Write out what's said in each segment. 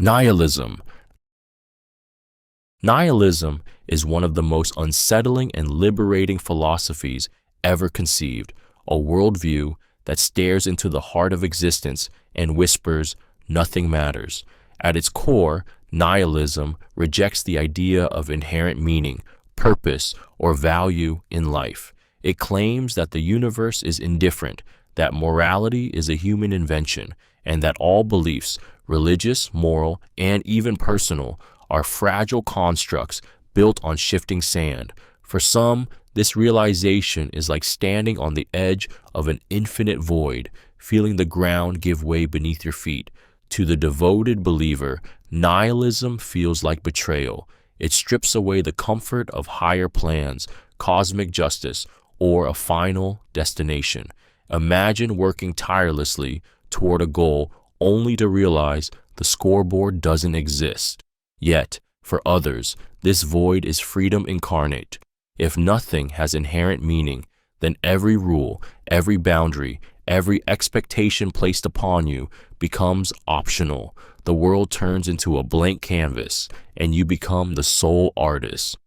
Nihilism. Nihilism is one of the most unsettling and liberating philosophies ever conceived, a worldview that stares into the heart of existence and whispers, "Nothing matters." At its core, nihilism rejects the idea of inherent meaning, purpose, or value in life. It claims that the universe is indifferent, that morality is a human invention, and that all beliefs, religious, moral, and even personal, are fragile constructs built on shifting sand. For some, this realization is like standing on the edge of an infinite void, feeling the ground give way beneath your feet. To the devoted believer, nihilism feels like betrayal. It strips away the comfort of higher plans, cosmic justice, or a final destination. Imagine working tirelessly toward a goal only to realize the scoreboard doesn't exist. Yet, for others, this void is freedom incarnate. If nothing has inherent meaning, then every rule, every boundary, every expectation placed upon you becomes optional. The world turns into a blank canvas, and you become the sole artist.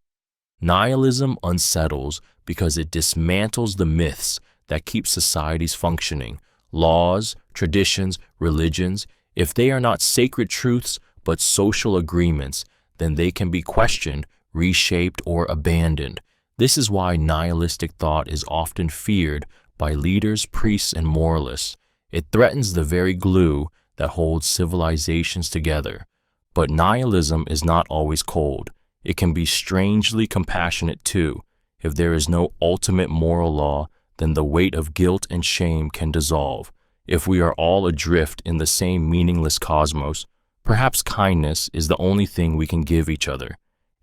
Nihilism unsettles because it dismantles the myths that keep societies functioning. Laws, traditions, religions, if they are not sacred truths but social agreements, then they can be questioned, reshaped, or abandoned. This is why nihilistic thought is often feared by leaders, priests, and moralists. It threatens the very glue that holds civilizations together. But nihilism is not always cold. It can be strangely compassionate too. If there is no ultimate moral law, then the weight of guilt and shame can dissolve. If we are all adrift in the same meaningless cosmos, perhaps kindness is the only thing we can give each other.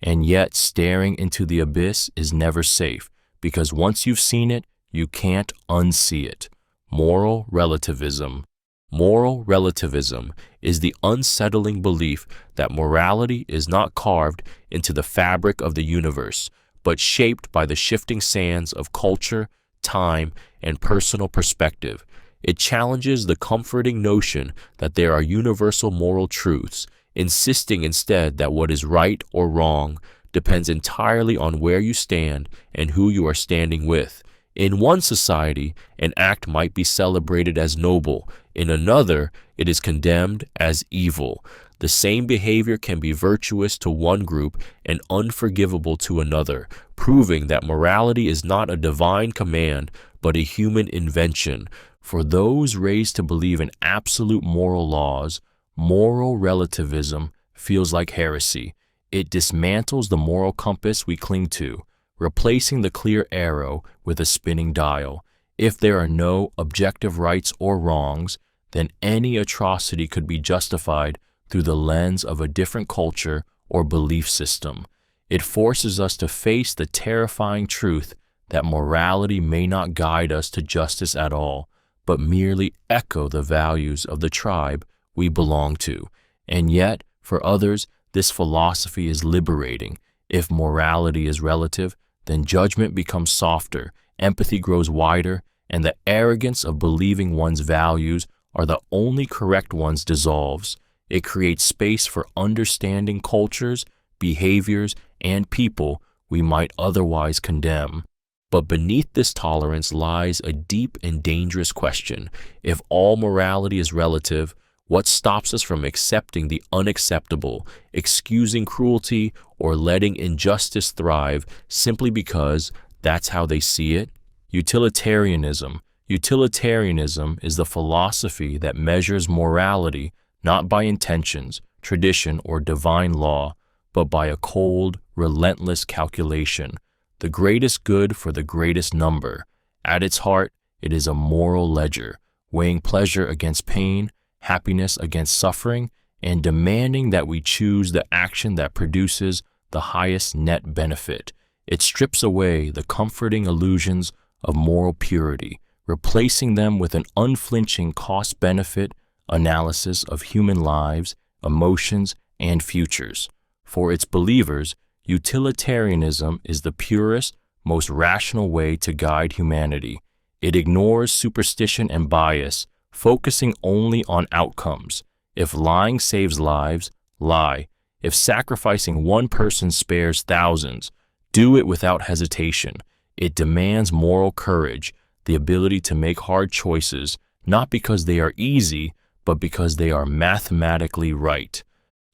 And yet, staring into the abyss is never safe, because once you've seen it, you can't unsee it. Moral relativism. Moral relativism is the unsettling belief that morality is not carved into the fabric of the universe, but shaped by the shifting sands of culture, time, and personal perspective. It challenges the comforting notion that there are universal moral truths, insisting instead that what is right or wrong depends entirely on where you stand and who you are standing with. In one society, an act might be celebrated as noble. In another, it is condemned as evil. The same behavior can be virtuous to one group and unforgivable to another, proving that morality is not a divine command, but a human invention. For those raised to believe in absolute moral laws, moral relativism feels like heresy. It dismantles the moral compass we cling to, replacing the clear arrow with a spinning dial. If there are no objective rights or wrongs, then any atrocity could be justified through the lens of a different culture or belief system. It forces us to face the terrifying truth that morality may not guide us to justice at all, but merely echo the values of the tribe we belong to. And yet, for others, this philosophy is liberating. If morality is relative, then judgment becomes softer, empathy grows wider, and the arrogance of believing one's values are the only correct ones dissolves. It creates space for understanding cultures, behaviors, and people we might otherwise condemn. But beneath this tolerance lies a deep and dangerous question. If all morality is relative, what stops us from accepting the unacceptable, excusing cruelty, or letting injustice thrive simply because that's how they see it? Utilitarianism. Utilitarianism is the philosophy that measures morality not by intentions, tradition, or divine law, but by a cold, relentless calculation. The greatest good for the greatest number. At its heart, it is a moral ledger, weighing pleasure against pain, happiness against suffering, and demanding that we choose the action that produces the highest net benefit. It strips away the comforting illusions of moral purity, replacing them with an unflinching cost-benefit analysis of human lives, emotions, and futures. For its believers, utilitarianism is the purest, most rational way to guide humanity. It ignores superstition and bias, focusing only on outcomes. If lying saves lives, lie. If sacrificing one person spares thousands, do it without hesitation. It demands moral courage, the ability to make hard choices, not because they are easy, but because they are mathematically right.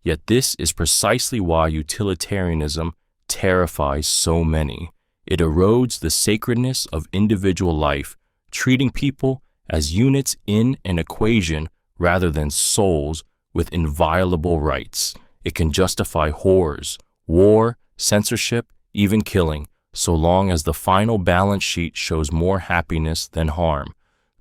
Yet this is precisely why utilitarianism terrifies so many. It erodes the sacredness of individual life, treating people as units in an equation rather than souls with inviolable rights. It can justify horrors, war, censorship, even killing, so long as the final balance sheet shows more happiness than harm.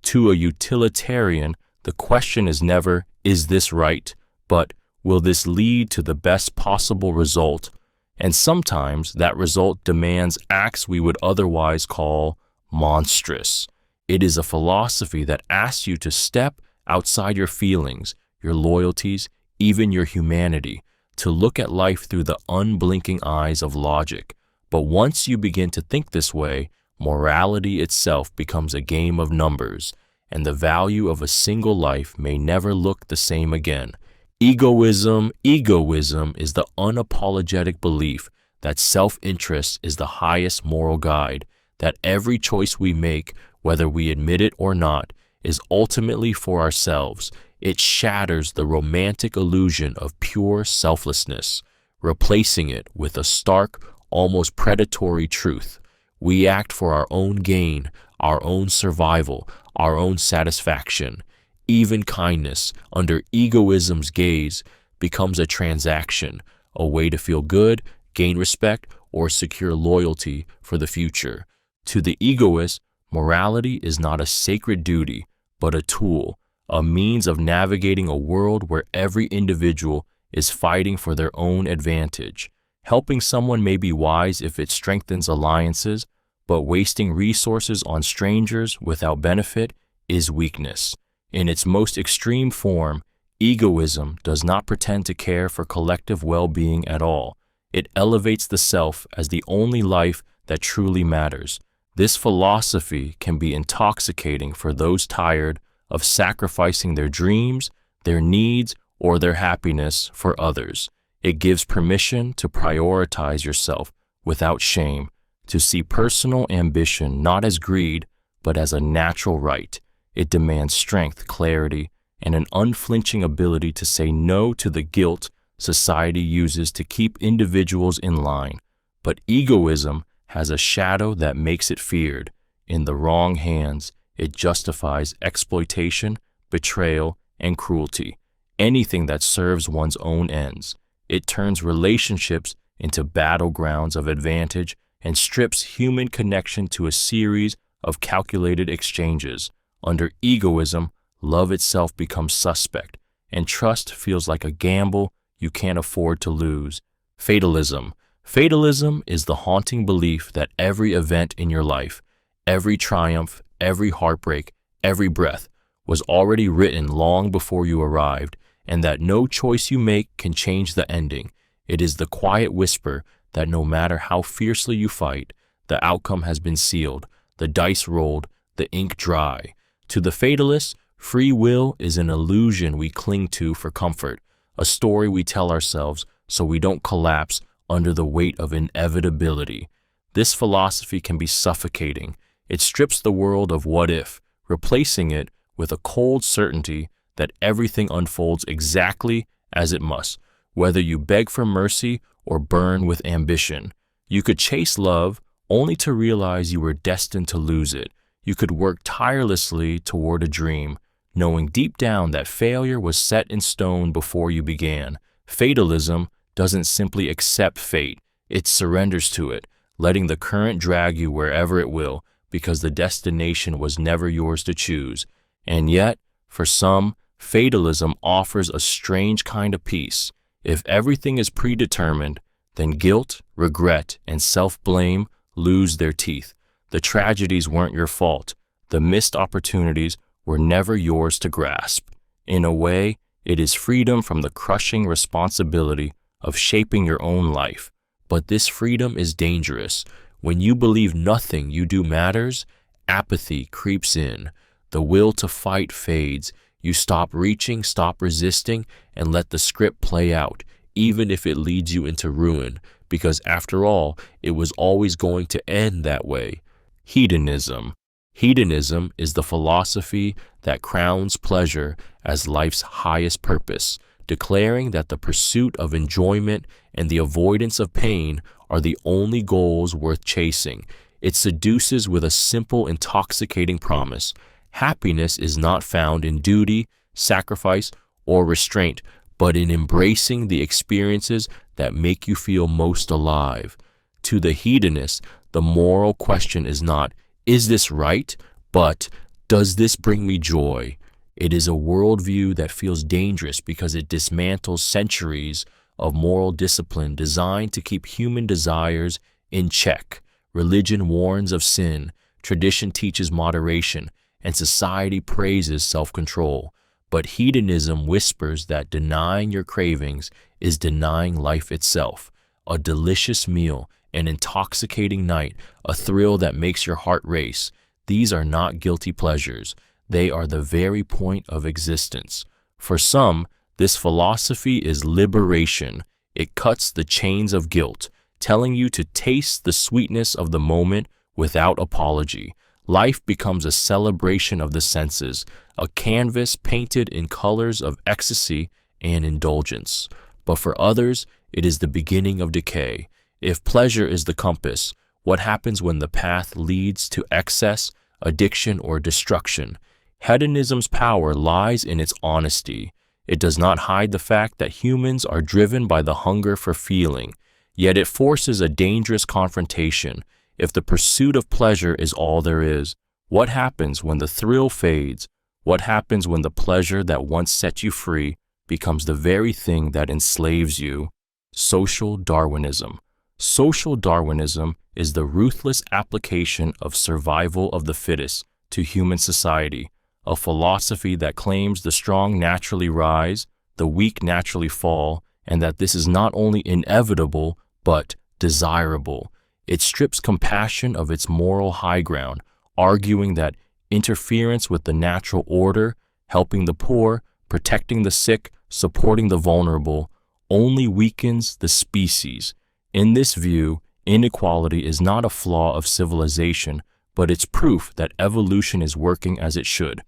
To a utilitarian, the question is never, is this right? But, will this lead to the best possible result? And sometimes that result demands acts we would otherwise call monstrous. It is a philosophy that asks you to step outside your feelings, your loyalties, even your humanity, to look at life through the unblinking eyes of logic. But once you begin to think this way, morality itself becomes a game of numbers, and the value of a single life may never look the same again. Egoism is the unapologetic belief that self-interest is the highest moral guide, that every choice we make, whether we admit it or not, is ultimately for ourselves. It shatters the romantic illusion of pure selflessness, replacing it with a stark, almost predatory truth. We act for our own gain, our own survival, our own satisfaction. Even kindness, under egoism's gaze, becomes a transaction, a way to feel good, gain respect, or secure loyalty for the future. To the egoist, morality is not a sacred duty, but a tool, a means of navigating a world where every individual is fighting for their own advantage. Helping someone may be wise if it strengthens alliances, but wasting resources on strangers without benefit is weakness. In its most extreme form, egoism does not pretend to care for collective well-being at all. It elevates the self as the only life that truly matters. This philosophy can be intoxicating for those tired of sacrificing their dreams, their needs, or their happiness for others. It gives permission to prioritize yourself without shame, to see personal ambition not as greed, but as a natural right. It demands strength, clarity, and an unflinching ability to say no to the guilt society uses to keep individuals in line. But egoism has a shadow that makes it feared. In the wrong hands, it justifies exploitation, betrayal, and cruelty, anything that serves one's own ends. It turns relationships into battlegrounds of advantage and strips human connection to a series of calculated exchanges. Under egoism, love itself becomes suspect, and trust feels like a gamble you can't afford to lose. Fatalism. Fatalism is the haunting belief that every event in your life, every triumph, every heartbreak, every breath, was already written long before you arrived, and that no choice you make can change the ending. It is the quiet whisper that no matter how fiercely you fight, the outcome has been sealed, the dice rolled, the ink dry. To the fatalist, free will is an illusion we cling to for comfort, a story we tell ourselves so we don't collapse under the weight of inevitability. This philosophy can be suffocating. It strips the world of what if, replacing it with a cold certainty that everything unfolds exactly as it must, whether you beg for mercy or burn with ambition. You could chase love only to realize you were destined to lose it. You could work tirelessly toward a dream, knowing deep down that failure was set in stone before you began. Fatalism doesn't simply accept fate, it surrenders to it, letting the current drag you wherever it will, because the destination was never yours to choose. And yet, for some, fatalism offers a strange kind of peace. If everything is predetermined, then guilt, regret, and self-blame lose their teeth. The tragedies weren't your fault. The missed opportunities were never yours to grasp. In a way, it is freedom from the crushing responsibility of shaping your own life. But this freedom is dangerous. When you believe nothing you do matters, apathy creeps in. The will to fight fades. You stop reaching, stop resisting, and let the script play out. even if it leads you into ruin, because after all, it was always going to end that way. Hedonism. Hedonism is the philosophy that crowns pleasure as life's highest purpose, declaring that the pursuit of enjoyment and the avoidance of pain are the only goals worth chasing. It seduces with a simple, intoxicating promise. Happiness is not found in duty, sacrifice, or restraint, but in embracing the experiences that make you feel most alive. To the hedonist, the moral question is not, is this right? But, does this bring me joy? It is a worldview that feels dangerous because it dismantles centuries of moral discipline designed to keep human desires in check. Religion warns of sin, tradition teaches moderation, and society praises self-control. But hedonism whispers that denying your cravings is denying life itself. A delicious meal, an intoxicating night, a thrill that makes your heart race. These are not guilty pleasures. They are the very point of existence. For some, this philosophy is liberation. It cuts the chains of guilt, telling you to taste the sweetness of the moment without apology. Life becomes a celebration of the senses, a canvas painted in colors of ecstasy and indulgence. But for others, it is the beginning of decay. If pleasure is the compass, what happens when the path leads to excess, addiction, or destruction? Hedonism's power lies in its honesty. It does not hide the fact that humans are driven by the hunger for feeling, yet it forces a dangerous confrontation. If the pursuit of pleasure is all there is, what happens when the thrill fades? What happens when the pleasure that once set you free becomes the very thing that enslaves you? Social Darwinism. Social Darwinism is the ruthless application of survival of the fittest to human society, a philosophy that claims the strong naturally rise, the weak naturally fall, and that this is not only inevitable, but desirable. It strips compassion of its moral high ground, arguing that interference with the natural order, helping the poor, protecting the sick, supporting the vulnerable, only weakens the species. In this view, inequality is not a flaw of civilization, but it's proof that evolution is working as it should.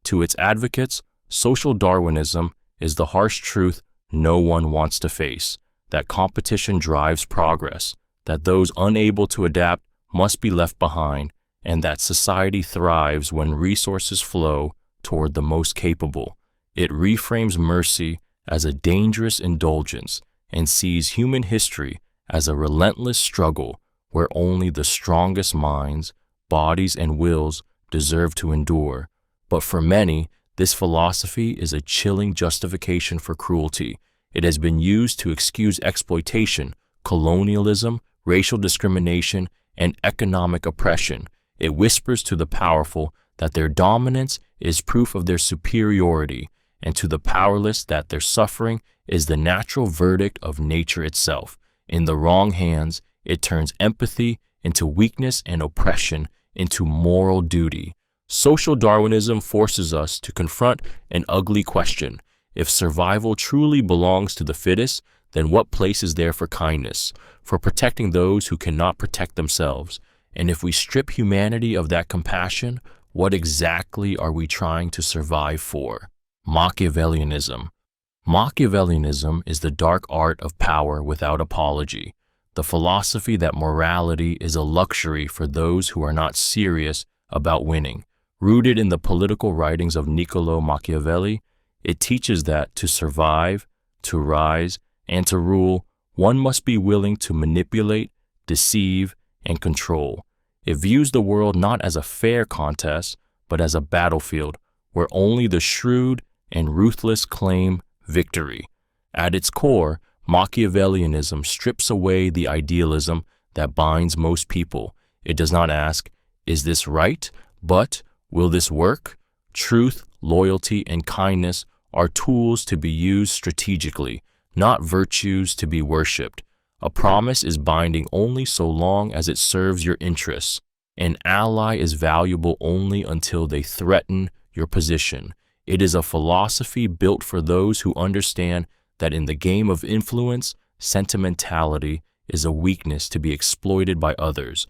To its advocates, social Darwinism is the harsh truth no one wants to face, that competition drives progress, that those unable to adapt must be left behind, and that society thrives when resources flow toward the most capable. It reframes mercy as a dangerous indulgence and sees human history as a relentless struggle where only the strongest minds, bodies, and wills deserve to endure. But for many, this philosophy is a chilling justification for cruelty. It has been used to excuse exploitation, colonialism, racial discrimination, and economic oppression. It whispers to the powerful that their dominance is proof of their superiority, and to the powerless that their suffering is the natural verdict of nature itself. In the wrong hands, it turns empathy into weakness and oppression into moral duty. Social Darwinism forces us to confront an ugly question. If survival truly belongs to the fittest, then what place is there for kindness, for protecting those who cannot protect themselves? And if we strip humanity of that compassion, what exactly are we trying to survive for? Machiavellianism. Machiavellianism is the dark art of power without apology, the philosophy that morality is a luxury for those who are not serious about winning. Rooted in the political writings of Niccolò Machiavelli, it teaches that to survive, to rise, and to rule, one must be willing to manipulate, deceive, and control. It views the world not as a fair contest, but as a battlefield where only the shrewd and ruthless claim victory. At its core, Machiavellianism strips away the idealism that binds most people. It does not ask, is this right? But, will this work? Truth, loyalty, and kindness are tools to be used strategically, not virtues to be worshipped. A promise is binding only so long as it serves your interests. An ally is valuable only until they threaten your position. It is a philosophy built for those who understand that in the game of influence, sentimentality is a weakness to be exploited by others.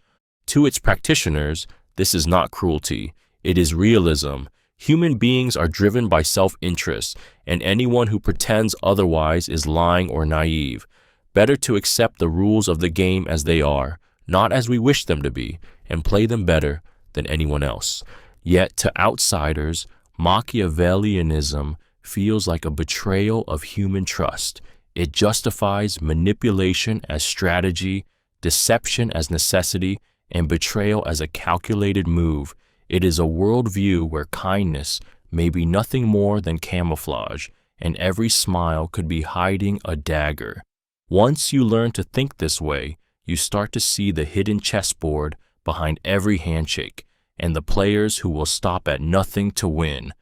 To its practitioners, this is not cruelty, it is realism. Human beings are driven by self-interest, and anyone who pretends otherwise is lying or naive. Better to accept the rules of the game as they are, not as we wish them to be, and play them better than anyone else. Yet to outsiders, Machiavellianism feels like a betrayal of human trust. It justifies manipulation as strategy, deception as necessity, and betrayal as a calculated move. It is a worldview where kindness may be nothing more than camouflage, and every smile could be hiding a dagger. Once you learn to think this way, you start to see the hidden chessboard behind every handshake, and the players who will stop at nothing to win.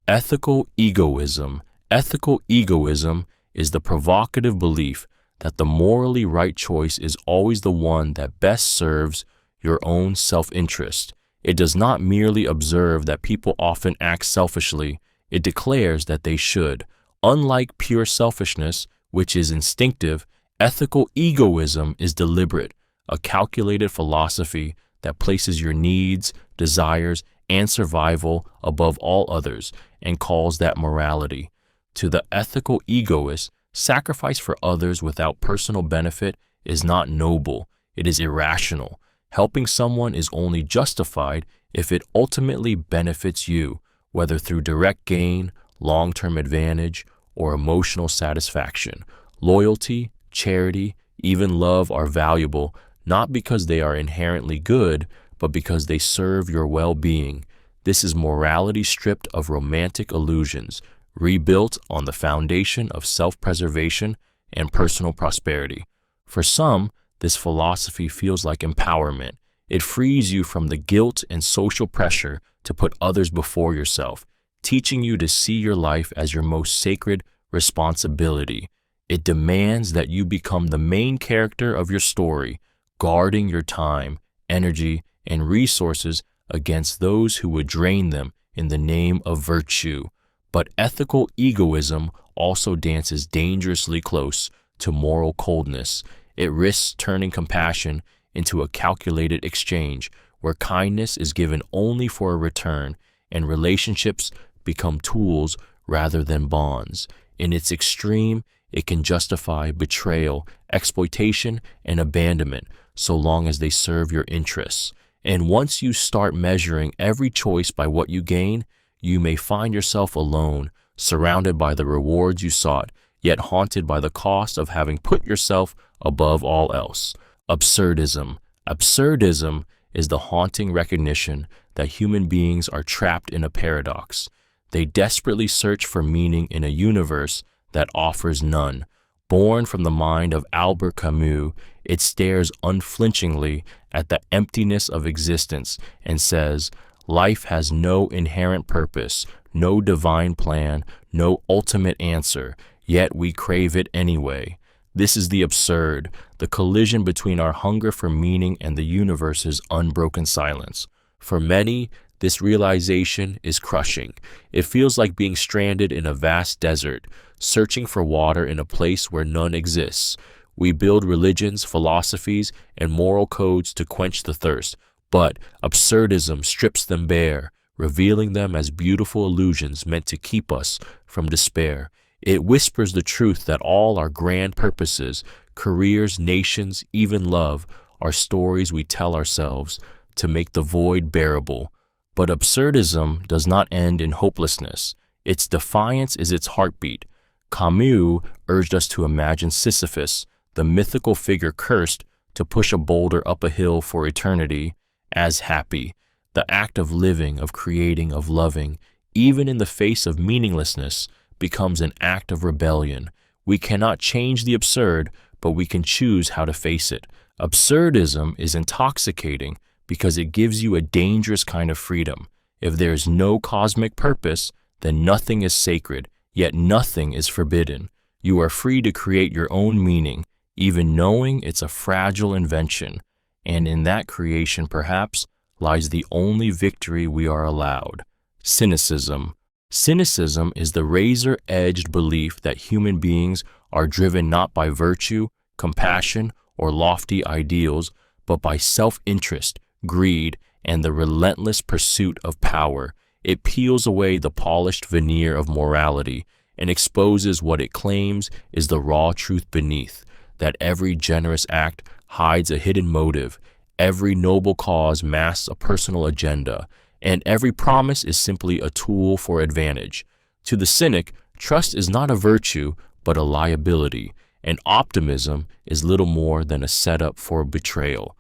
Ethical egoism. Ethical egoism is the provocative belief that the morally right choice is always the one that best serves your own self-interest. It does not merely observe that people often act selfishly, it declares that they should. Unlike pure selfishness, which is instinctive, ethical egoism is deliberate, a calculated philosophy that places your needs, desires, and survival above all others and calls that morality. To the ethical egoist, sacrifice for others without personal benefit is not noble, it is irrational. Helping someone is only justified if it ultimately benefits you, whether through direct gain, long-term advantage, or emotional satisfaction. Loyalty, charity, even love are valuable, not because they are inherently good, but because they serve your well-being. This is morality stripped of romantic illusions, rebuilt on the foundation of self-preservation and personal prosperity. For some, this philosophy feels like empowerment. It frees you from the guilt and social pressure to put others before yourself, teaching you to see your life as your most sacred responsibility. It demands that you become the main character of your story, guarding your time, energy, and resources against those who would drain them in the name of virtue. But ethical egoism also dances dangerously close to moral coldness. It risks turning compassion into a calculated exchange where kindness is given only for a return and relationships become tools rather than bonds. In its extreme, it can justify betrayal, exploitation, and abandonment so long as they serve your interests. And once you start measuring every choice by what you gain, you may find yourself alone, surrounded by the rewards you sought, yet haunted by the cost of having put yourself above all else. Absurdism. Absurdism is the haunting recognition that human beings are trapped in a paradox. They desperately search for meaning in a universe that offers none. Born from the mind of Albert Camus, it stares unflinchingly at the emptiness of existence and says, life has no inherent purpose, no divine plan, no ultimate answer, yet we crave it anyway. This is the absurd, the collision between our hunger for meaning and the universe's unbroken silence. For many, this realization is crushing. It feels like being stranded in a vast desert, searching for water in a place where none exists. We build religions, philosophies, and moral codes to quench the thirst, but absurdism strips them bare, revealing them as beautiful illusions meant to keep us from despair. It whispers the truth that all our grand purposes, careers, nations, even love, are stories we tell ourselves to make the void bearable. But absurdism does not end in hopelessness. Its defiance is its heartbeat. Camus urged us to imagine Sisyphus, the mythical figure cursed to push a boulder up a hill for eternity, as happy. The act of living, of creating, of loving, even in the face of meaninglessness, becomes an act of rebellion. We cannot change the absurd, but we can choose how to face it. Absurdism is intoxicating because it gives you a dangerous kind of freedom. If there is no cosmic purpose, then nothing is sacred, yet nothing is forbidden. You are free to create your own meaning, even knowing it's a fragile invention. And in that creation, perhaps, lies the only victory we are allowed. Cynicism. Cynicism is the razor-edged belief that human beings are driven not by virtue, compassion, or lofty ideals, but by self-interest, greed, and the relentless pursuit of power. It peels away the polished veneer of morality and exposes what it claims is the raw truth beneath, that every generous act hides a hidden motive, every noble cause masks a personal agenda, and every promise is simply a tool for advantage. To the cynic, trust is not a virtue, but a liability, and optimism is little more than a setup for betrayal.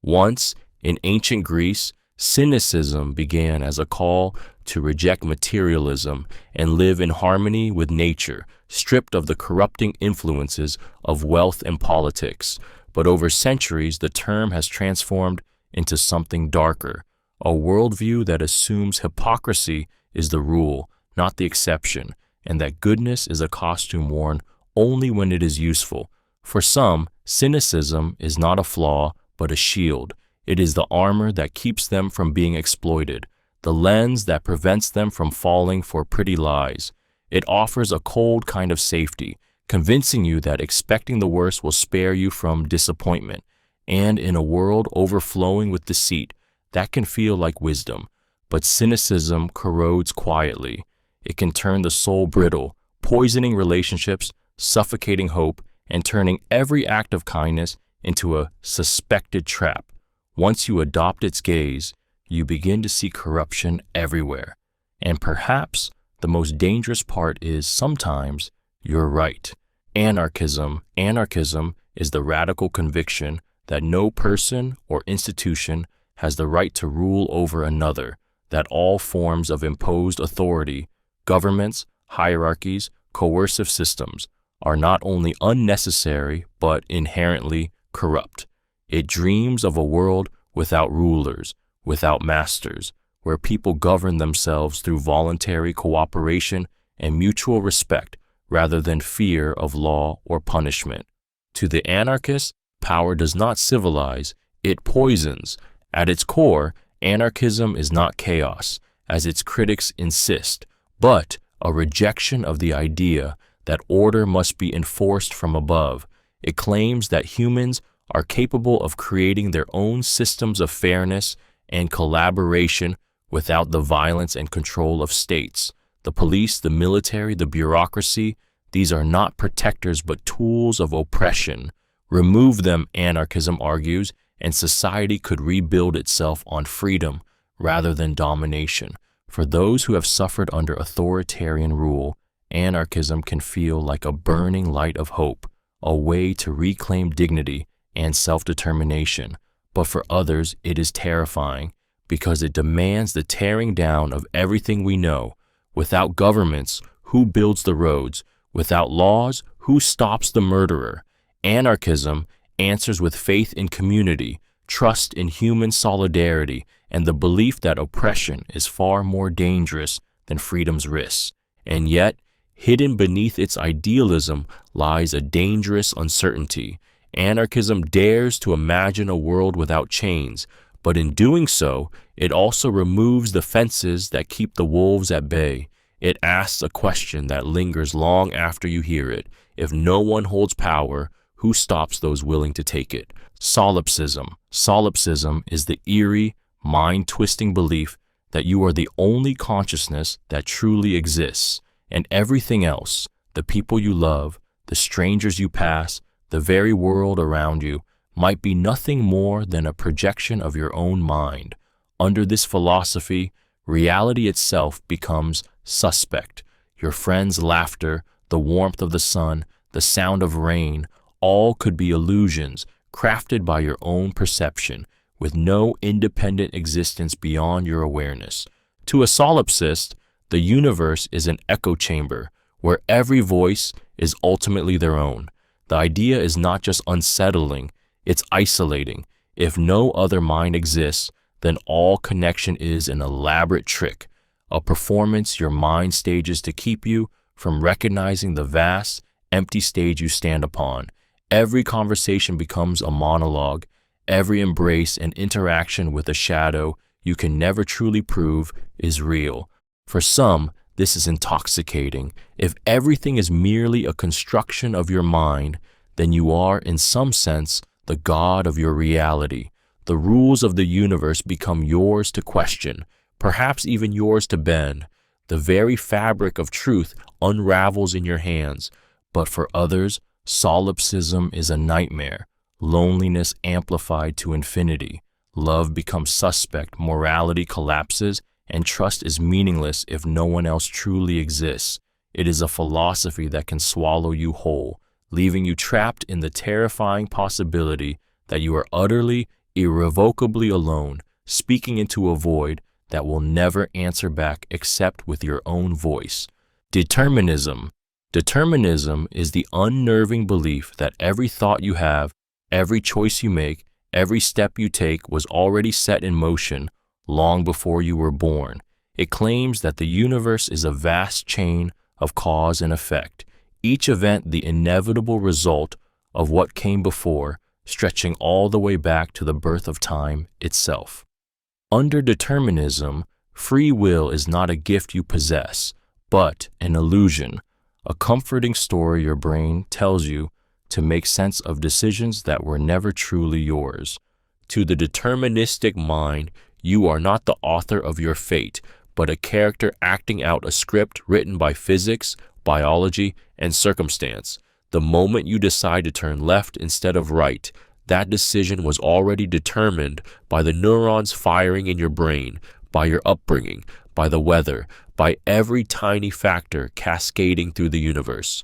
Once, in ancient Greece, cynicism began as a call to reject materialism and live in harmony with nature, stripped of the corrupting influences of wealth and politics. But over centuries, the term has transformed into something darker, a worldview that assumes hypocrisy is the rule, not the exception, and that goodness is a costume worn only when it is useful. For some, cynicism is not a flaw, but a shield. It is the armor that keeps them from being exploited, the lens that prevents them from falling for pretty lies. It offers a cold kind of safety, convincing you that expecting the worst will spare you from disappointment. And in a world overflowing with deceit, that can feel like wisdom. But cynicism corrodes quietly. It can turn the soul brittle, poisoning relationships, suffocating hope, and turning every act of kindness into a suspected trap. Once you adopt its gaze, you begin to see corruption everywhere. And perhaps the most dangerous part is sometimes you're right. Anarchism is the radical conviction that no person or institution has the right to rule over another, that all forms of imposed authority, governments, hierarchies, coercive systems, are not only unnecessary but inherently corrupt. It dreams of a world without rulers, without masters, where people govern themselves through voluntary cooperation and mutual respect rather than fear of law or punishment. To the anarchist, power does not civilize, it poisons. At its core, anarchism is not chaos, as its critics insist, but a rejection of the idea that order must be enforced from above. It claims that humans are capable of creating their own systems of fairness and collaboration without the violence and control of states. The police, the military, the bureaucracy, these are not protectors but tools of oppression. Remove them, anarchism argues, and society could rebuild itself on freedom rather than domination. For those who have suffered under authoritarian rule, anarchism can feel like a burning light of hope, a way to reclaim dignity and self-determination. But for others, it is terrifying because it demands the tearing down of everything we know. Without governments, who builds the roads? Without laws, who stops the murderer? Anarchism answers with faith in community, trust in human solidarity, and the belief that oppression is far more dangerous than freedom's risks. And yet, hidden beneath its idealism lies a dangerous uncertainty. Anarchism dares to imagine a world without chains, but in doing so, it also removes the fences that keep the wolves at bay. It asks a question that lingers long after you hear it. If no one holds power, who stops those willing to take it? Solipsism. Solipsism is the eerie, mind-twisting belief that you are the only consciousness that truly exists, and everything else, the people you love, the strangers you pass, the very world around you, might be nothing more than a projection of your own mind. Under this philosophy, reality itself becomes suspect. Your friend's laughter, the warmth of the sun, the sound of rain, all could be illusions crafted by your own perception, with no independent existence beyond your awareness. To a solipsist, the universe is an echo chamber where every voice is ultimately their own. The idea is not just unsettling, it's isolating. If no other mind exists, then all connection is an elaborate trick, a performance your mind stages to keep you from recognizing the vast, empty stage you stand upon. Every conversation becomes a monologue, every embrace and interaction with a shadow you can never truly prove is real. For some, This is intoxicating. If everything is merely a construction of your mind, then you are, in some sense, the god of your reality. The rules of the universe become yours to question, perhaps even yours to bend. The very fabric of truth unravels in your hands. But for others, solipsism is a nightmare, loneliness amplified to infinity. Love becomes suspect, morality collapses, and trust is meaningless if no one else truly exists. It is a philosophy that can swallow you whole, leaving you trapped in the terrifying possibility that you are utterly, irrevocably alone, speaking into a void that will never answer back except with your own voice. Determinism. Determinism is the unnerving belief that every thought you have, every choice you make, every step you take was already set in motion long before you were born. It claims that the universe is a vast chain of cause and effect, each event the inevitable result of what came before, stretching all the way back to the birth of time itself. Under determinism, free will is not a gift you possess, but an illusion, a comforting story your brain tells you to make sense of decisions that were never truly yours. To the deterministic mind, you are not the author of your fate, but a character acting out a script written by physics, biology, and circumstance. The moment you decide to turn left instead of right, that decision was already determined by the neurons firing in your brain, by your upbringing, by the weather, by every tiny factor cascading through the universe.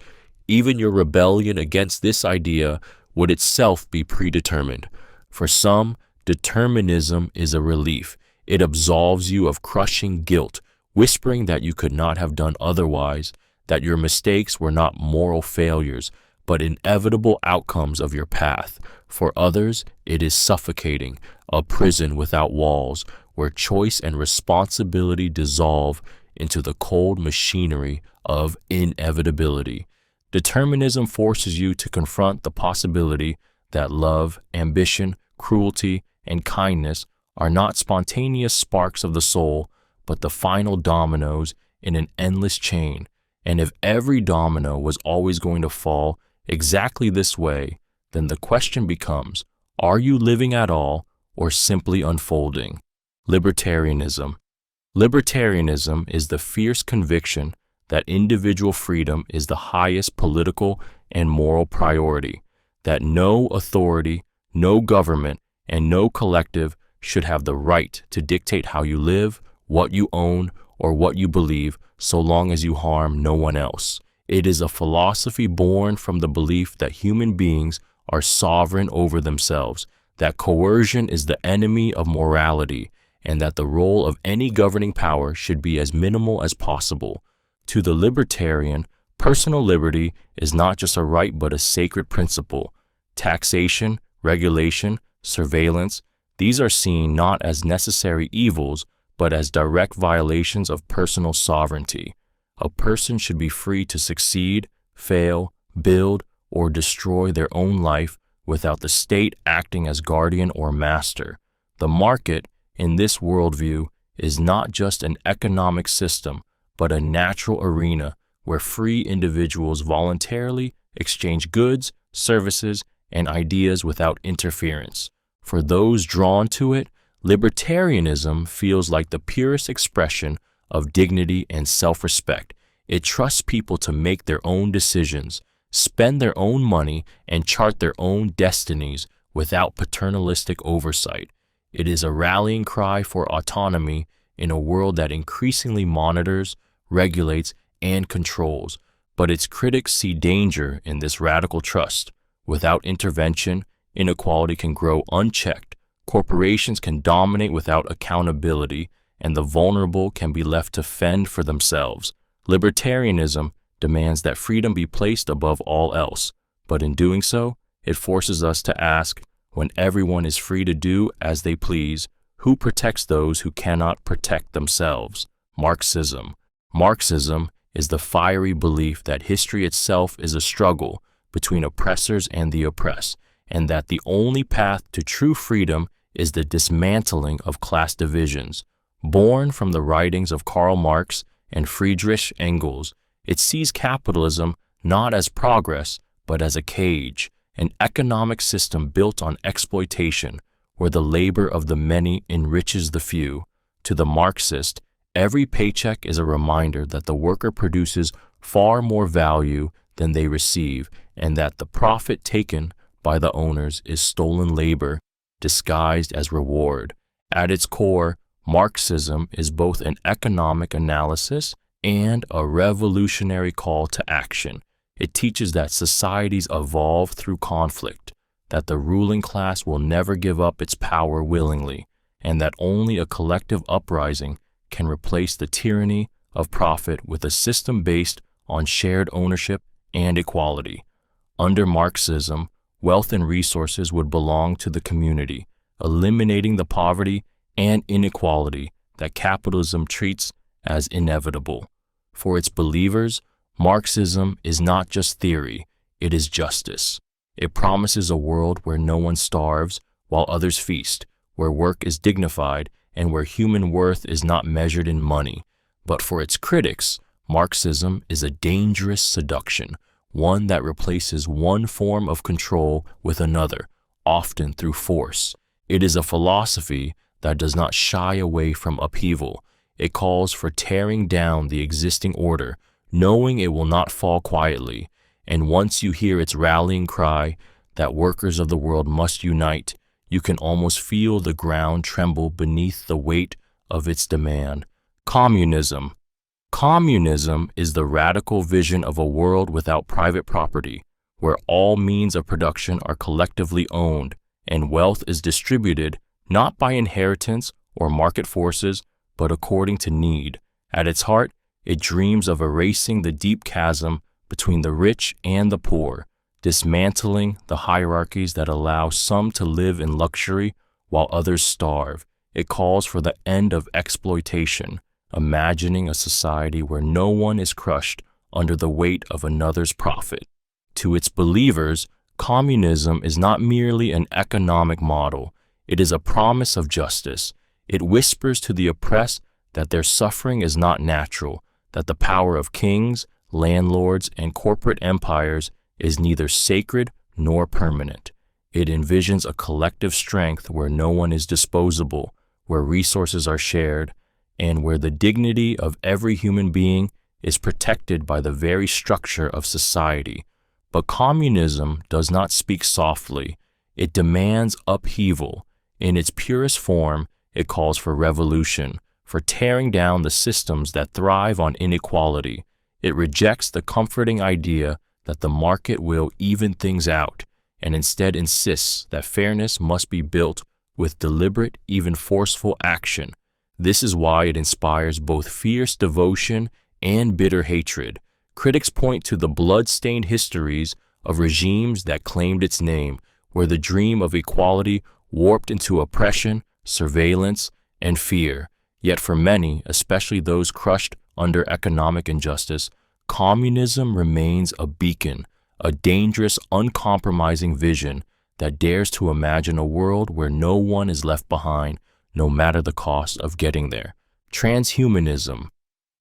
Even your rebellion against this idea would itself be predetermined. For some, determinism is a relief. It absolves you of crushing guilt, whispering that you could not have done otherwise, that your mistakes were not moral failures, but inevitable outcomes of your path. For others, it is suffocating, a prison without walls, where choice and responsibility dissolve into the cold machinery of inevitability. Determinism forces you to confront the possibility that love, ambition, cruelty, and kindness are not spontaneous sparks of the soul, but the final dominoes in an endless chain. And if every domino was always going to fall exactly this way, then the question becomes, are you living at all or simply unfolding? Libertarianism. Libertarianism is the fierce conviction that individual freedom is the highest political and moral priority, that no authority, no government, and no collective should have the right to dictate how you live, what you own, or what you believe, so long as you harm no one else. It is a philosophy born from the belief that human beings are sovereign over themselves, that coercion is the enemy of morality, and that the role of any governing power should be as minimal as possible. To the libertarian, personal liberty is not just a right but a sacred principle. Taxation, regulation, surveillance, these are seen not as necessary evils, but as direct violations of personal sovereignty. A person should be free to succeed, fail, build, or destroy their own life without the state acting as guardian or master. The market, in this worldview, is not just an economic system, but a natural arena where free individuals voluntarily exchange goods, services, and ideas without interference. For those drawn to it, libertarianism feels like the purest expression of dignity and self-respect. It trusts people to make their own decisions, spend their own money, and chart their own destinies without paternalistic oversight. It is a rallying cry for autonomy in a world that increasingly monitors, regulates, and controls. But its critics see danger in this radical trust. Without intervention, inequality can grow unchecked, corporations can dominate without accountability, and the vulnerable can be left to fend for themselves. Libertarianism demands that freedom be placed above all else, but in doing so, it forces us to ask, when everyone is free to do as they please, who protects those who cannot protect themselves? Marxism. Marxism is the fiery belief that history itself is a struggle between oppressors and the oppressed, and that the only path to true freedom is the dismantling of class divisions. Born from the writings of Karl Marx and Friedrich Engels, it sees capitalism not as progress, but as a cage, an economic system built on exploitation, where the labor of the many enriches the few. To the Marxist, every paycheck is a reminder that the worker produces far more value than they receive, and that the profit taken by the owners is stolen labor disguised as reward. At its core, Marxism is both an economic analysis and a revolutionary call to action. It teaches that societies evolve through conflict, that the ruling class will never give up its power willingly, and that only a collective uprising can replace the tyranny of profit with a system based on shared ownership and equality. Under Marxism, wealth and resources would belong to the community, eliminating the poverty and inequality that capitalism treats as inevitable. For its believers, Marxism is not just theory, it is justice. It promises a world where no one starves while others feast, where work is dignified, and where human worth is not measured in money. But for its critics, Marxism is a dangerous seduction, one that replaces one form of control with another, often through force. It is a philosophy that does not shy away from upheaval. It calls for tearing down the existing order, knowing it will not fall quietly. And once you hear its rallying cry that workers of the world must unite, you can almost feel the ground tremble beneath the weight of its demand. Communism. Communism is the radical vision of a world without private property, where all means of production are collectively owned, and wealth is distributed not by inheritance or market forces, but according to need. At its heart, it dreams of erasing the deep chasm between the rich and the poor, dismantling the hierarchies that allow some to live in luxury while others starve. It calls for the end of exploitation, imagining a society where no one is crushed under the weight of another's profit. To its believers, communism is not merely an economic model, it is a promise of justice. It whispers to the oppressed that their suffering is not natural, that the power of kings, landlords, and corporate empires is neither sacred nor permanent. It envisions a collective strength where no one is disposable, where resources are shared, and where the dignity of every human being is protected by the very structure of society. But communism does not speak softly. It demands upheaval. In its purest form, it calls for revolution, for tearing down the systems that thrive on inequality. It rejects the comforting idea that the market will even things out, and instead insists that fairness must be built with deliberate, even forceful action. This is why it inspires both fierce devotion and bitter hatred. Critics point to the blood-stained histories of regimes that claimed its name, where the dream of equality warped into oppression, surveillance, and fear. Yet for many, especially those crushed under economic injustice, communism remains a beacon, a dangerous, uncompromising vision that dares to imagine a world where no one is left behind, no matter the cost of getting there. Transhumanism.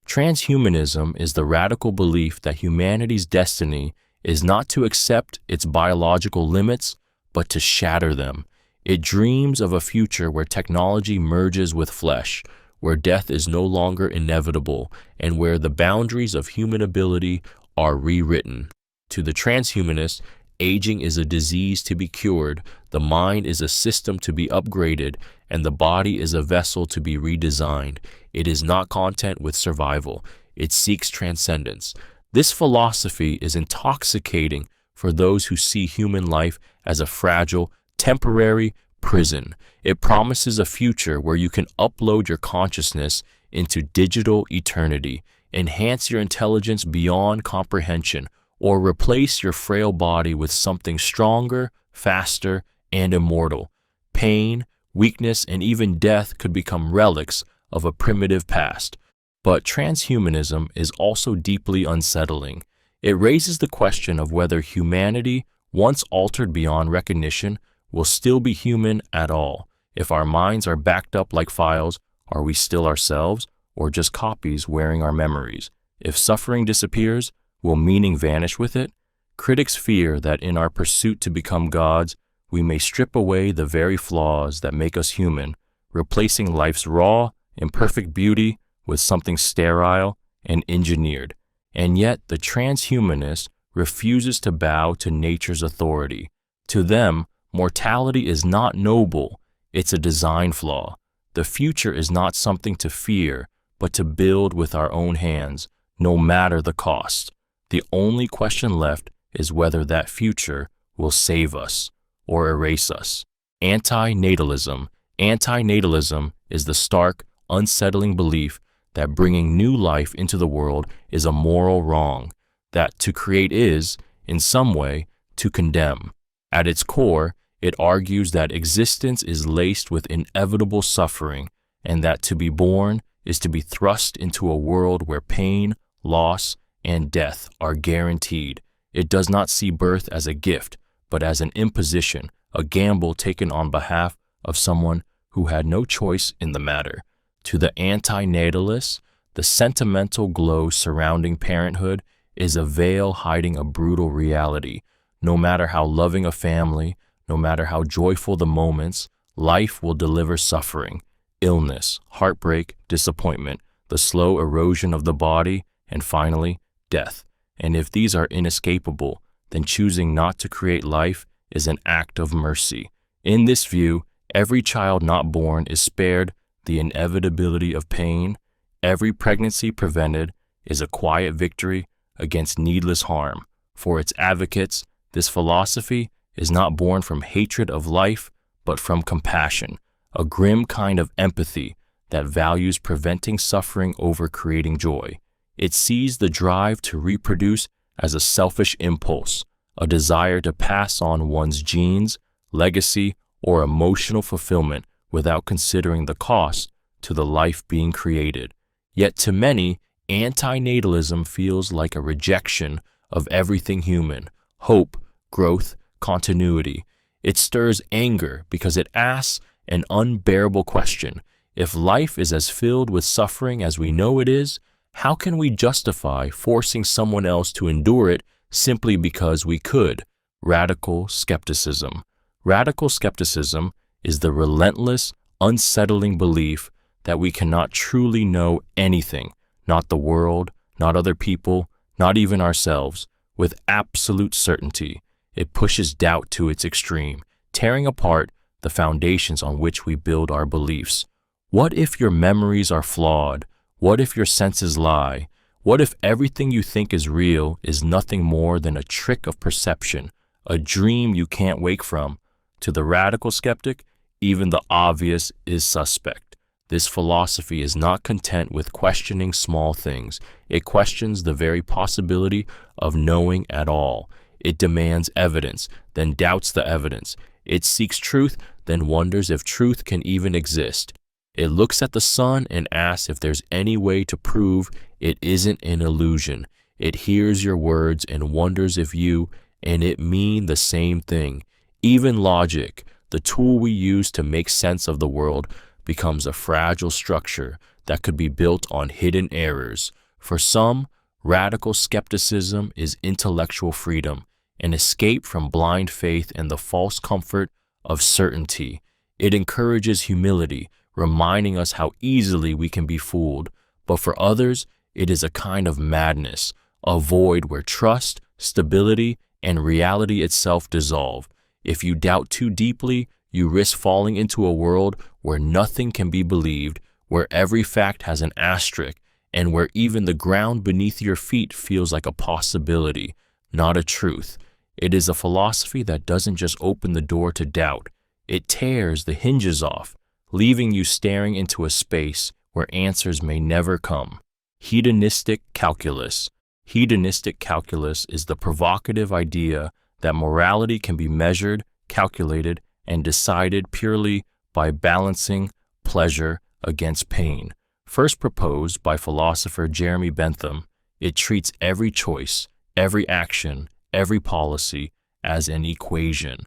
Transhumanism is the radical belief that humanity's destiny is not to accept its biological limits, but to shatter them. It dreams of a future where technology merges with flesh, where death is no longer inevitable, and where the boundaries of human ability are rewritten. To the transhumanist, aging is a disease to be cured, the mind is a system to be upgraded, and the body is a vessel to be redesigned. It is not content with survival, it seeks transcendence. This philosophy is intoxicating for those who see human life as a fragile, temporary prison. It promises a future where you can upload your consciousness into digital eternity, enhance your intelligence beyond comprehension, or replace your frail body with something stronger, faster, and immortal. Pain, weakness, and even death could become relics of a primitive past. But transhumanism is also deeply unsettling. It raises the question of whether humanity, once altered beyond recognition, will still be human at all. If our minds are backed up like files, are we still ourselves, or just copies wearing our memories? If suffering disappears, will meaning vanish with it? Critics fear that in our pursuit to become gods, we may strip away the very flaws that make us human, replacing life's raw, imperfect beauty with something sterile and engineered. And yet, the transhumanist refuses to bow to nature's authority. To them, mortality is not noble, it's a design flaw. The future is not something to fear, but to build with our own hands, no matter the cost. The only question left is whether that future will save us or erase us. Antinatalism. Antinatalism is the stark, unsettling belief that bringing new life into the world is a moral wrong, that to create is, in some way, to condemn. At its core, it argues that existence is laced with inevitable suffering, and that to be born is to be thrust into a world where pain, loss, and death are guaranteed. It does not see birth as a gift, but as an imposition, a gamble taken on behalf of someone who had no choice in the matter. To the antinatalist, the sentimental glow surrounding parenthood is a veil hiding a brutal reality. No matter how loving a family, no matter how joyful the moments, life will deliver suffering, illness, heartbreak, disappointment, the slow erosion of the body, and finally, death. And if these are inescapable, then choosing not to create life is an act of mercy. In this view, every child not born is spared the inevitability of pain. Every pregnancy prevented is a quiet victory against needless harm. For its advocates, this philosophy is not born from hatred of life, but from compassion, a grim kind of empathy that values preventing suffering over creating joy. It sees the drive to reproduce as a selfish impulse, a desire to pass on one's genes, legacy, or emotional fulfillment without considering the cost to the life being created. Yet to many, antinatalism feels like a rejection of everything human, hope, growth, continuity. It stirs anger because it asks an unbearable question. If life is as filled with suffering as we know it is, how can we justify forcing someone else to endure it simply because we could? Radical skepticism. Radical skepticism is the relentless, unsettling belief that we cannot truly know anything, not the world, not other people, not even ourselves, with absolute certainty. It pushes doubt to its extreme, tearing apart the foundations on which we build our beliefs. What if your memories are flawed? What if your senses lie? What if everything you think is real is nothing more than a trick of perception, a dream you can't wake from? To the radical skeptic, even the obvious is suspect. This philosophy is not content with questioning small things. It questions the very possibility of knowing at all. It demands evidence, then doubts the evidence. It seeks truth, then wonders if truth can even exist. It looks at the sun and asks if there's any way to prove it isn't an illusion. It hears your words and wonders if you and it mean the same thing. Even logic, the tool we use to make sense of the world, becomes a fragile structure that could be built on hidden errors. For some, radical skepticism is intellectual freedom, an escape from blind faith and the false comfort of certainty. It encourages humility, reminding us how easily we can be fooled. But for others, it is a kind of madness, a void where trust, stability, and reality itself dissolve. If you doubt too deeply, you risk falling into a world where nothing can be believed, where every fact has an asterisk, and where even the ground beneath your feet feels like a possibility, not a truth. It is a philosophy that doesn't just open the door to doubt. It tears the hinges off, leaving you staring into a space where answers may never come. Hedonistic Calculus. Hedonistic calculus is the provocative idea that morality can be measured, calculated, and decided purely by balancing pleasure against pain. First proposed by philosopher Jeremy Bentham, it treats every choice, every action, every policy as an equation.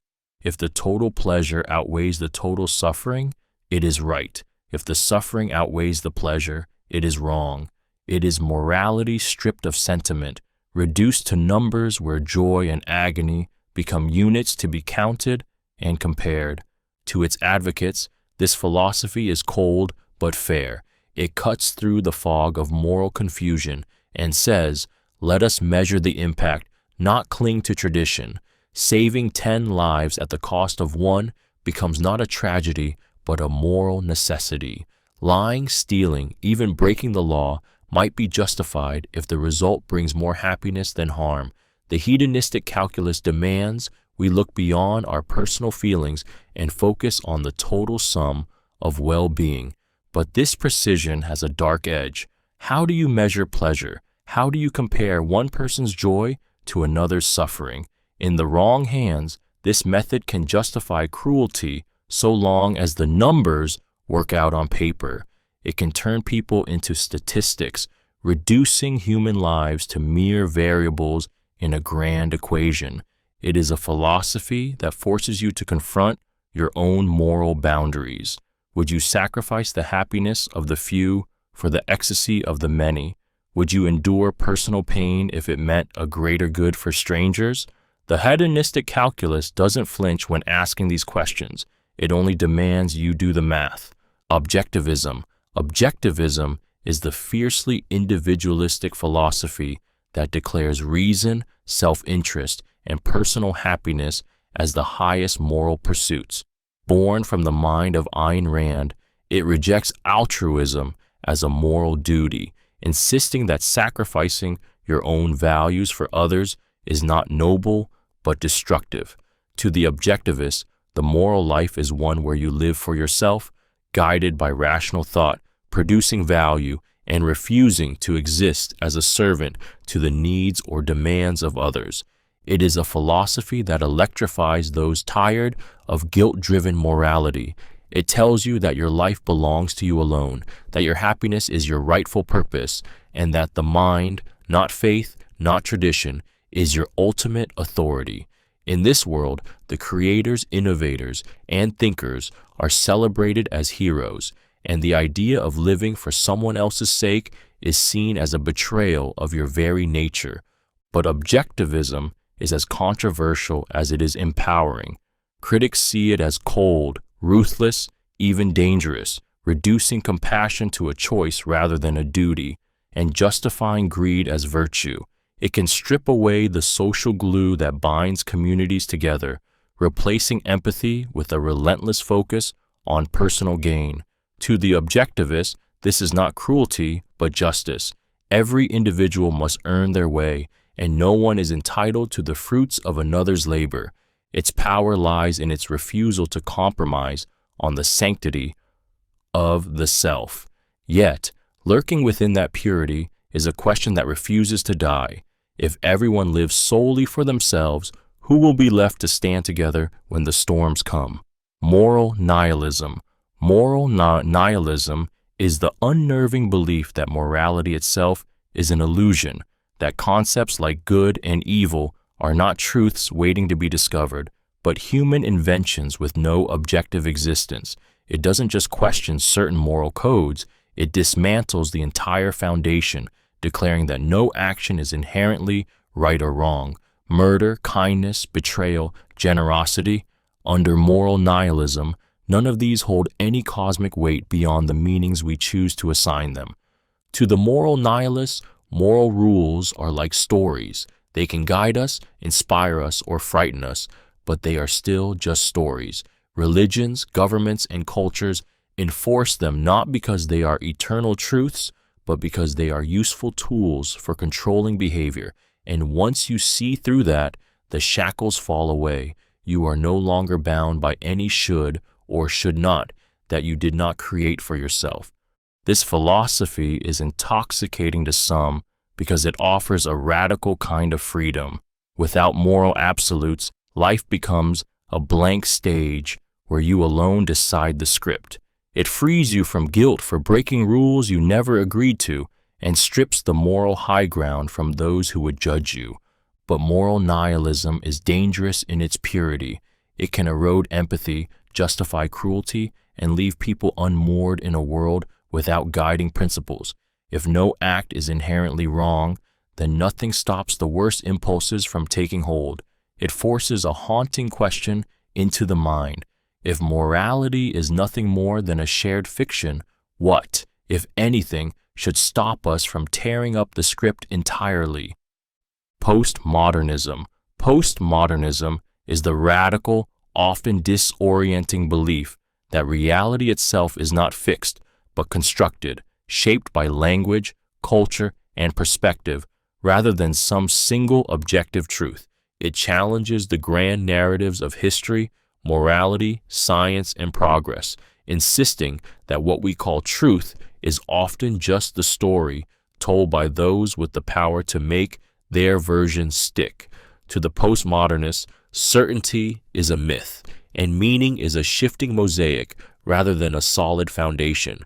If the total pleasure outweighs the total suffering, it is right. If the suffering outweighs the pleasure, it is wrong. It is morality stripped of sentiment, reduced to numbers where joy and agony become units to be counted and compared. To its advocates, this philosophy is cold but fair. It cuts through the fog of moral confusion and says, let us measure the impact, not cling to tradition. Saving 10 lives at the cost of one becomes not a tragedy, but a moral necessity. Lying, stealing, even breaking the law might be justified if the result brings more happiness than harm. The hedonistic calculus demands we look beyond our personal feelings and focus on the total sum of well-being. But this precision has a dark edge. How do you measure pleasure? How do you compare one person's joy to another's suffering? In the wrong hands, this method can justify cruelty so long as the numbers work out on paper. It can turn people into statistics, reducing human lives to mere variables in a grand equation. It is a philosophy that forces you to confront your own moral boundaries. Would you sacrifice the happiness of the few for the ecstasy of the many? Would you endure personal pain if it meant a greater good for strangers? The hedonistic calculus doesn't flinch when asking these questions. It only demands you do the math. Objectivism. Objectivism is the fiercely individualistic philosophy that declares reason, self-interest, and personal happiness as the highest moral pursuits. Born from the mind of Ayn Rand, it rejects altruism as a moral duty, insisting that sacrificing your own values for others is not noble but destructive. To the objectivist, the moral life is one where you live for yourself, guided by rational thought, producing value, and refusing to exist as a servant to the needs or demands of others. It is a philosophy that electrifies those tired of guilt-driven morality. It tells you that your life belongs to you alone, that your happiness is your rightful purpose, and that the mind, not faith, not tradition, is your ultimate authority. In this world, the creators, innovators, and thinkers are celebrated as heroes, and the idea of living for someone else's sake is seen as a betrayal of your very nature. But objectivism is as controversial as it is empowering. Critics see it as cold, ruthless, even dangerous, reducing compassion to a choice rather than a duty, and justifying greed as virtue. It can strip away the social glue that binds communities together, replacing empathy with a relentless focus on personal gain. To the objectivist, this is not cruelty, but justice. Every individual must earn their way, and no one is entitled to the fruits of another's labor. Its power lies in its refusal to compromise on the sanctity of the self. Yet, lurking within that purity is a question that refuses to die. If everyone lives solely for themselves, who will be left to stand together when the storms come? Moral nihilism. Moral nihilism is the unnerving belief that morality itself is an illusion, that concepts like good and evil are not truths waiting to be discovered, but human inventions with no objective existence. It doesn't just question certain moral codes, it dismantles the entire foundation, declaring that no action is inherently right or wrong. Murder, kindness, betrayal, generosity. Under moral nihilism, none of these hold any cosmic weight beyond the meanings we choose to assign them. To the moral nihilist, moral rules are like stories. They can guide us, inspire us, or frighten us, but they are still just stories. Religions, governments, and cultures enforce them not because they are eternal truths, but because they are useful tools for controlling behavior. And once you see through that, the shackles fall away. You are no longer bound by any should or should not that you did not create for yourself. This philosophy is intoxicating to some because it offers a radical kind of freedom. Without moral absolutes, life becomes a blank stage where you alone decide the script. It frees you from guilt for breaking rules you never agreed to and strips the moral high ground from those who would judge you. But moral nihilism is dangerous in its purity. It can erode empathy, justify cruelty, and leave people unmoored in a world without guiding principles. If no act is inherently wrong, then nothing stops the worst impulses from taking hold. It forces a haunting question into the mind. If morality is nothing more than a shared fiction, what, if anything, should stop us from tearing up the script entirely? Postmodernism. Postmodernism is the radical, often disorienting belief that reality itself is not fixed, but constructed, shaped by language, culture, and perspective, rather than some single objective truth. It challenges the grand narratives of history, morality, science, and progress, insisting that what we call truth is often just the story told by those with the power to make their version stick. To the postmodernists, certainty is a myth, and meaning is a shifting mosaic rather than a solid foundation.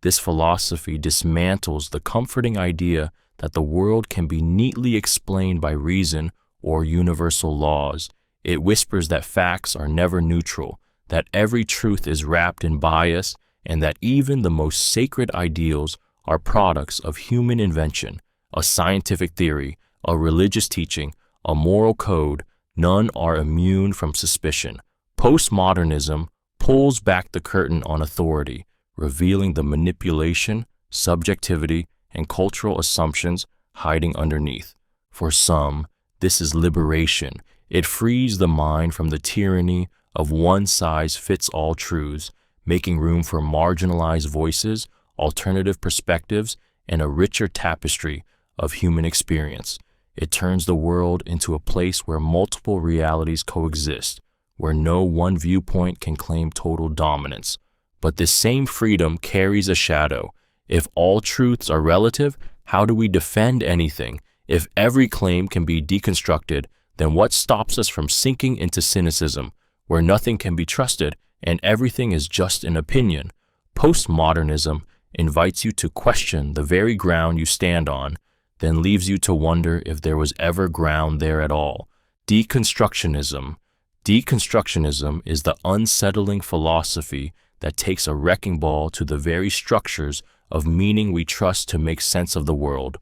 This philosophy dismantles the comforting idea that the world can be neatly explained by reason or universal laws. It whispers that facts are never neutral, that every truth is wrapped in bias, and that even the most sacred ideals are products of human invention. A scientific theory, a religious teaching, a moral code, none are immune from suspicion. Postmodernism pulls back the curtain on authority, revealing the manipulation, subjectivity, and cultural assumptions hiding underneath. For some, this is liberation. It frees the mind from the tyranny of one-size-fits-all truths, making room for marginalized voices, alternative perspectives, and a richer tapestry of human experience. It turns the world into a place where multiple realities coexist, where no one viewpoint can claim total dominance. But this same freedom carries a shadow. If all truths are relative, how do we defend anything? If every claim can be deconstructed, then what stops us from sinking into cynicism, where nothing can be trusted and everything is just an opinion? Postmodernism invites you to question the very ground you stand on, then leaves you to wonder if there was ever ground there at all. Deconstructionism. Deconstructionism is the unsettling philosophy that takes a wrecking ball to the very structures of meaning we trust to make sense of the world.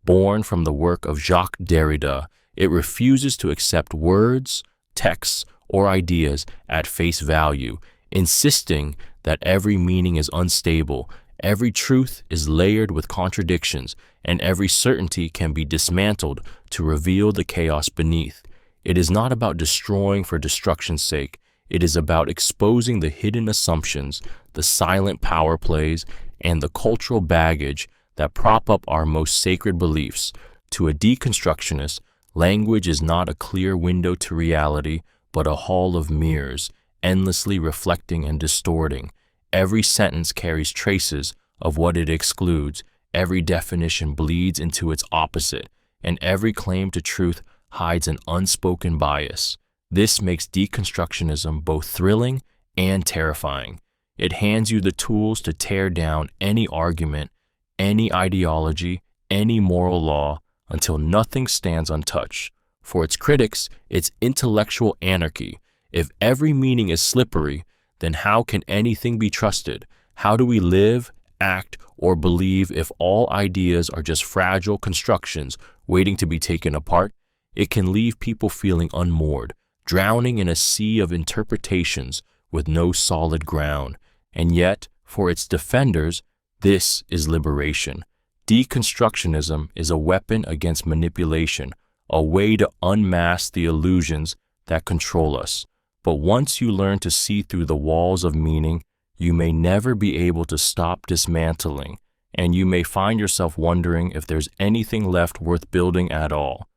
Born from the work of Jacques Derrida, it refuses to accept words, texts, or ideas at face value, insisting that every meaning is unstable, every truth is layered with contradictions, and every certainty can be dismantled to reveal the chaos beneath. It is not about destroying for destruction's sake. It is about exposing the hidden assumptions, the silent power plays, and the cultural baggage that prop up our most sacred beliefs. To a deconstructionist, language is not a clear window to reality, but a hall of mirrors, endlessly reflecting and distorting. Every sentence carries traces of what it excludes, every definition bleeds into its opposite, and every claim to truth hides an unspoken bias. This makes deconstructionism both thrilling and terrifying. It hands you the tools to tear down any argument, any ideology, any moral law, until nothing stands untouched. For its critics, it's intellectual anarchy. If every meaning is slippery, then how can anything be trusted? How do we live, act, or believe if all ideas are just fragile constructions waiting to be taken apart? It can leave people feeling unmoored, drowning in a sea of interpretations with no solid ground. And yet, for its defenders, this is liberation. Deconstructionism is a weapon against manipulation, a way to unmask the illusions that control us. But once you learn to see through the walls of meaning, you may never be able to stop dismantling, and you may find yourself wondering if there's anything left worth building at all.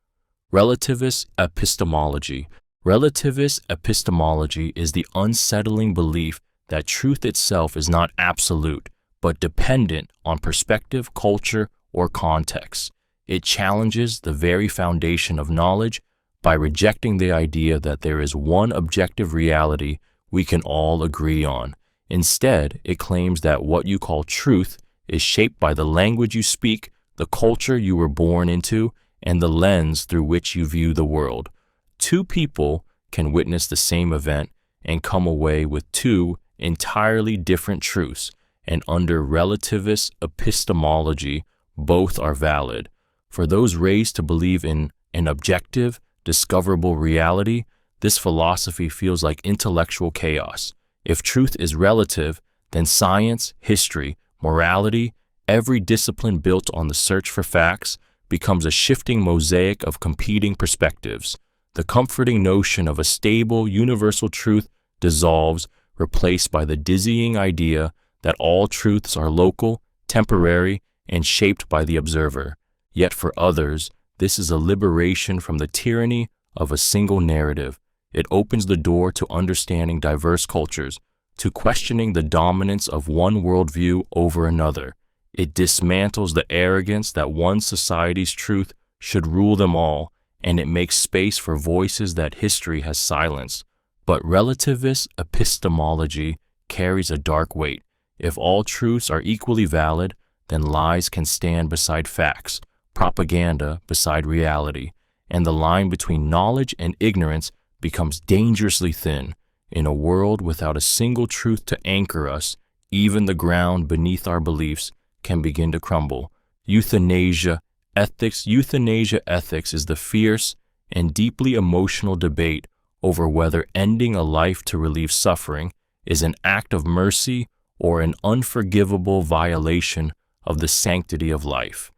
Relativist Epistemology. Relativist epistemology is the unsettling belief that truth itself is not absolute, but dependent on perspective, culture, or context. It challenges the very foundation of knowledge by rejecting the idea that there is one objective reality we can all agree on. Instead, it claims that what you call truth is shaped by the language you speak, the culture you were born into, and the lens through which you view the world. Two people can witness the same event and come away with two entirely different truths, and under Relativist Epistemology, both are valid. For those raised to believe in an objective, discoverable reality, this philosophy feels like intellectual chaos. If truth is relative, then science, history, morality, every discipline built on the search for facts becomes a shifting mosaic of competing perspectives. The comforting notion of a stable, universal truth dissolves, replaced by the dizzying idea that all truths are local, temporary, and shaped by the observer. Yet for others, this is a liberation from the tyranny of a single narrative. It opens the door to understanding diverse cultures, to questioning the dominance of one worldview over another. It dismantles the arrogance that one society's truth should rule them all, and it makes space for voices that history has silenced. But relativist epistemology carries a dark weight. If all truths are equally valid, then lies can stand beside facts, propaganda beside reality, and the line between knowledge and ignorance becomes dangerously thin. In a world without a single truth to anchor us, even the ground beneath our beliefs can begin to crumble. Euthanasia Ethics is the fierce and deeply emotional debate over whether ending a life to relieve suffering is an act of mercy or an unforgivable violation of the sanctity of life.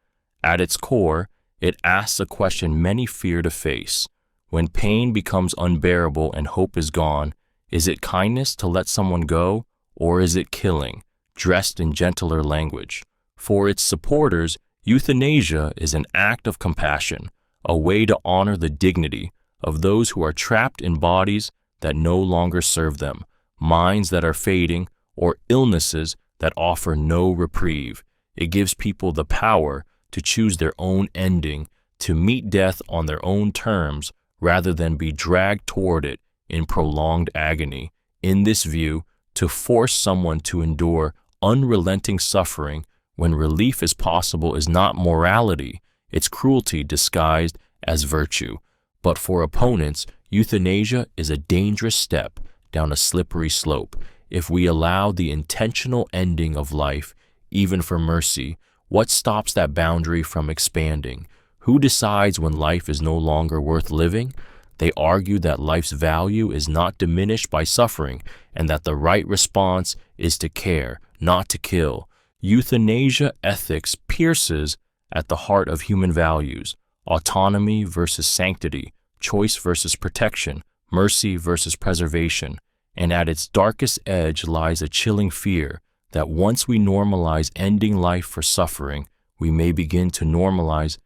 At its core, it asks a question many fear to face. When pain becomes unbearable and hope is gone, is it kindness to let someone go, or is it killing, dressed in gentler language? For its supporters, euthanasia is an act of compassion, a way to honor the dignity of those who are trapped in bodies that no longer serve them, minds that are fading, or illnesses that offer no reprieve. It gives people the power to choose their own ending, to meet death on their own terms, rather than be dragged toward it in prolonged agony. In this view, to force someone to endure unrelenting suffering when relief is possible is not morality, it's cruelty disguised as virtue. But for opponents, euthanasia is a dangerous step down a slippery slope. If we allow the intentional ending of life, even for mercy, what stops that boundary from expanding? Who decides when life is no longer worth living? They argue that life's value is not diminished by suffering and that the right response is to care, not to kill. Euthanasia ethics pierces at the heart of human values: autonomy versus sanctity, choice versus protection, mercy versus preservation. And at its darkest edge lies a chilling fear that once we normalize ending life for suffering, we may begin to normalize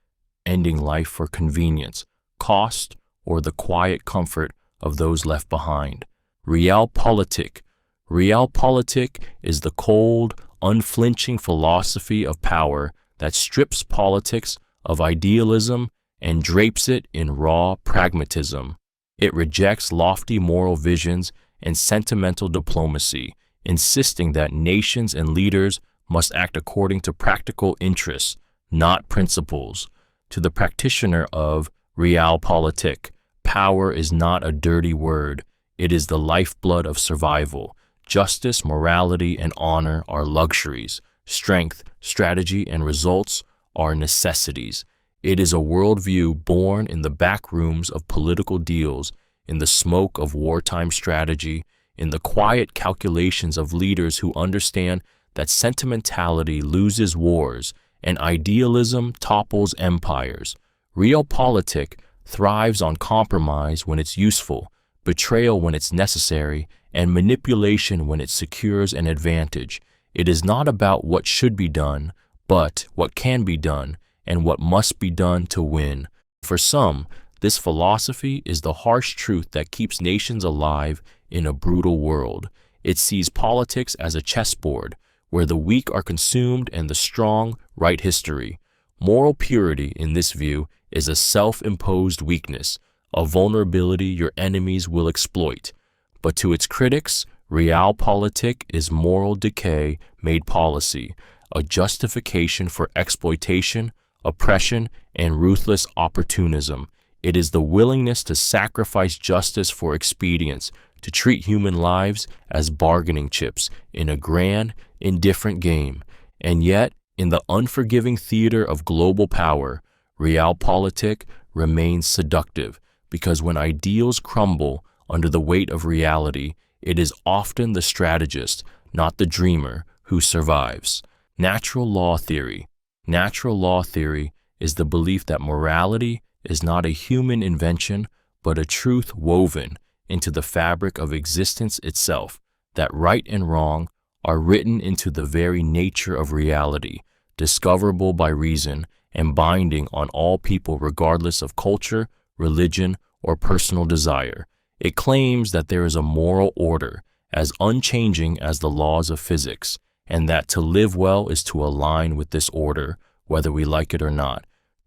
ending life for convenience, cost, or the quiet comfort of those left behind. Realpolitik. Realpolitik is the cold, unflinching philosophy of power that strips politics of idealism and drapes it in raw pragmatism. It rejects lofty moral visions and sentimental diplomacy, insisting that nations and leaders must act according to practical interests, not principles. To the practitioner of Realpolitik, power is not a dirty word. It is the lifeblood of survival. Justice, morality, and honor are luxuries. Strength, strategy, and results are necessities. It is a worldview born in the back rooms of political deals, in the smoke of wartime strategy, in the quiet calculations of leaders who understand that sentimentality loses wars and idealism topples empires. Realpolitik thrives on compromise when it's useful, betrayal when it's necessary, and manipulation when it secures an advantage. It is not about what should be done, but what can be done and what must be done to win. For some, this philosophy is the harsh truth that keeps nations alive in a brutal world. It sees politics as a chessboard, where the weak are consumed and the strong write history. Moral purity, in this view, is a self-imposed weakness, a vulnerability your enemies will exploit. But to its critics, realpolitik is moral decay made policy, a justification for exploitation, oppression, and ruthless opportunism. It is the willingness to sacrifice justice for expedience, to treat human lives as bargaining chips in a grand, indifferent game. And yet, in the unforgiving theater of global power, Realpolitik remains seductive, because when ideals crumble under the weight of reality, it is often the strategist, not the dreamer, who survives. Natural law theory. Natural law theory is the belief that morality is not a human invention, but a truth woven into the fabric of existence itself, that right and wrong are written into the very nature of reality, discoverable by reason and binding on all people regardless of culture, religion, or personal desire. It claims that there is a moral order as unchanging as the laws of physics, and that to live well is to align with this order, whether we like it or not.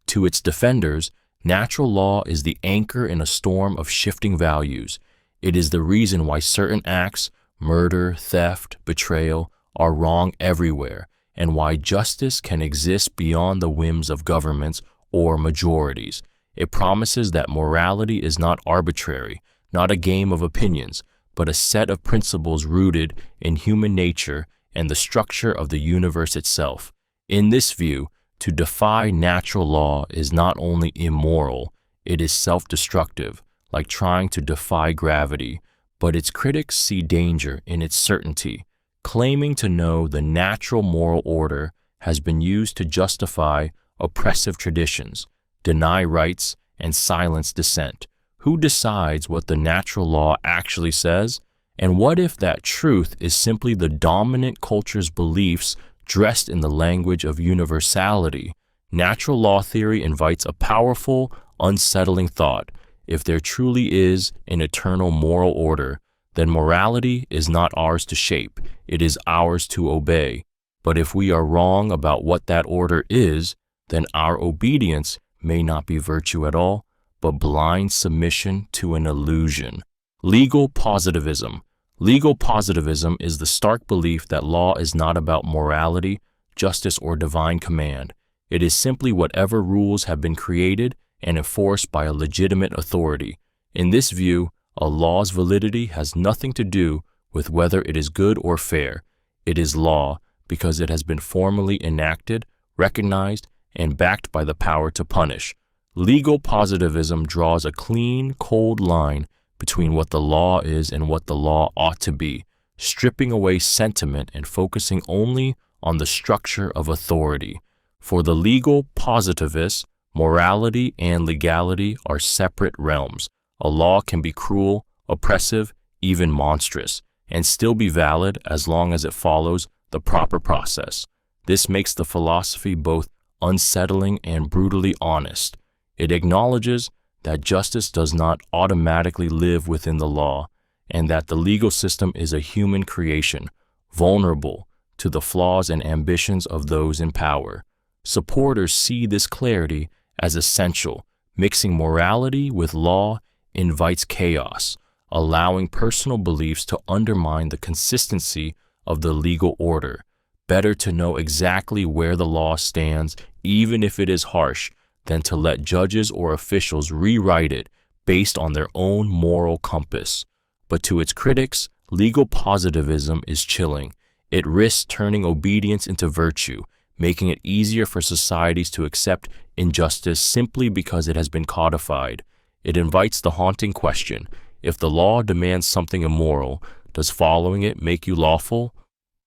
To its defenders, natural law is the anchor in a storm of shifting values. It is the reason why certain acts, murder, theft, betrayal, are wrong everywhere, and why justice can exist beyond the whims of governments or majorities. It promises that morality is not arbitrary, not a game of opinions, but a set of principles rooted in human nature and the structure of the universe itself. In this view, to defy natural law is not only immoral, it is self-destructive, like trying to defy gravity, but its critics see danger in its certainty. Claiming to know the natural moral order has been used to justify oppressive traditions, deny rights, and silence dissent. Who decides what the natural law actually says? And what if that truth is simply the dominant culture's beliefs dressed in the language of universality? Natural law theory invites a powerful, unsettling thought. If there truly is an eternal moral order, then morality is not ours to shape, it is ours to obey. But if we are wrong about what that order is, then our obedience may not be virtue at all, but blind submission to an illusion. Legal positivism. Legal positivism is the stark belief that law is not about morality, justice, or divine command. It is simply whatever rules have been created and enforced by a legitimate authority. In this view, a law's validity has nothing to do with whether it is good or fair. It is law because it has been formally enacted, recognized, and backed by the power to punish. Legal positivism draws a clean, cold line between what the law is and what the law ought to be, stripping away sentiment and focusing only on the structure of authority. For the legal positivists, morality and legality are separate realms. A law can be cruel, oppressive, even monstrous, and still be valid as long as it follows the proper process. This makes the philosophy both unsettling and brutally honest. It acknowledges that justice does not automatically live within the law, and that the legal system is a human creation, vulnerable to the flaws and ambitions of those in power. Supporters see this clarity as essential. Mixing morality with law invites chaos, allowing personal beliefs to undermine the consistency of the legal order. Better to know exactly where the law stands, even if it is harsh, than to let judges or officials rewrite it based on their own moral compass. But to its critics, legal positivism is chilling. It risks turning obedience into virtue, making it easier for societies to accept injustice simply because it has been codified. It invites the haunting question: if the law demands something immoral, does following it make you lawful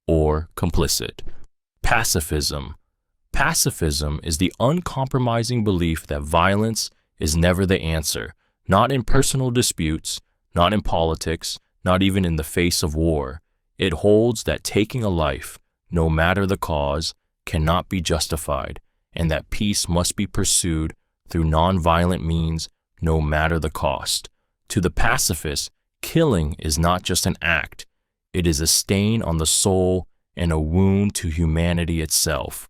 or complicit? Pacifism. Pacifism is the uncompromising belief that violence is never the answer, not in personal disputes, not in politics, not even in the face of war. It holds that taking a life, no matter the cause, cannot be justified, and that peace must be pursued through non-violent means, no matter the cost. To the pacifist, killing is not just an act, it is a stain on the soul and a wound to humanity itself.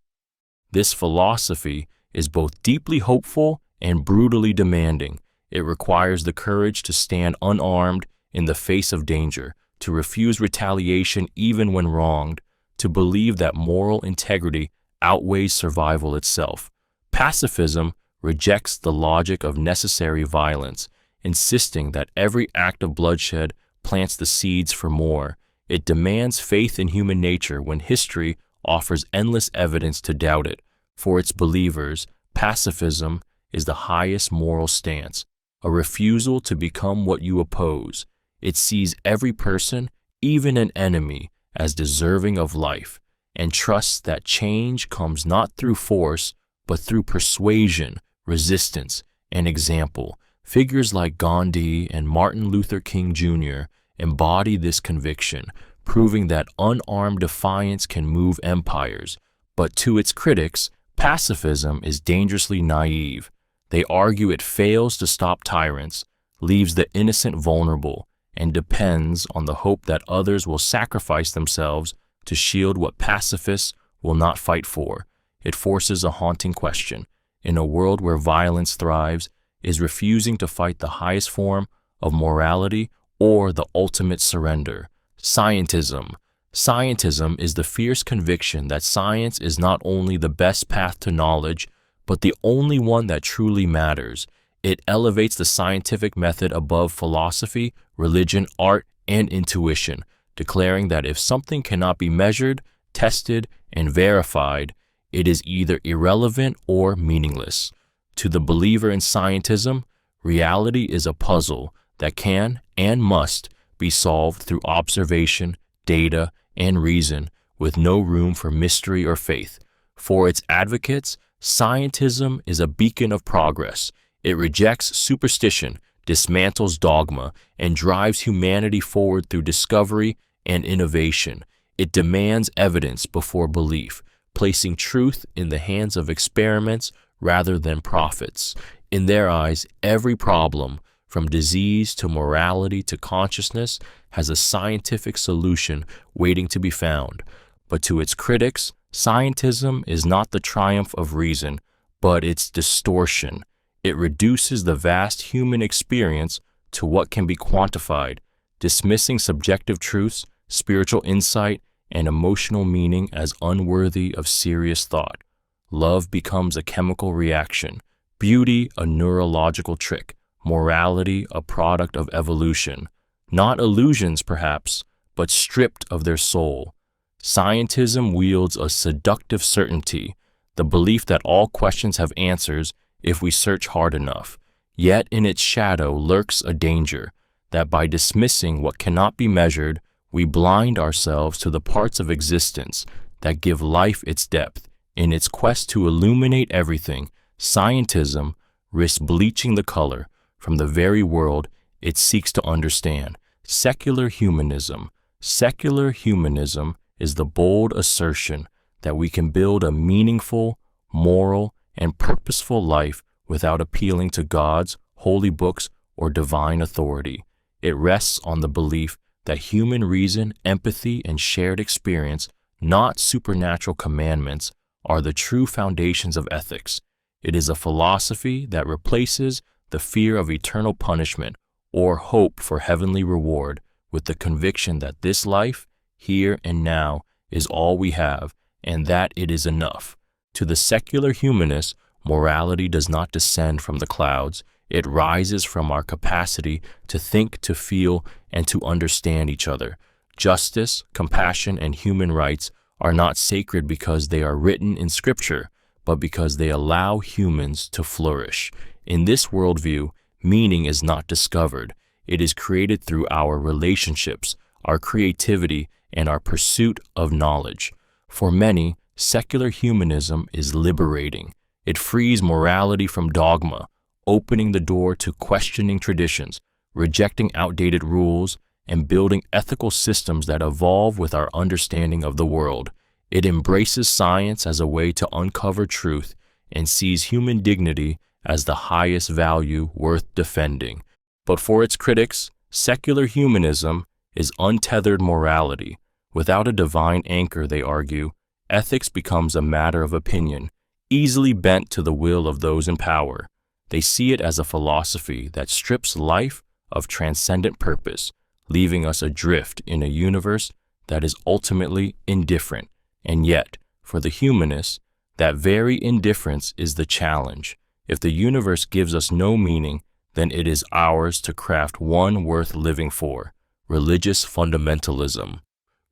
This philosophy is both deeply hopeful and brutally demanding. It requires the courage to stand unarmed in the face of danger, to refuse retaliation even when wronged, to believe that moral integrity outweighs survival itself. Pacifism rejects the logic of necessary violence, insisting that every act of bloodshed plants the seeds for more. It demands faith in human nature when history offers endless evidence to doubt it. For its believers, pacifism is the highest moral stance, a refusal to become what you oppose. It sees every person, even an enemy, as deserving of life, and trusts that change comes not through force, but through persuasion, resistance, and example. Figures like Gandhi and Martin Luther King Jr. embody this conviction, proving that unarmed defiance can move empires. But to its critics, pacifism is dangerously naive. They argue it fails to stop tyrants, leaves the innocent vulnerable, and depends on the hope that others will sacrifice themselves to shield what pacifists will not fight for. It forces a haunting question. In a world where violence thrives, is refusing to fight the highest form of morality or the ultimate surrender? Scientism. Scientism is the fierce conviction that science is not only the best path to knowledge, but the only one that truly matters. It elevates the scientific method above philosophy, religion, art, and intuition, declaring that if something cannot be measured, tested, and verified, it is either irrelevant or meaningless. To the believer in scientism, reality is a puzzle that can and must be solved through observation, data, and reason, with no room for mystery or faith. For its advocates, scientism is a beacon of progress. It rejects superstition, dismantles dogma, and drives humanity forward through discovery and innovation. It demands evidence before belief, placing truth in the hands of experiments rather than prophets. In their eyes, every problem, from disease to morality to consciousness, has a scientific solution waiting to be found. But to its critics, scientism is not the triumph of reason, but its distortion. It reduces the vast human experience to what can be quantified, dismissing subjective truths, spiritual insight, and emotional meaning as unworthy of serious thought. Love becomes a chemical reaction, beauty a neurological trick, morality a product of evolution. Not illusions, perhaps, but stripped of their soul. Scientism wields a seductive certainty, the belief that all questions have answers if we search hard enough. Yet in its shadow lurks a danger, that by dismissing what cannot be measured, we blind ourselves to the parts of existence that give life its depth. In its quest to illuminate everything, scientism risks bleaching the color from the very world it seeks to understand. Secular humanism. Secular humanism is the bold assertion that we can build a meaningful, moral, and purposeful life without appealing to gods, holy books, or divine authority. It rests on the belief that human reason, empathy, and shared experience, not supernatural commandments, are the true foundations of ethics. It is a philosophy that replaces the fear of eternal punishment or hope for heavenly reward with the conviction that this life, here and now, is all we have, and that it is enough. To the secular humanist, morality does not descend from the clouds. It rises from our capacity to think, to feel, and to understand each other. Justice, compassion, and human rights are not sacred because they are written in Scripture, but because they allow humans to flourish. In this worldview, meaning is not discovered. It is created through our relationships, our creativity, and our pursuit of knowledge. For many, secular humanism is liberating. It frees morality from dogma, opening the door to questioning traditions, rejecting outdated rules, and building ethical systems that evolve with our understanding of the world. It embraces science as a way to uncover truth and sees human dignity as the highest value worth defending. But for its critics, secular humanism is untethered morality. Without a divine anchor, they argue, ethics becomes a matter of opinion, easily bent to the will of those in power. They see it as a philosophy that strips life of transcendent purpose, leaving us adrift in a universe that is ultimately indifferent. And yet, for the humanists, that very indifference is the challenge. If the universe gives us no meaning, then it is ours to craft one worth living for. religious fundamentalism.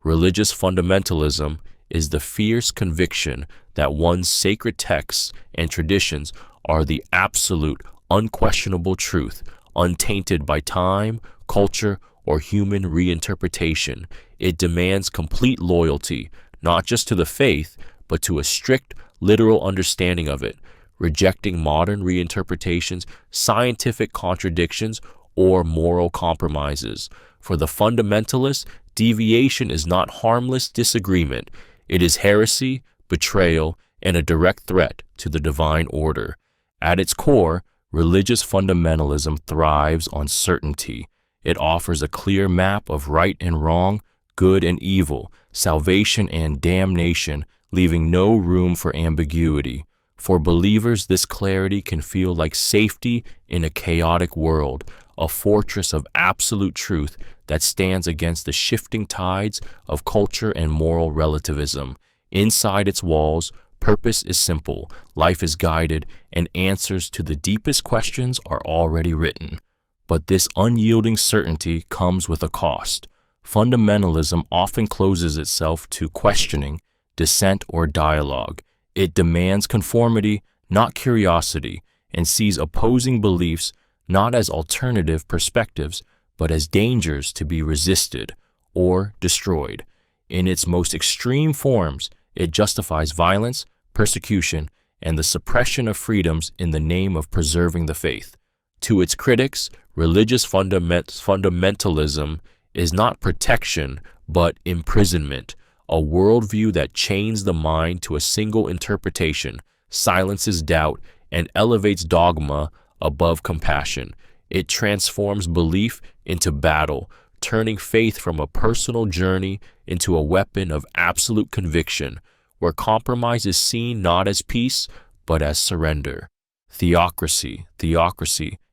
Religious fundamentalism is the fierce conviction that one's sacred texts and traditions are the absolute, unquestionable truth, untainted by time, culture, or human reinterpretation. It demands complete loyalty, not just to the faith, but to a strict, literal understanding of it, rejecting modern reinterpretations, scientific contradictions, or moral compromises. For the fundamentalist, deviation is not harmless disagreement. It is heresy, betrayal, and a direct threat to the divine order. At its core, religious fundamentalism thrives on certainty. It offers a clear map of right and wrong, good and evil, salvation and damnation, leaving no room for ambiguity. For believers, this clarity can feel like safety in a chaotic world, a fortress of absolute truth that stands against the shifting tides of culture and moral relativism. Inside its walls, purpose is simple, life is guided, and answers to the deepest questions are already written. But this unyielding certainty comes with a cost. Fundamentalism often closes itself to questioning, dissent, or dialogue. It demands conformity, not curiosity, and sees opposing beliefs not as alternative perspectives, but as dangers to be resisted or destroyed. In its most extreme forms, it justifies violence, persecution, and the suppression of freedoms in the name of preserving the faith. To its critics, religious fundamentalism is not protection, but imprisonment, a worldview that chains the mind to a single interpretation, silences doubt, and elevates dogma above compassion. It transforms belief into battle, turning faith from a personal journey into a weapon of absolute conviction, where compromise is seen not as peace, but as surrender. Theocracy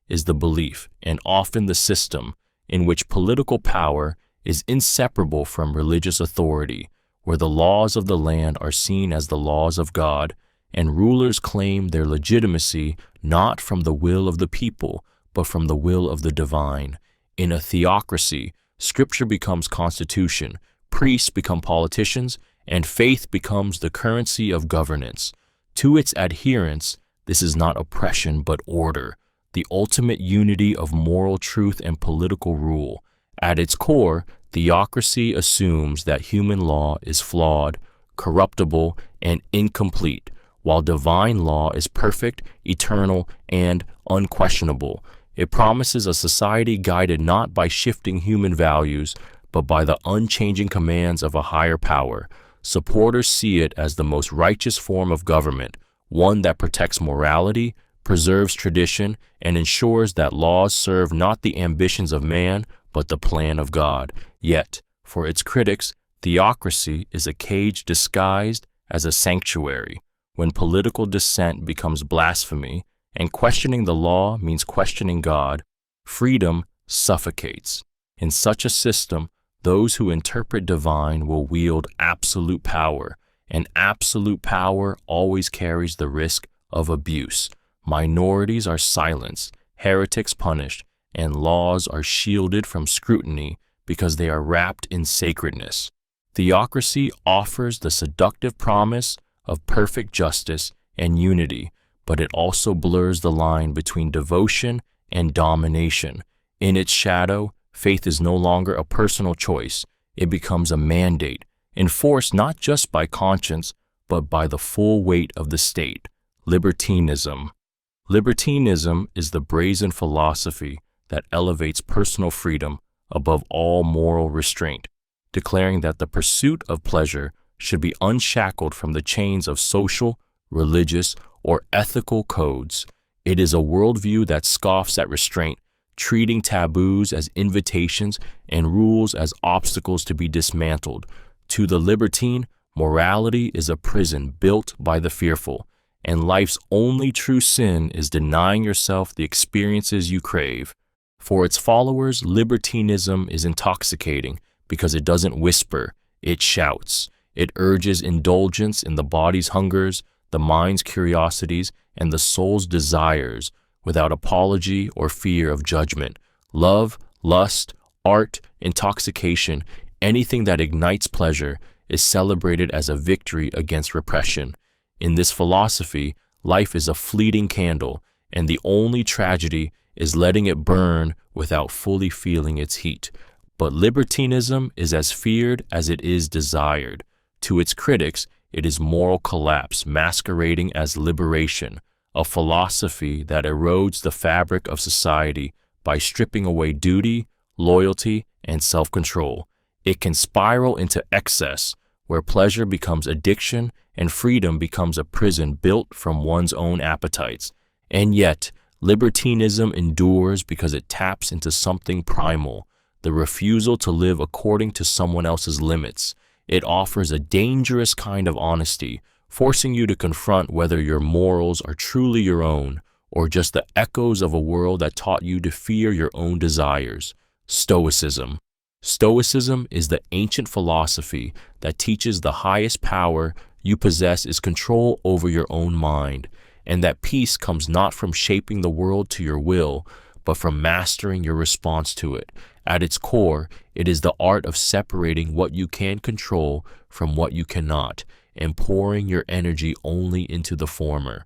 is the belief, and often the system, in which political power is inseparable from religious authority, where the laws of the land are seen as the laws of God, and rulers claim their legitimacy not from the will of the people, but from the will of the divine. In a theocracy, scripture becomes constitution, priests become politicians, and faith becomes the currency of governance. To its adherents, this is not oppression but order, the ultimate unity of moral truth and political rule. At its core, theocracy assumes that human law is flawed, corruptible, and incomplete, while divine law is perfect, eternal, and unquestionable. It promises a society guided not by shifting human values, but by the unchanging commands of a higher power. Supporters see it as the most righteous form of government, one that protects morality, preserves tradition, and ensures that laws serve not the ambitions of man, but the plan of God. Yet, for its critics, theocracy is a cage disguised as a sanctuary. When political dissent becomes blasphemy, and questioning the law means questioning God, freedom suffocates. In such a system, those who interpret divine will wield absolute power, and absolute power always carries the risk of abuse. Minorities are silenced, heretics punished, and laws are shielded from scrutiny because they are wrapped in sacredness. Theocracy offers the seductive promise of perfect justice and unity, but it also blurs the line between devotion and domination. In its shadow, faith is no longer a personal choice. It becomes a mandate, enforced not just by conscience, but by the full weight of the state. Libertinism. Libertinism is the brazen philosophy that elevates personal freedom above all moral restraint, declaring that the pursuit of pleasure should be unshackled from the chains of social, religious, or ethical codes. It is a worldview that scoffs at restraint, treating taboos as invitations and rules as obstacles to be dismantled. To the libertine, morality is a prison built by the fearful, and life's only true sin is denying yourself the experiences you crave. For its followers, libertinism is intoxicating because it doesn't whisper, it shouts. It urges indulgence in the body's hungers, the mind's curiosities, and the soul's desires, without apology or fear of judgment. Love, lust, art, intoxication, anything that ignites pleasure is celebrated as a victory against repression. In this philosophy, life is a fleeting candle, and the only tragedy is letting it burn without fully feeling its heat. But libertinism is as feared as it is desired. To its critics, it is moral collapse masquerading as liberation, a philosophy that erodes the fabric of society by stripping away duty, loyalty, and self-control. It can spiral into excess, where pleasure becomes addiction and freedom becomes a prison built from one's own appetites. And yet, libertinism endures because it taps into something primal, the refusal to live according to someone else's limits. It offers a dangerous kind of honesty, forcing you to confront whether your morals are truly your own or just the echoes of a world that taught you to fear your own desires. Stoicism. Stoicism is the ancient philosophy that teaches the highest power you possess is control over your own mind, and that peace comes not from shaping the world to your will, but from mastering your response to it. At its core, it is the art of separating what you can control from what you cannot, and pouring your energy only into the former.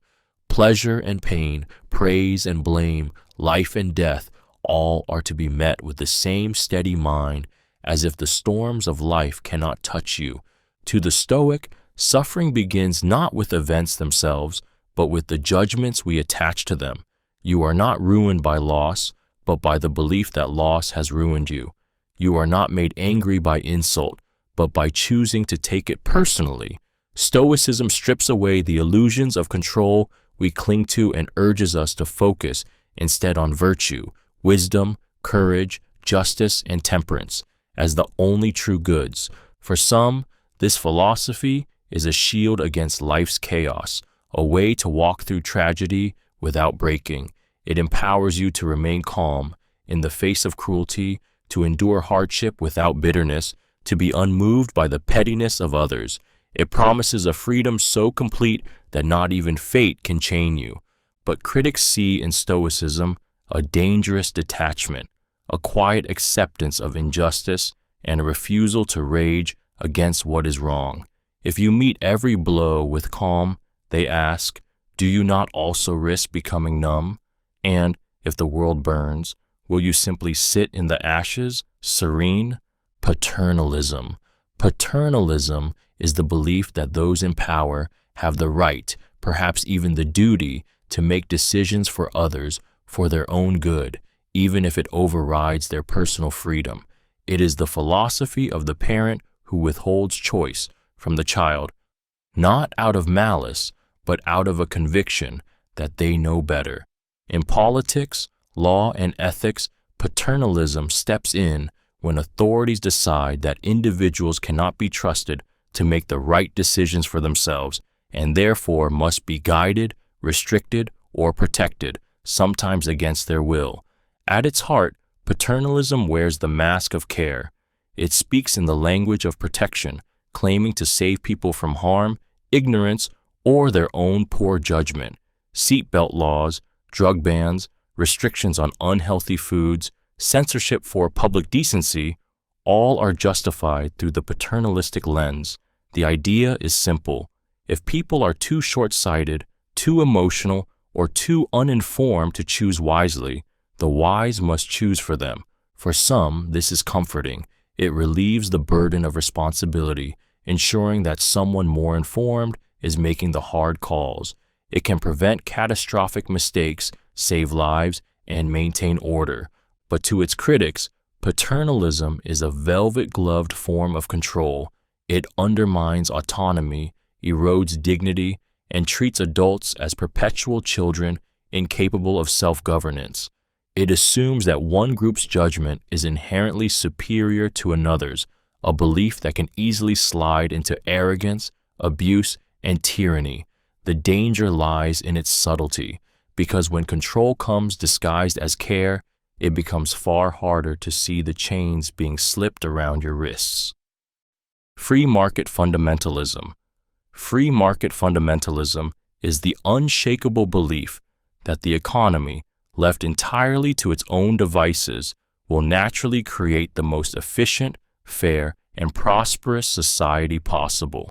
Pleasure and pain, praise and blame, life and death, all are to be met with the same steady mind, as if the storms of life cannot touch you. To the Stoic, suffering begins not with events themselves, but with the judgments we attach to them. You are not ruined by loss, but by the belief that loss has ruined you. You are not made angry by insult, but by choosing to take it personally. Stoicism strips away the illusions of control we cling to and urges us to focus instead on virtue, wisdom, courage, justice, and temperance as the only true goods. For some, this philosophy is a shield against life's chaos, a way to walk through tragedy without breaking. It empowers you to remain calm in the face of cruelty, to endure hardship without bitterness, to be unmoved by the pettiness of others. It promises a freedom so complete that not even fate can chain you. But critics see in Stoicism a dangerous detachment, a quiet acceptance of injustice, and a refusal to rage against what is wrong. If you meet every blow with calm, they ask, do you not also risk becoming numb? And if the world burns, will you simply sit in the ashes, serene? Paternalism. Paternalism is the belief that those in power have the right, perhaps even the duty, to make decisions for others for their own good, even if it overrides their personal freedom. It is the philosophy of the parent who withholds choice from the child, not out of malice, but out of a conviction that they know better. In politics, law, and ethics, paternalism steps in when authorities decide that individuals cannot be trusted to make the right decisions for themselves and therefore must be guided, restricted, or protected, sometimes against their will. At its heart, paternalism wears the mask of care. It speaks in the language of protection, claiming to save people from harm, ignorance, or their own poor judgment. Seatbelt laws, drug bans, restrictions on unhealthy foods, censorship for public decency, all are justified through the paternalistic lens. The idea is simple. If people are too short-sighted, too emotional, or too uninformed to choose wisely, the wise must choose for them. For some, this is comforting. It relieves the burden of responsibility, ensuring that someone more informed is making the hard calls. It can prevent catastrophic mistakes, save lives, and maintain order. But to its critics, paternalism is a velvet-gloved form of control. It undermines autonomy, erodes dignity, and treats adults as perpetual children incapable of self-governance. It assumes that one group's judgment is inherently superior to another's, a belief that can easily slide into arrogance, abuse, and tyranny. The danger lies in its subtlety, because when control comes disguised as care, it becomes far harder to see the chains being slipped around your wrists. Free market fundamentalism. Free market fundamentalism is the unshakable belief that the economy, left entirely to its own devices, will naturally create the most efficient, fair, and prosperous society possible.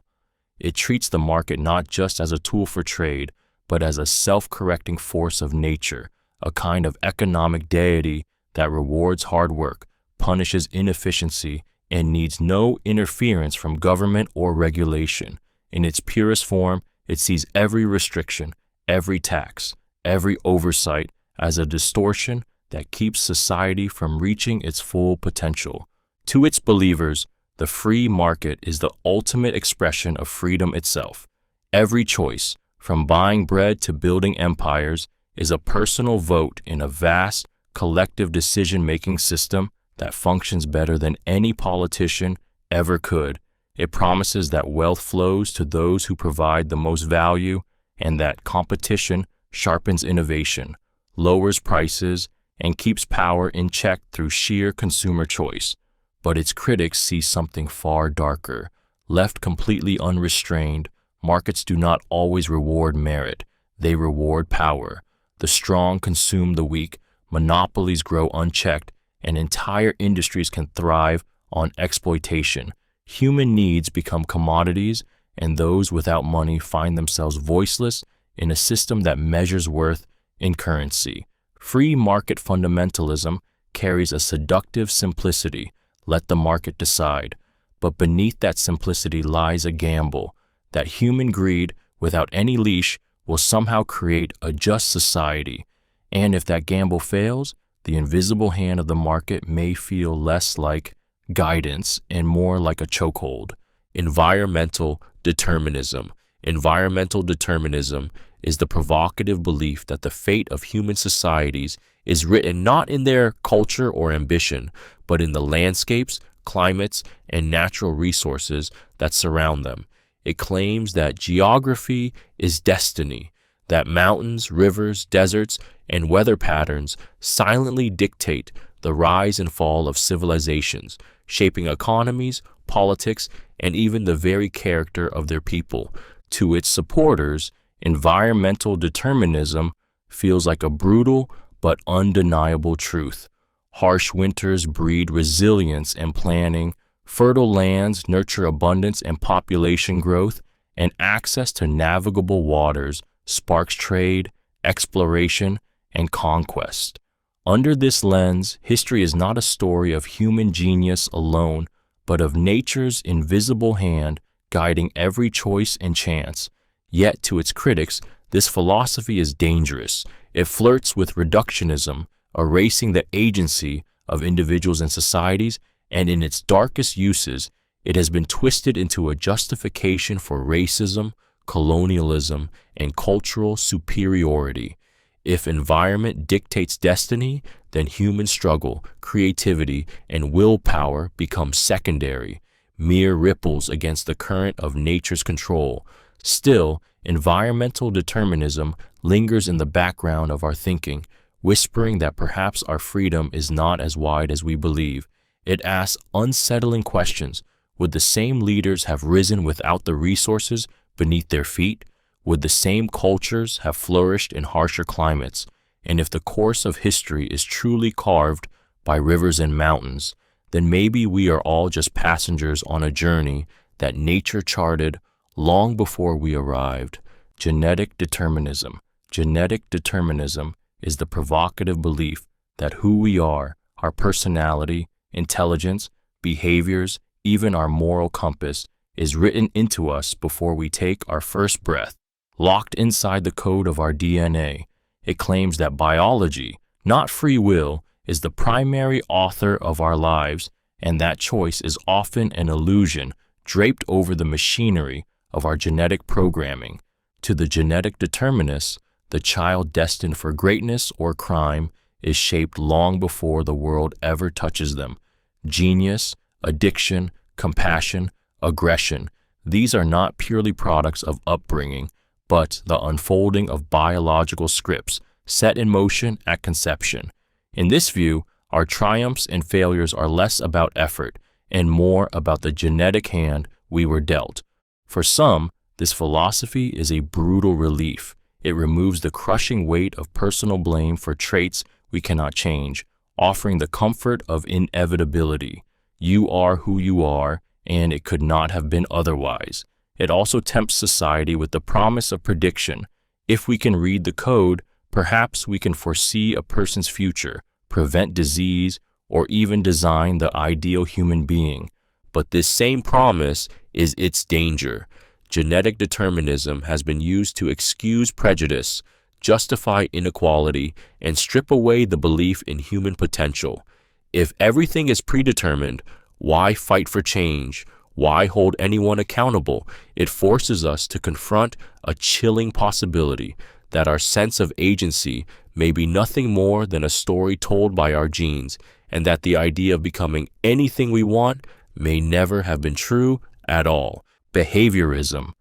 It treats the market not just as a tool for trade, but as a self-correcting force of nature, a kind of economic deity that rewards hard work, punishes inefficiency, and needs no interference from government or regulation. In its purest form, it sees every restriction, every tax, every oversight as a distortion that keeps society from reaching its full potential. To its believers, the free market is the ultimate expression of freedom itself. Every choice, from buying bread to building empires, is a personal vote in a vast, collective decision-making system that functions better than any politician ever could. It promises that wealth flows to those who provide the most value and that competition sharpens innovation, lowers prices, and keeps power in check through sheer consumer choice. But its critics see something far darker. Left completely unrestrained, markets do not always reward merit. They reward power. The strong consume the weak, monopolies grow unchecked, and entire industries can thrive on exploitation. Human needs become commodities, and those without money find themselves voiceless in a system that measures worth in currency. Free market fundamentalism carries a seductive simplicity. Let the market decide. But beneath that simplicity lies a gamble, that human greed, without any leash, will somehow create a just society. And if that gamble fails, the invisible hand of the market may feel less like guidance and more like a chokehold. Environmental determinism. Environmental determinism is the provocative belief that the fate of human societies is written not in their culture or ambition, but in the landscapes, climates, and natural resources that surround them. It claims that geography is destiny, that mountains, rivers, deserts, and weather patterns silently dictate the rise and fall of civilizations, shaping economies, politics, and even the very character of their people. To its supporters, environmental determinism feels like a brutal but undeniable truth. Harsh winters breed resilience and planning, fertile lands nurture abundance and population growth, and access to navigable waters sparks trade, exploration, and conquest. Under this lens, history is not a story of human genius alone, but of nature's invisible hand guiding every choice and chance. Yet to its critics, this philosophy is dangerous. It flirts with reductionism, erasing the agency of individuals and societies, and in its darkest uses, it has been twisted into a justification for racism, colonialism, and cultural superiority. If environment dictates destiny, then human struggle, creativity, and willpower become secondary, mere ripples against the current of nature's control. Still, environmental determinism lingers in the background of our thinking, whispering that perhaps our freedom is not as wide as we believe. It asks unsettling questions. Would the same leaders have risen without the resources beneath their feet? Would the same cultures have flourished in harsher climates? And if the course of history is truly carved by rivers and mountains, then maybe we are all just passengers on a journey that nature charted long before we arrived. Genetic determinism. Genetic determinism is the provocative belief that who we are, our personality, intelligence, behaviors, even our moral compass, is written into us before we take our first breath, locked inside the code of our DNA. It claims that biology, not free will, is the primary author of our lives, and that choice is often an illusion draped over the machinery of our genetic programming. To the genetic determinists, the child destined for greatness or crime is shaped long before the world ever touches them. Genius, addiction, compassion, aggression, these are not purely products of upbringing, but the unfolding of biological scripts set in motion at conception. In this view, our triumphs and failures are less about effort and more about the genetic hand we were dealt. For some, this philosophy is a brutal relief. It removes the crushing weight of personal blame for traits we cannot change, offering the comfort of inevitability. You are who you are, and it could not have been otherwise. It also tempts society with the promise of prediction. If we can read the code, perhaps we can foresee a person's future, prevent disease, or even design the ideal human being. But this same promise is its danger. Genetic determinism has been used to excuse prejudice, justify inequality, and strip away the belief in human potential. If everything is predetermined, why fight for change? Why hold anyone accountable? It forces us to confront a chilling possibility that our sense of agency may be nothing more than a story told by our genes, and that the idea of becoming anything we want may never have been true at all. Behaviorism.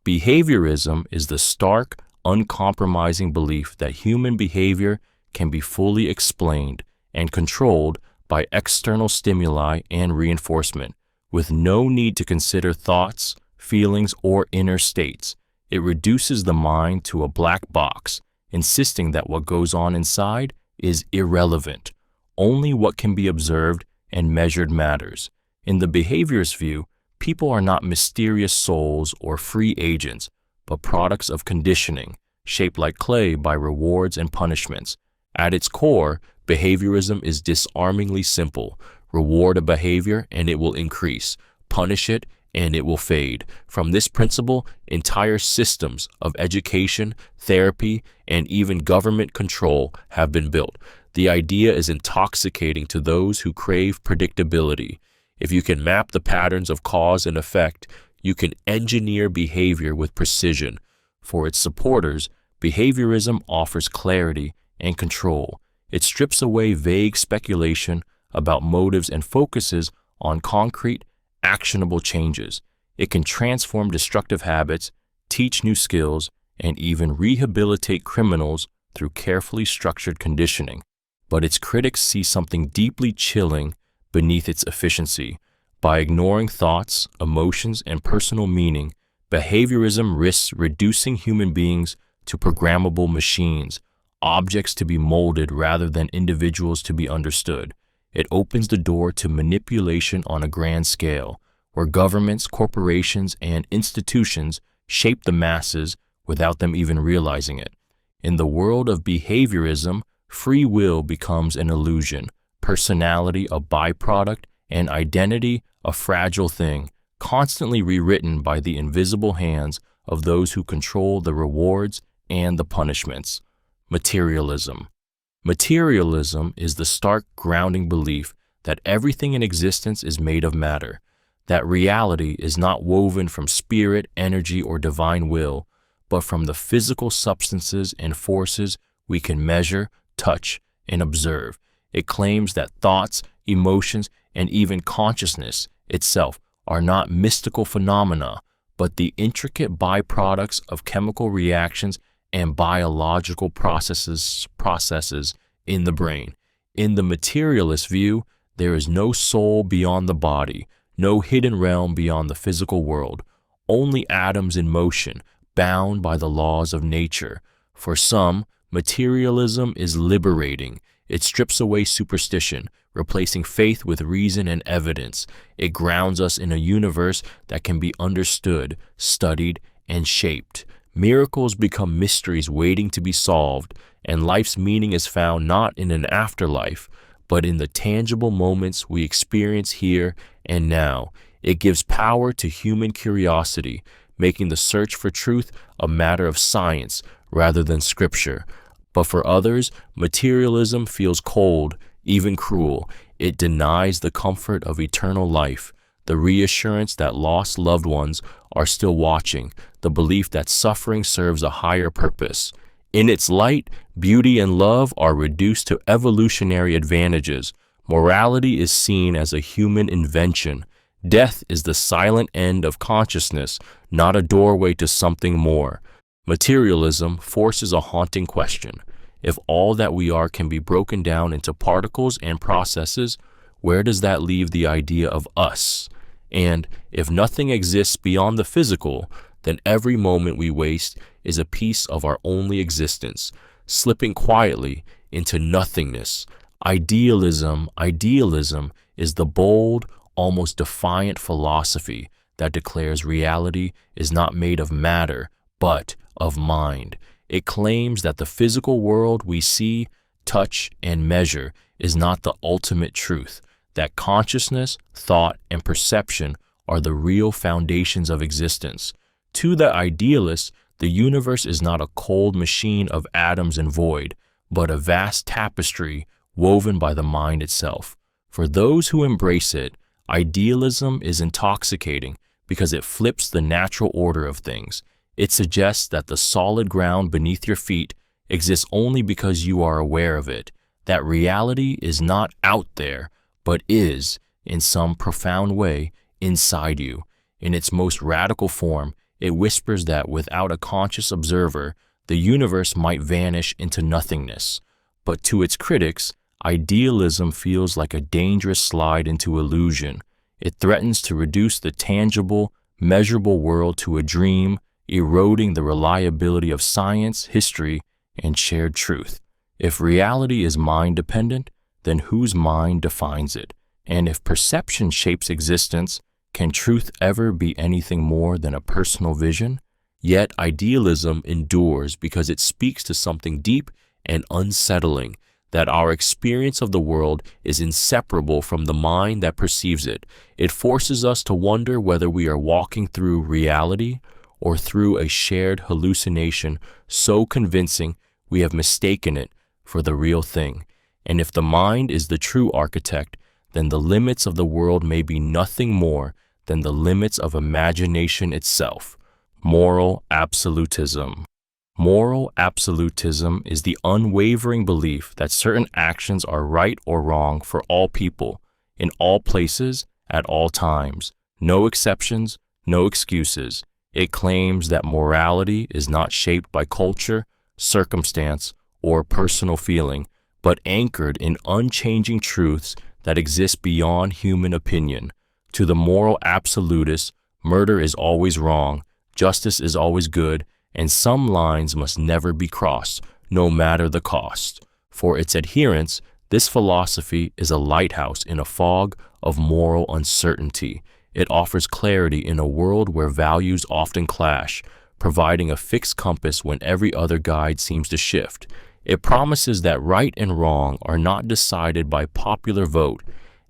Behaviorism is the stark, uncompromising belief that human behavior can be fully explained and controlled by external stimuli and reinforcement, with no need to consider thoughts, feelings, or inner states. It reduces the mind to a black box, insisting that what goes on inside is irrelevant. Only what can be observed and measured matters. In the behaviorist view, people are not mysterious souls or free agents, but products of conditioning, shaped like clay by rewards and punishments. At its core, behaviorism is disarmingly simple. Reward a behavior and it will increase. Punish it and it will fade. From this principle, entire systems of education, therapy, and even government control have been built. The idea is intoxicating to those who crave predictability. If you can map the patterns of cause and effect, you can engineer behavior with precision. For its supporters, behaviorism offers clarity and control. It strips away vague speculation about motives and focuses on concrete, actionable changes. It can transform destructive habits, teach new skills, and even rehabilitate criminals through carefully structured conditioning. But its critics see something deeply chilling beneath its efficiency. By ignoring thoughts, emotions, and personal meaning, behaviorism risks reducing human beings to programmable machines, objects to be molded rather than individuals to be understood. It opens the door to manipulation on a grand scale, where governments, corporations, and institutions shape the masses without them even realizing it. In the world of behaviorism, free will becomes an illusion, personality a byproduct, and identity a fragile thing, constantly rewritten by the invisible hands of those who control the rewards and the punishments. Materialism. Materialism is the stark grounding belief that everything in existence is made of matter, that reality is not woven from spirit, energy, or divine will, but from the physical substances and forces we can measure, touch, and observe. It claims that thoughts, emotions, and even consciousness itself are not mystical phenomena, but the intricate byproducts of chemical reactions and biological processes in the brain. In the materialist view, there is no soul beyond the body, no hidden realm beyond the physical world, only atoms in motion, bound by the laws of nature. For some, materialism is liberating. It strips away superstition, replacing faith with reason and evidence. It grounds us in a universe that can be understood, studied, and shaped. Miracles become mysteries waiting to be solved, and life's meaning is found not in an afterlife, but in the tangible moments we experience here and now. It gives power to human curiosity, making the search for truth a matter of science rather than scripture. But for others, materialism feels cold, even cruel. It denies the comfort of eternal life, the reassurance that lost loved ones are still watching, the belief that suffering serves a higher purpose. In its light, beauty and love are reduced to evolutionary advantages. Morality is seen as a human invention. Death is the silent end of consciousness, not a doorway to something more. Materialism forces a haunting question. If all that we are can be broken down into particles and processes, where does that leave the idea of us? And if nothing exists beyond the physical, then every moment we waste is a piece of our only existence, slipping quietly into nothingness. Idealism is the bold, almost defiant philosophy that declares reality is not made of matter, but of mind. It claims that the physical world we see, touch, and measure is not the ultimate truth, that consciousness, thought, and perception are the real foundations of existence. To the idealist, the universe is not a cold machine of atoms and void, but a vast tapestry woven by the mind itself. For those who embrace it, idealism is intoxicating because it flips the natural order of things. It suggests that the solid ground beneath your feet exists only because you are aware of it, that reality is not out there, but is, in some profound way, inside you. In its most radical form, it whispers that without a conscious observer, the universe might vanish into nothingness. But to its critics, idealism feels like a dangerous slide into illusion. It threatens to reduce the tangible, measurable world to a dream, eroding the reliability of science, history, and shared truth. If reality is mind-dependent, then whose mind defines it? And if perception shapes existence, can truth ever be anything more than a personal vision? Yet idealism endures because it speaks to something deep and unsettling, that our experience of the world is inseparable from the mind that perceives it. It forces us to wonder whether we are walking through reality or through a shared hallucination so convincing we have mistaken it for the real thing. And if the mind is the true architect, then the limits of the world may be nothing more than the limits of imagination itself. Moral absolutism. Moral absolutism is the unwavering belief that certain actions are right or wrong for all people, in all places, at all times. No exceptions, no excuses. It claims that morality is not shaped by culture, circumstance, or personal feeling, but anchored in unchanging truths that exist beyond human opinion. To the moral absolutist, murder is always wrong, justice is always good, and some lines must never be crossed, no matter the cost. For its adherents, this philosophy is a lighthouse in a fog of moral uncertainty. It offers clarity in a world where values often clash, providing a fixed compass when every other guide seems to shift. It promises that right and wrong are not decided by popular vote,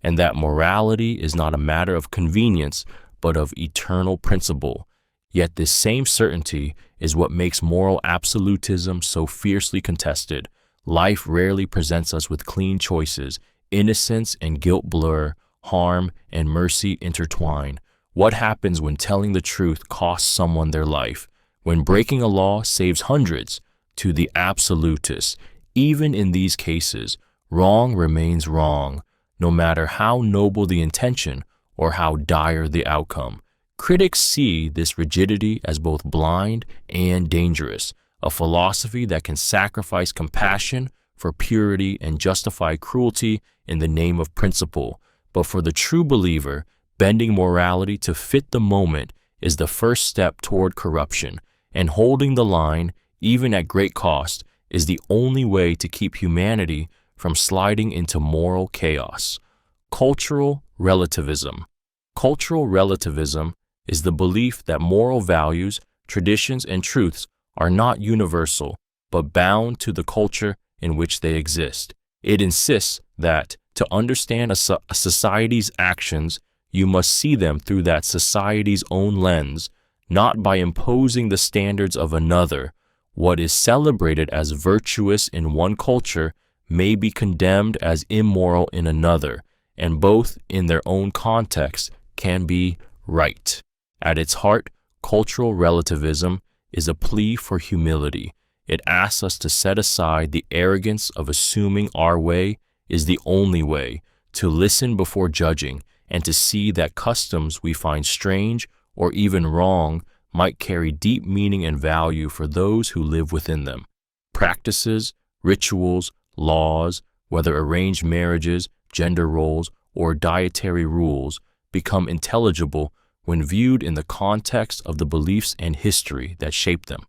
and that morality is not a matter of convenience, but of eternal principle. Yet this same certainty is what makes moral absolutism so fiercely contested. Life rarely presents us with clean choices. Innocence and guilt blur, harm and mercy intertwine. What happens when telling the truth costs someone their life? When breaking a law saves hundreds? To the absolutist, even in these cases, wrong remains wrong, no matter how noble the intention or how dire the outcome. Critics see this rigidity as both blind and dangerous, a philosophy that can sacrifice compassion for purity and justify cruelty in the name of principle. But for the true believer, bending morality to fit the moment is the first step toward corruption, and holding the line, even at great cost, is the only way to keep humanity from sliding into moral chaos. Cultural relativism. Cultural relativism is the belief that moral values, traditions, and truths are not universal, but bound to the culture in which they exist. It insists that to understand a society's actions, you must see them through that society's own lens, not by imposing the standards of another. What is celebrated as virtuous in one culture may be condemned as immoral in another, and both in their own context can be right. At its heart, cultural relativism is a plea for humility. It asks us to set aside the arrogance of assuming our way is the only way, to listen before judging, and to see that customs we find strange or even wrong might carry deep meaning and value for those who live within them. Practices, rituals, laws, whether arranged marriages, gender roles, or dietary rules, become intelligible when viewed in the context of the beliefs and history that shape them.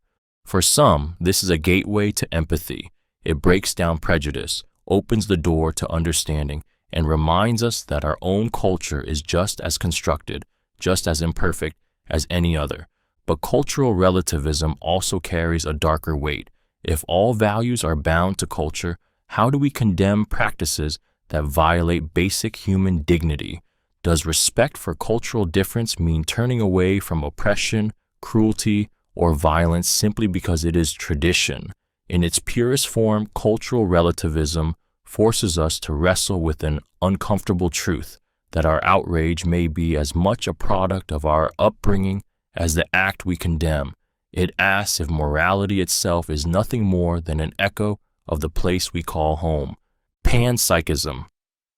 For some, this is a gateway to empathy. It breaks down prejudice, opens the door to understanding and reminds us that our own culture is just as constructed, just as imperfect as any other. But cultural relativism also carries a darker weight. If all values are bound to culture, how do we condemn practices that violate basic human dignity? Does respect for cultural difference mean turning away from oppression, cruelty, or violence simply because it is tradition? In its purest form, cultural relativism forces us to wrestle with an uncomfortable truth that our outrage may be as much a product of our upbringing as the act we condemn. It asks if morality itself is nothing more than an echo of the place we call home. Panpsychism.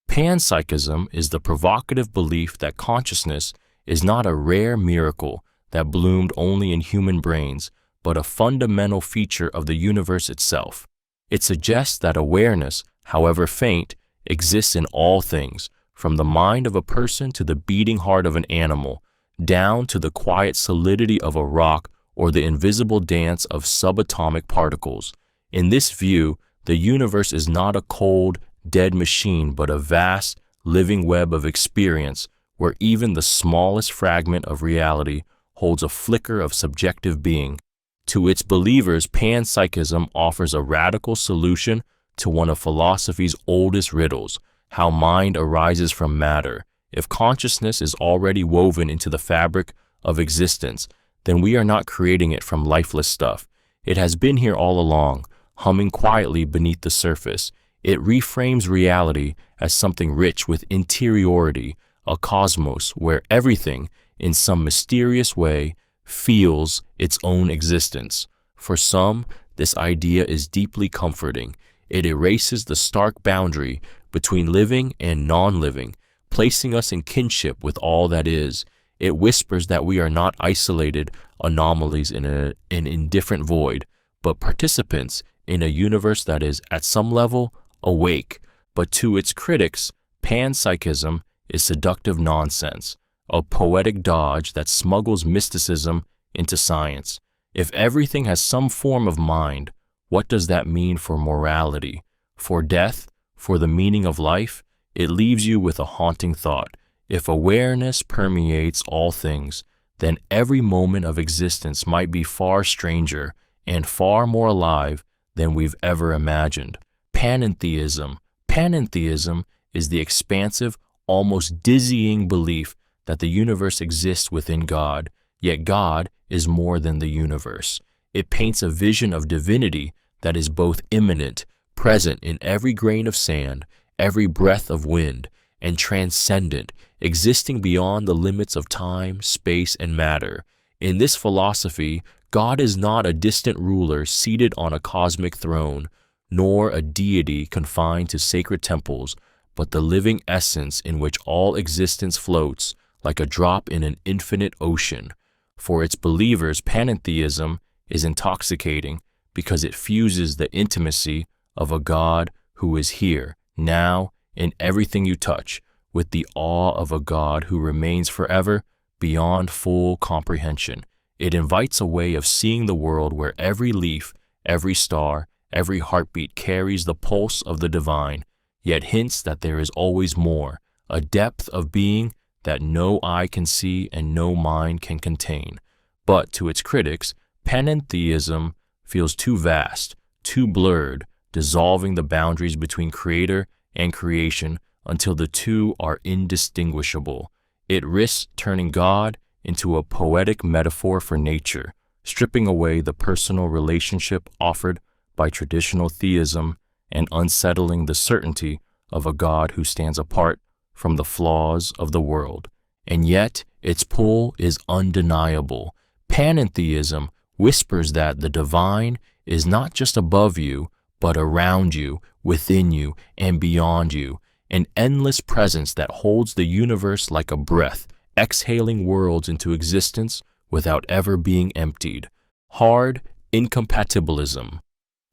Panpsychism is the provocative belief that consciousness is not a rare miracle that bloomed only in human brains, but a fundamental feature of the universe itself. It suggests that awareness, however faint, exists in all things, from the mind of a person to the beating heart of an animal, down to the quiet solidity of a rock or the invisible dance of subatomic particles. In this view, the universe is not a cold, dead machine, but a vast, living web of experience where even the smallest fragment of reality holds a flicker of subjective being. To its believers, panpsychism offers a radical solution to one of philosophy's oldest riddles: how mind arises from matter. If consciousness is already woven into the fabric of existence, then we are not creating it from lifeless stuff. It has been here all along, humming quietly beneath the surface. It reframes reality as something rich with interiority, a cosmos where everything, in some mysterious way, feels its own existence. For some, this idea is deeply comforting. It erases the stark boundary between living and non-living, placing us in kinship with all that is. It whispers that we are not isolated anomalies in an indifferent void, but participants in a universe that is, at some level, awake. But to its critics, panpsychism is seductive nonsense, a poetic dodge that smuggles mysticism into science. If everything has some form of mind, what does that mean for morality, for death, for the meaning of life? It leaves you with a haunting thought. If awareness permeates all things, then every moment of existence might be far stranger and far more alive than we've ever imagined. Panentheism. Panentheism is the expansive, almost dizzying belief that the universe exists within God, yet God is more than the universe. It paints a vision of divinity that is both immanent, present in every grain of sand, every breath of wind, and transcendent, existing beyond the limits of time, space, and matter. In this philosophy, God is not a distant ruler seated on a cosmic throne, nor a deity confined to sacred temples, but the living essence in which all existence floats like a drop in an infinite ocean. For its believers, panentheism is intoxicating because it fuses the intimacy of a God who is here, now, in everything you touch, with the awe of a God who remains forever beyond full comprehension. It invites a way of seeing the world where every leaf, every star, every heartbeat carries the pulse of the divine, yet hints that there is always more, a depth of being that no eye can see and no mind can contain. But to its critics, panentheism feels too vast, too blurred, dissolving the boundaries between creator and creation until the two are indistinguishable. It risks turning God into a poetic metaphor for nature, stripping away the personal relationship offered by traditional theism and unsettling the certainty of a God who stands apart from the flaws of the world. And yet, its pull is undeniable. Panentheism whispers that the divine is not just above you, but around you, within you, and beyond you, an endless presence that holds the universe like a breath, exhaling worlds into existence without ever being emptied. Hard incompatibilism.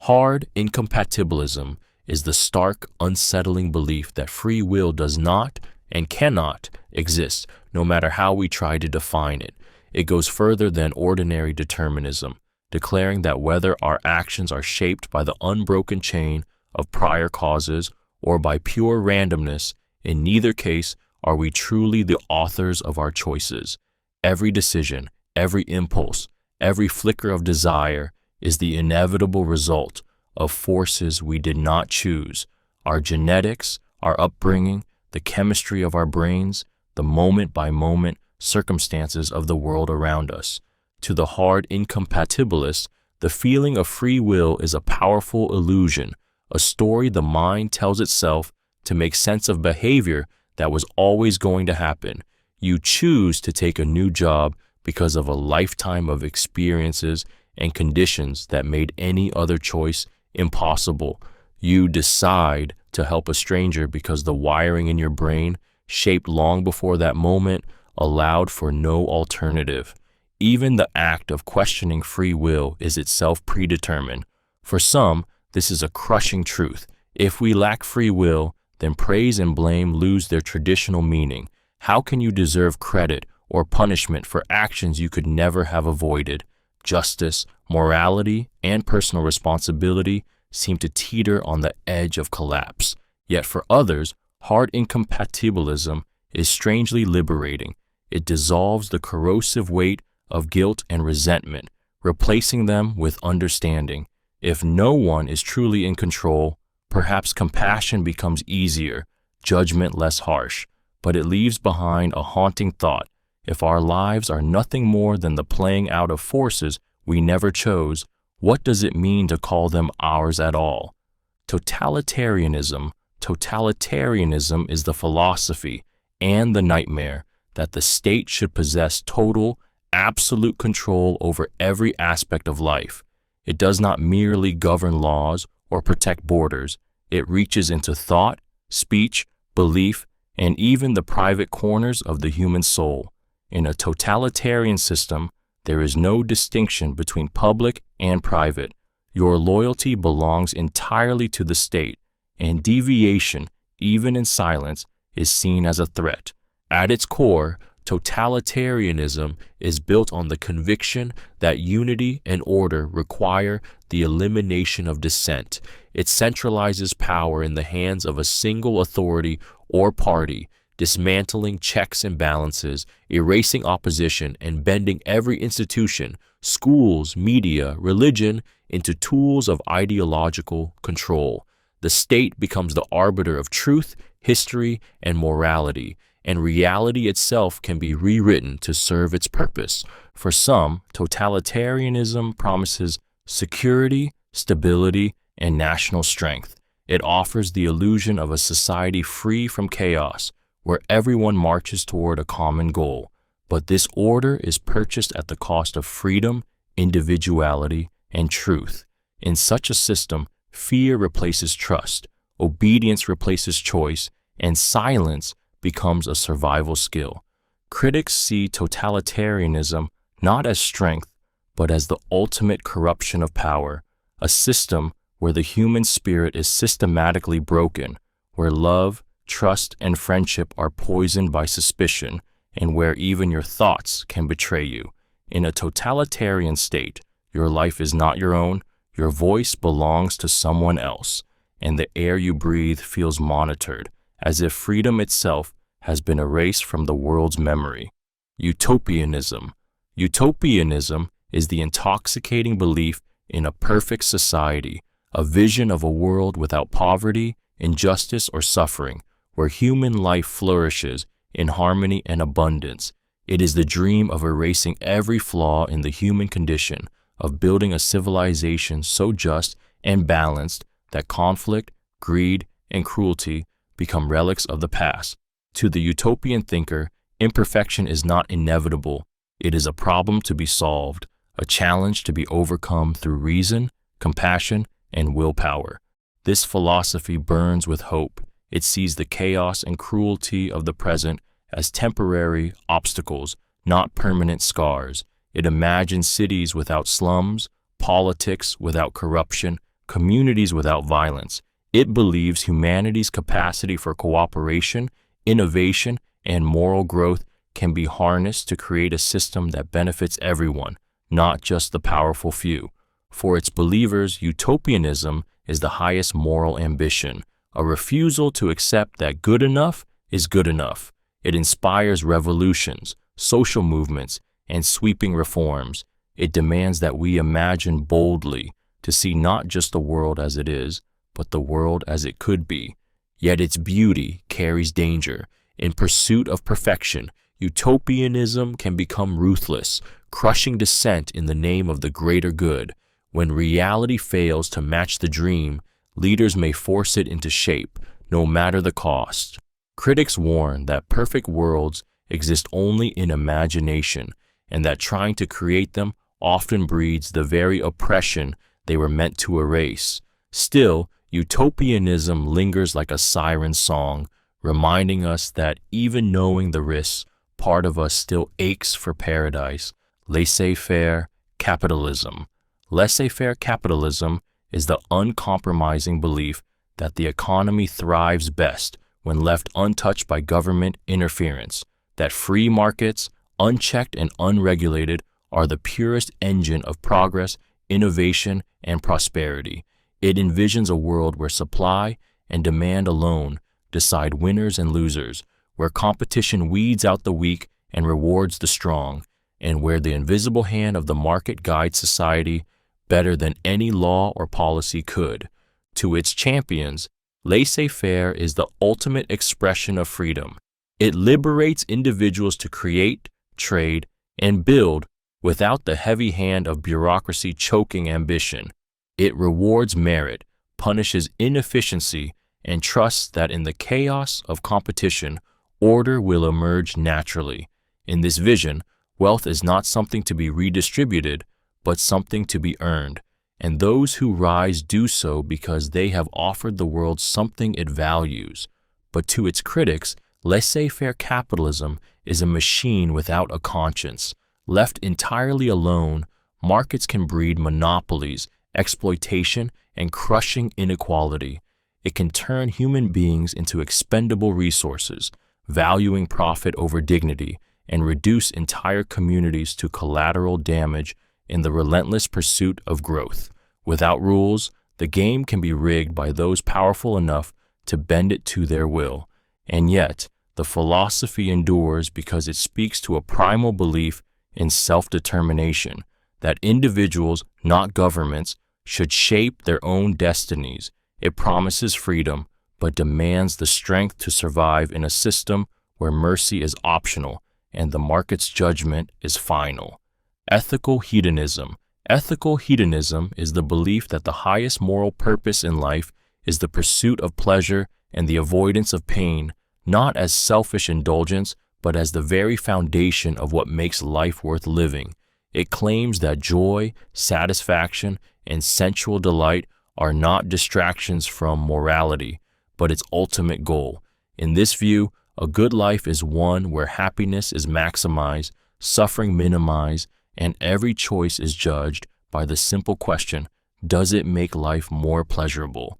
Hard incompatibilism is the stark, unsettling belief that free will does not and cannot exist, no matter how we try to define it. It goes further than ordinary determinism, declaring that whether our actions are shaped by the unbroken chain of prior causes or by pure randomness, in neither case are we truly the authors of our choices. Every decision, every impulse, every flicker of desire is the inevitable result of forces we did not choose. Our genetics, our upbringing, the chemistry of our brains, the moment-by-moment circumstances of the world around us. To the hard incompatibilist, the feeling of free will is a powerful illusion, a story the mind tells itself to make sense of behavior that was always going to happen. You choose to take a new job because of a lifetime of experiences and conditions that made any other choice impossible. You decide to help a stranger because the wiring in your brain, shaped long before that moment, allowed for no alternative. Even the act of questioning free will is itself predetermined. For some, this is a crushing truth. If we lack free will, then praise and blame lose their traditional meaning. How can you deserve credit or punishment for actions you could never have avoided? Justice, morality, and personal responsibility seem to teeter on the edge of collapse. Yet for others, hard incompatibilism is strangely liberating. It dissolves the corrosive weight of guilt and resentment, replacing them with understanding. If no one is truly in control, perhaps compassion becomes easier, judgment less harsh, but it leaves behind a haunting thought. If our lives are nothing more than the playing out of forces we never chose, what does it mean to call them ours at all? Totalitarianism is the philosophy and the nightmare that the state should possess total, absolute control over every aspect of life. It does not merely govern laws or protect borders. It reaches into thought, speech, belief, and even the private corners of the human soul. In a totalitarian system, there is no distinction between public and private. Your loyalty belongs entirely to the state, and deviation, even in silence, is seen as a threat. At its core, totalitarianism is built on the conviction that unity and order require the elimination of dissent. It centralizes power in the hands of a single authority or party, dismantling checks and balances, erasing opposition, and bending every institution, schools, media, religion, into tools of ideological control. The state becomes the arbiter of truth, history, and morality, and reality itself can be rewritten to serve its purpose. For some, totalitarianism promises security, stability, and national strength. It offers the illusion of a society free from chaos, where everyone marches toward a common goal. But this order is purchased at the cost of freedom, individuality, and truth. In such a system, fear replaces trust, obedience replaces choice, and silence becomes a survival skill. Critics see totalitarianism not as strength, but as the ultimate corruption of power, a system where the human spirit is systematically broken, where love, trust, and friendship are poisoned by suspicion, and where even your thoughts can betray you. In a totalitarian state, your life is not your own, your voice belongs to someone else, and the air you breathe feels monitored, as if freedom itself has been erased from the world's memory. Utopianism is the intoxicating belief in a perfect society, a vision of a world without poverty, injustice, or suffering, where human life flourishes in harmony and abundance. It is the dream of erasing every flaw in the human condition, of building a civilization so just and balanced that conflict, greed, and cruelty become relics of the past. To the utopian thinker, imperfection is not inevitable. It is a problem to be solved, a challenge to be overcome through reason, compassion, and willpower. This philosophy burns with hope. It sees the chaos and cruelty of the present as temporary obstacles, not permanent scars. It imagines cities without slums, politics without corruption, communities without violence. It believes humanity's capacity for cooperation, innovation, and moral growth can be harnessed to create a system that benefits everyone, not just the powerful few. For its believers, utopianism is the highest moral ambition, a refusal to accept that good enough is good enough. It inspires revolutions, social movements, and sweeping reforms. It demands that we imagine boldly, to see not just the world as it is, but the world as it could be. Yet its beauty carries danger. In pursuit of perfection, utopianism can become ruthless, crushing dissent in the name of the greater good. When reality fails to match the dream, leaders may force it into shape, no matter the cost. Critics warn that perfect worlds exist only in imagination, and that trying to create them often breeds the very oppression they were meant to erase. Still, utopianism lingers like a siren song, reminding us that even knowing the risks, part of us still aches for paradise. Laissez-Faire Capitalism. Laissez-faire capitalism is the uncompromising belief that the economy thrives best when left untouched by government interference, that free markets, unchecked and unregulated, are the purest engine of progress, innovation, and prosperity. It envisions a world where supply and demand alone decide winners and losers, where competition weeds out the weak and rewards the strong, and where the invisible hand of the market guides society better than any law or policy could. To its champions, laissez-faire is the ultimate expression of freedom. It liberates individuals to create, trade, and build without the heavy hand of bureaucracy choking ambition. It rewards merit, punishes inefficiency, and trusts that in the chaos of competition, order will emerge naturally. In this vision, wealth is not something to be redistributed, but something to be earned, and those who rise do so because they have offered the world something it values. But to its critics, laissez-faire capitalism is a machine without a conscience. Left entirely alone, markets can breed monopolies, exploitation, and crushing inequality. It can turn human beings into expendable resources, valuing profit over dignity, and reduce entire communities to collateral damage in the relentless pursuit of growth. Without rules, the game can be rigged by those powerful enough to bend it to their will. And yet, the philosophy endures because it speaks to a primal belief in self-determination, that individuals, not governments, should shape their own destinies. It promises freedom, but demands the strength to survive in a system where mercy is optional and the market's judgment is final. Ethical hedonism. Ethical hedonism is the belief that the highest moral purpose in life is the pursuit of pleasure and the avoidance of pain, not as selfish indulgence, but as the very foundation of what makes life worth living. It claims that joy, satisfaction, and sensual delight are not distractions from morality, but its ultimate goal. In this view, a good life is one where happiness is maximized, suffering minimized, and every choice is judged by the simple question, does it make life more pleasurable?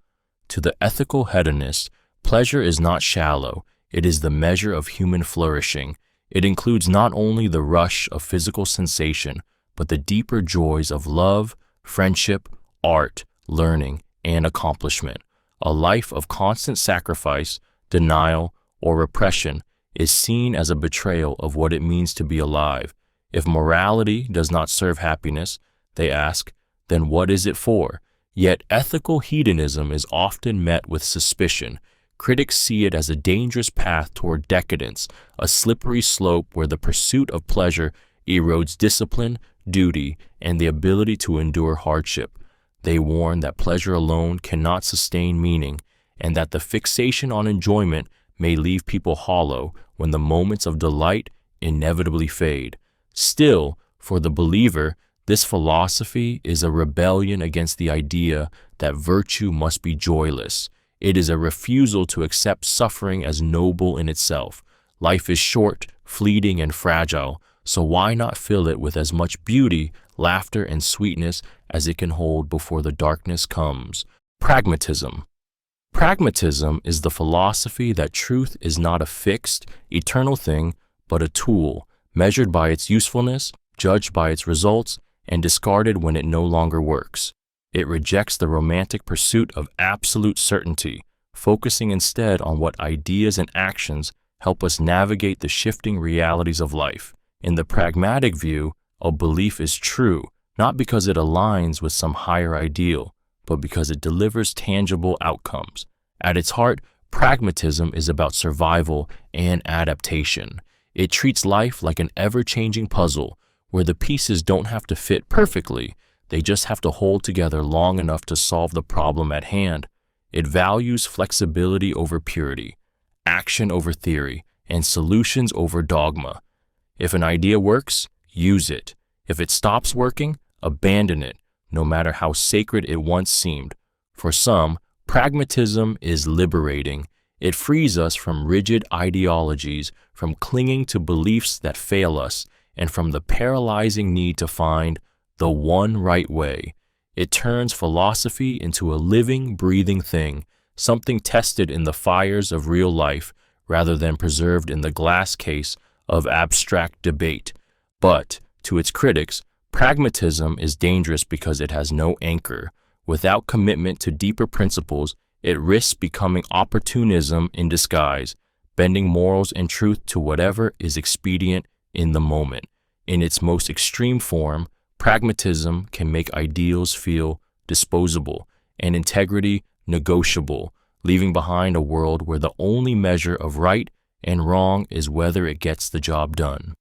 To the ethical hedonist, pleasure is not shallow, it is the measure of human flourishing. It includes not only the rush of physical sensation, but the deeper joys of love, friendship, art, learning, and accomplishment. A life of constant sacrifice, denial, or repression is seen as a betrayal of what it means to be alive. If morality does not serve happiness, they ask, then what is it for? Yet ethical hedonism is often met with suspicion. Critics see it as a dangerous path toward decadence, a slippery slope where the pursuit of pleasure erodes discipline, duty, and the ability to endure hardship. They warn that pleasure alone cannot sustain meaning, and that the fixation on enjoyment may leave people hollow when the moments of delight inevitably fade. Still, for the believer, this philosophy is a rebellion against the idea that virtue must be joyless. It is a refusal to accept suffering as noble in itself. Life is short, fleeting, and fragile, so why not fill it with as much beauty, laughter, and sweetness as it can hold before the darkness comes? Pragmatism. Pragmatism is the philosophy that truth is not a fixed, eternal thing, but a tool, measured by its usefulness, judged by its results, and discarded when it no longer works. It rejects the romantic pursuit of absolute certainty, focusing instead on what ideas and actions help us navigate the shifting realities of life. In the pragmatic view, a belief is true, not because it aligns with some higher ideal, but because it delivers tangible outcomes. At its heart, pragmatism is about survival and adaptation. It treats life like an ever-changing puzzle where the pieces don't have to fit perfectly, they just have to hold together long enough to solve the problem at hand. It values flexibility over purity, action over theory, and solutions over dogma. If an idea works, use it. If it stops working, abandon it, no matter how sacred it once seemed. For some, pragmatism is liberating. It frees us from rigid ideologies, from clinging to beliefs that fail us, and from the paralyzing need to find the one right way. It turns philosophy into a living, breathing thing, something tested in the fires of real life rather than preserved in the glass case of abstract debate. But, to its critics, pragmatism is dangerous because it has no anchor. Without commitment to deeper principles, it risks becoming opportunism in disguise, bending morals and truth to whatever is expedient in the moment. In its most extreme form, pragmatism can make ideals feel disposable and integrity negotiable, leaving behind a world where the only measure of right and wrong is whether it gets the job done.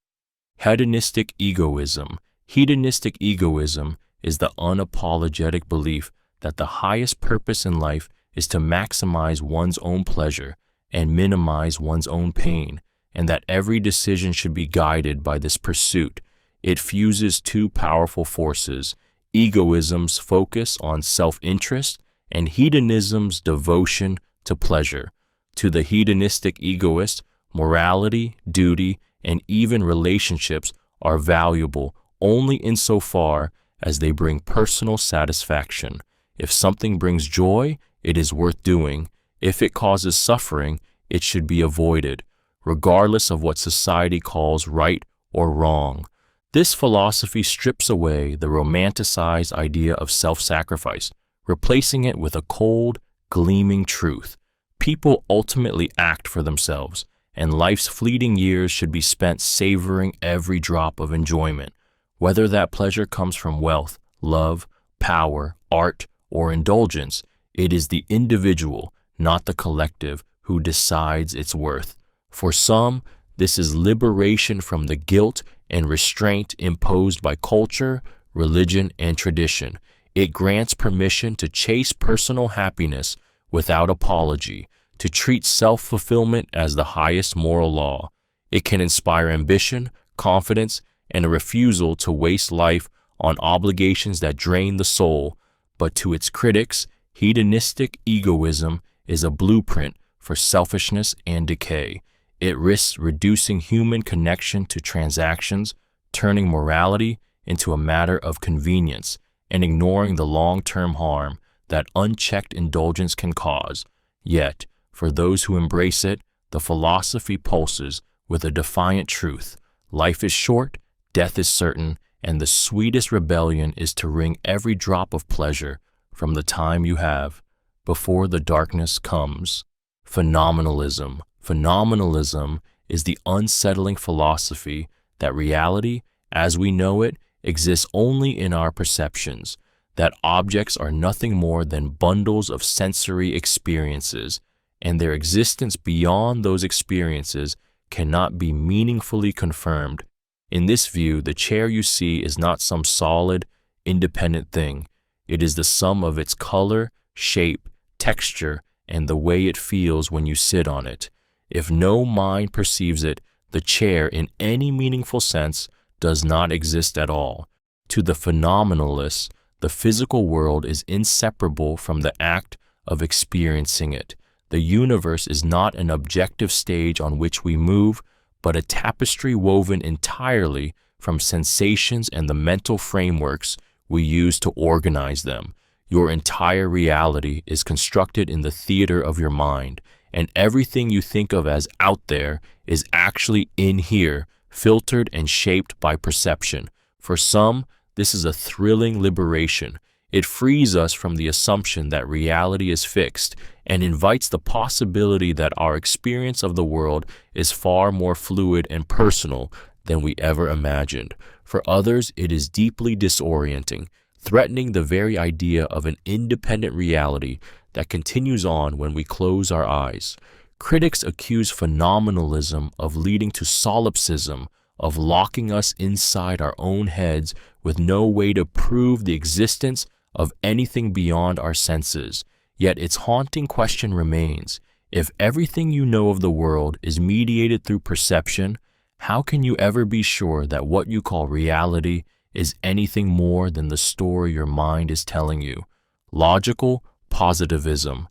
Hedonistic egoism. Hedonistic egoism is the unapologetic belief that the highest purpose in life is to maximize one's own pleasure and minimize one's own pain, and that every decision should be guided by this pursuit. It fuses two powerful forces, egoism's focus on self-interest and hedonism's devotion to pleasure. To the hedonistic egoist, morality, duty, and even relationships are valuable only insofar as they bring personal satisfaction. If something brings joy, it is worth doing. If it causes suffering, it should be avoided, regardless of what society calls right or wrong. This philosophy strips away the romanticized idea of self-sacrifice, replacing it with a cold, gleaming truth. People ultimately act for themselves, and life's fleeting years should be spent savoring every drop of enjoyment. Whether that pleasure comes from wealth, love, power, art, or indulgence, it is the individual, not the collective, who decides its worth. For some, this is liberation from the guilt and restraint imposed by culture, religion, and tradition. It grants permission to chase personal happiness without apology, to treat self-fulfillment as the highest moral law. It can inspire ambition, confidence, and a refusal to waste life on obligations that drain the soul. But to its critics, hedonistic egoism is a blueprint for selfishness and decay. It risks reducing human connection to transactions, turning morality into a matter of convenience, and ignoring the long-term harm that unchecked indulgence can cause. Yet, for those who embrace it, the philosophy pulses with a defiant truth. Life is short, death is certain, and the sweetest rebellion is to wring every drop of pleasure from the time you have before the darkness comes. Phenomenalism. Phenomenalism is the unsettling philosophy that reality, as we know it, exists only in our perceptions, that objects are nothing more than bundles of sensory experiences, and their existence beyond those experiences cannot be meaningfully confirmed. In this view, the chair you see is not some solid, independent thing. It is the sum of its color, shape, texture, and the way it feels when you sit on it. If no mind perceives it, the chair, in any meaningful sense, does not exist at all. To the phenomenalist, the physical world is inseparable from the act of experiencing it. The universe is not an objective stage on which we move, but a tapestry woven entirely from sensations and the mental frameworks we use to organize them. Your entire reality is constructed in the theater of your mind, and everything you think of as out there is actually in here, filtered and shaped by perception. For some, this is a thrilling liberation. It frees us from the assumption that reality is fixed and invites the possibility that our experience of the world is far more fluid and personal than we ever imagined. For others, it is deeply disorienting, threatening the very idea of an independent reality that continues on when we close our eyes. Critics accuse phenomenalism of leading to solipsism, of locking us inside our own heads with no way to prove the existence of anything beyond our senses. Yet its haunting question remains: if everything you know of the world is mediated through perception, how can you ever be sure that what you call reality is anything more than the story your mind is telling you? Logical positivism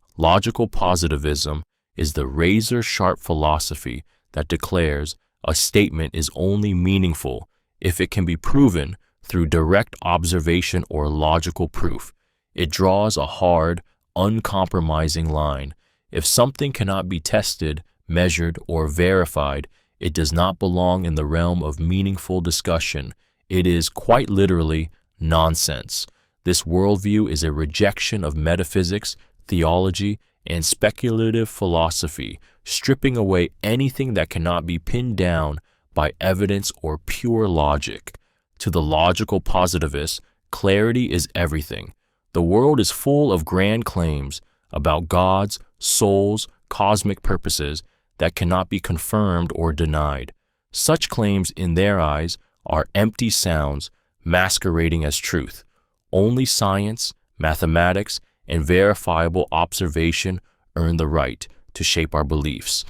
is the razor-sharp philosophy that declares a statement is only meaningful if it can be proven through direct observation or logical proof. It draws a hard, uncompromising line. If something cannot be tested, measured, or verified, it does not belong in the realm of meaningful discussion. It is, quite literally, nonsense. This worldview is a rejection of metaphysics, theology, and speculative philosophy, stripping away anything that cannot be pinned down by evidence or pure logic. To the logical positivist, clarity is everything. The world is full of grand claims about gods, souls, cosmic purposes that cannot be confirmed or denied. Such claims, in their eyes, are empty sounds masquerading as truth. Only science, mathematics, and verifiable observation earn the right to shape our beliefs.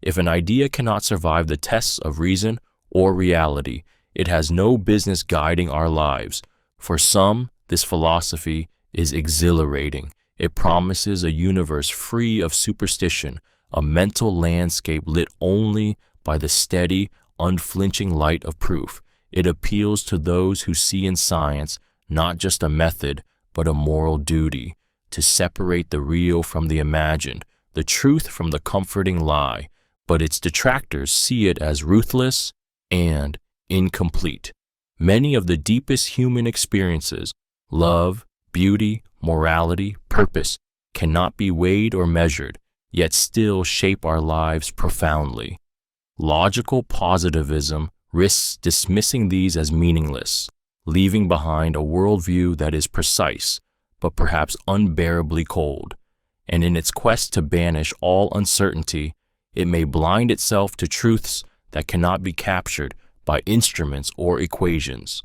If an idea cannot survive the tests of reason or reality, it has no business guiding our lives. For some, this philosophy is exhilarating. It promises a universe free of superstition, a mental landscape lit only by the steady, unflinching light of proof. It appeals to those who see in science not just a method, but a moral duty, to separate the real from the imagined, the truth from the comforting lie. But its detractors see it as ruthless and incomplete. Many of the deepest human experiences, love, beauty, morality, purpose, cannot be weighed or measured, yet still shape our lives profoundly. Logical positivism risks dismissing these as meaningless, leaving behind a worldview that is precise, but perhaps unbearably cold. And in its quest to banish all uncertainty, it may blind itself to truths that cannot be captured by instruments or equations.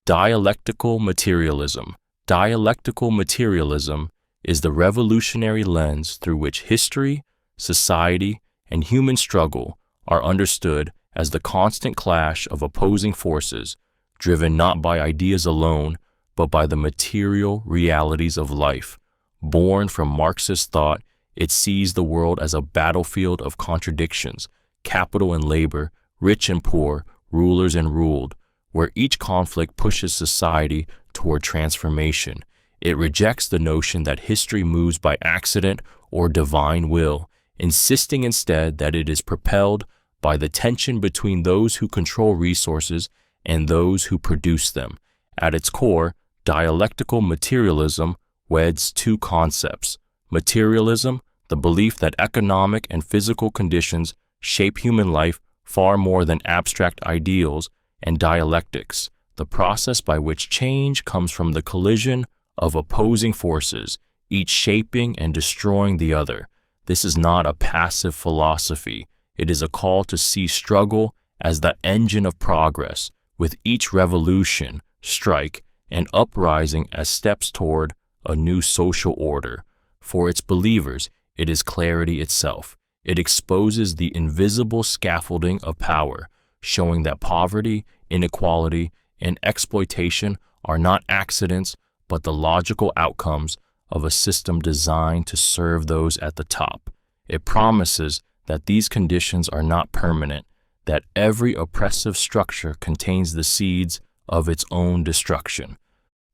Dialectical Materialism. Dialectical materialism is the revolutionary lens through which history, society, and human struggle are understood as the constant clash of opposing forces, driven not by ideas alone, but by the material realities of life. Born from Marxist thought, it sees the world as a battlefield of contradictions, capital and labor, rich and poor, rulers and ruled, where each conflict pushes society toward transformation. It rejects the notion that history moves by accident or divine will, insisting instead that it is propelled by the tension between those who control resources and those who produce them. At its core, dialectical materialism weds two concepts: materialism, the belief that economic and physical conditions shape human life far more than abstract ideals, and dialectics, the process by which change comes from the collision of opposing forces, each shaping and destroying the other. This is not a passive philosophy. It is a call to see struggle as the engine of progress, with each revolution, strike, and uprising as steps toward a new social order. For its believers, it is clarity itself. It exposes the invisible scaffolding of power, showing that poverty, inequality, and exploitation are not accidents, but the logical outcomes of a system designed to serve those at the top. It promises that these conditions are not permanent, that every oppressive structure contains the seeds of its own destruction.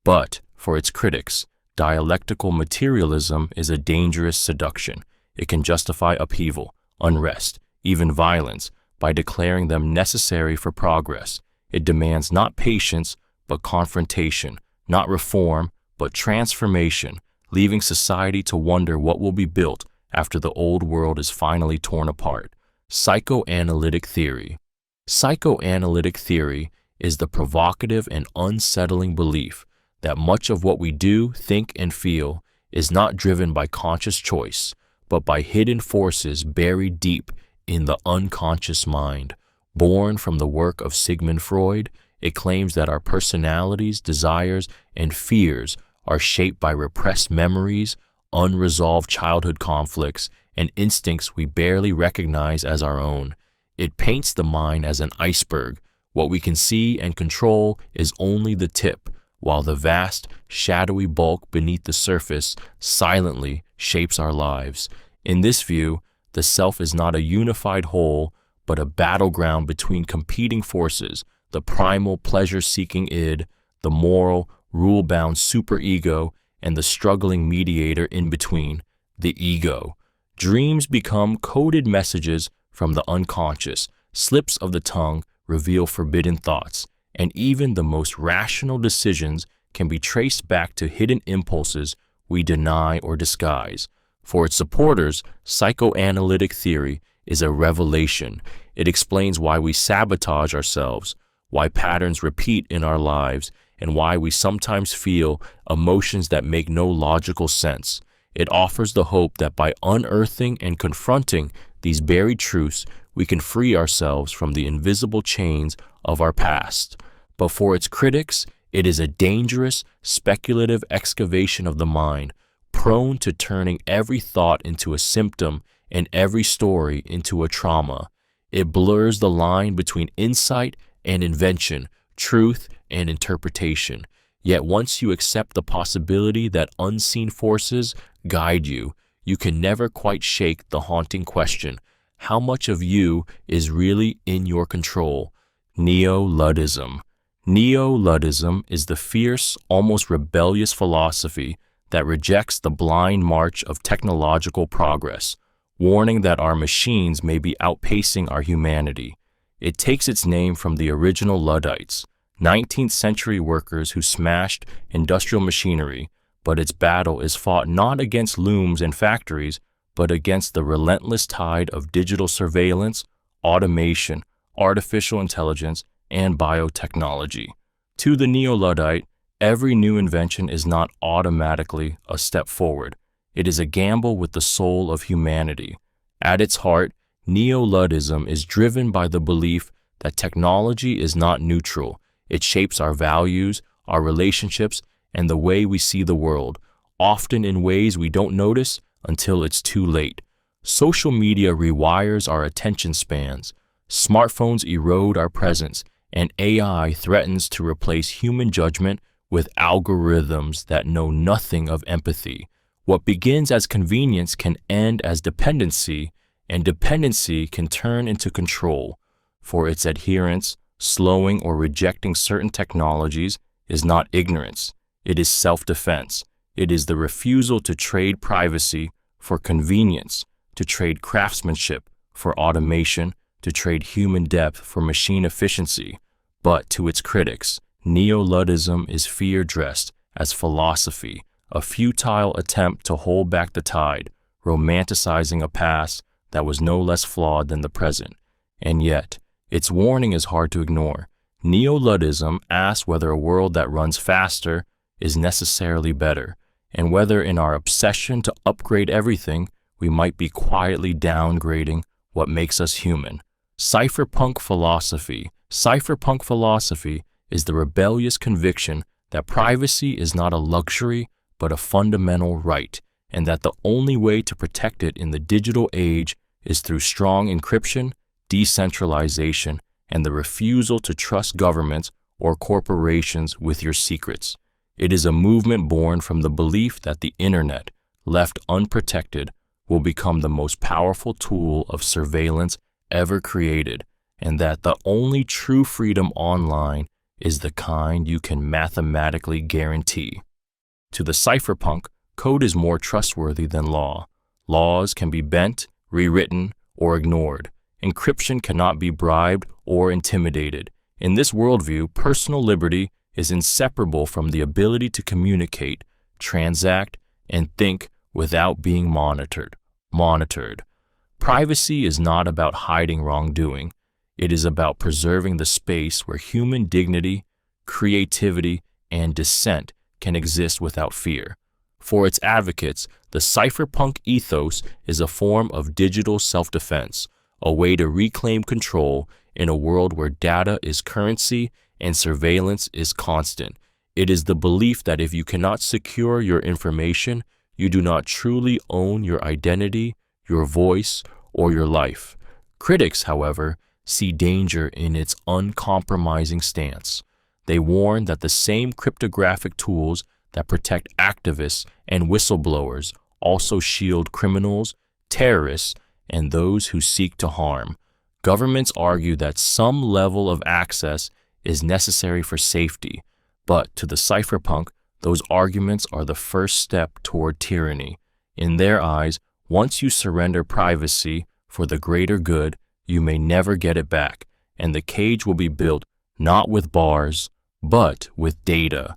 But, for its critics, dialectical materialism is a dangerous seduction. It can justify upheaval, unrest, even violence, by declaring them necessary for progress. It demands not patience, but confrontation, not reform, but transformation, leaving society to wonder what will be built after the old world is finally torn apart. Psychoanalytic theory. Psychoanalytic theory is the provocative and unsettling belief that much of what we do, think, and feel is not driven by conscious choice, but by hidden forces buried deep in the unconscious mind. Born from the work of Sigmund Freud, it claims that our personalities, desires, and fears are shaped by repressed memories, unresolved childhood conflicts, and instincts we barely recognize as our own. It paints the mind as an iceberg. What we can see and control is only the tip, while the vast, shadowy bulk beneath the surface silently shapes our lives. In this view, the self is not a unified whole, but a battleground between competing forces: the primal pleasure-seeking id, the moral, rule-bound superego, and the struggling mediator in between, the ego. Dreams become coded messages from the unconscious. Slips of the tongue reveal forbidden thoughts, and even the most rational decisions can be traced back to hidden impulses we deny or disguise. For its supporters, psychoanalytic theory is a revelation. It explains why we sabotage ourselves, why patterns repeat in our lives, and why we sometimes feel emotions that make no logical sense. It offers the hope that by unearthing and confronting these buried truths, we can free ourselves from the invisible chains of our past. But for its critics, it is a dangerous, speculative excavation of the mind, prone to turning every thought into a symptom and every story into a trauma. It blurs the line between insight and invention, truth and interpretation. Yet once you accept the possibility that unseen forces guide you, you can never quite shake the haunting question: how much of you is really in your control? Neo-Luddism. Neo-Luddism is the fierce, almost rebellious philosophy that rejects the blind march of technological progress, warning that our machines may be outpacing our humanity. It takes its name from the original Luddites, 19th century workers who smashed industrial machinery, but its battle is fought not against looms and factories, but against the relentless tide of digital surveillance, automation, artificial intelligence, and biotechnology. To the Neo-Luddite, every new invention is not automatically a step forward. It is a gamble with the soul of humanity. At its heart, Neo-Luddism is driven by the belief that technology is not neutral. It shapes our values, our relationships, and the way we see the world, often in ways we don't notice until it's too late. Social media rewires our attention spans. Smartphones erode our presence, and AI threatens to replace human judgment with algorithms that know nothing of empathy. What begins as convenience can end as dependency, and dependency can turn into control. For its adherents, slowing or rejecting certain technologies is not ignorance. It is self-defense. It is the refusal to trade privacy for convenience, to trade craftsmanship for automation, to trade human depth for machine efficiency. But to its critics, Neo-Luddism is fear dressed as philosophy, a futile attempt to hold back the tide, romanticizing a past that was no less flawed than the present. And yet, its warning is hard to ignore. Neo-Luddism asks whether a world that runs faster is necessarily better, and whether in our obsession to upgrade everything, we might be quietly downgrading what makes us human. Cypherpunk philosophy. Cypherpunk philosophy is the rebellious conviction that privacy is not a luxury but a fundamental right, and that the only way to protect it in the digital age is through strong encryption, decentralization, and the refusal to trust governments or corporations with your secrets. It is a movement born from the belief that the internet, left unprotected, will become the most powerful tool of surveillance ever created, and that the only true freedom online is the kind you can mathematically guarantee. To the cypherpunk, code is more trustworthy than law. Laws can be bent, rewritten, or ignored. Encryption cannot be bribed or intimidated. In this worldview, personal liberty is inseparable from the ability to communicate, transact, and think without being monitored. Privacy is not about hiding wrongdoing. It is about preserving the space where human dignity, creativity, and dissent can exist without fear. For its advocates, the cypherpunk ethos is a form of digital self-defense, a way to reclaim control in a world where data is currency and surveillance is constant. It is the belief that if you cannot secure your information, you do not truly own your identity, your voice, or your life. Critics, however, see danger in its uncompromising stance. They warn that the same cryptographic tools that protect activists and whistleblowers also shield criminals, terrorists, and those who seek to harm. Governments argue that some level of access is necessary for safety, but to the cypherpunk, those arguments are the first step toward tyranny. In their eyes, once you surrender privacy for the greater good, you may never get it back, and the cage will be built not with bars, but with data.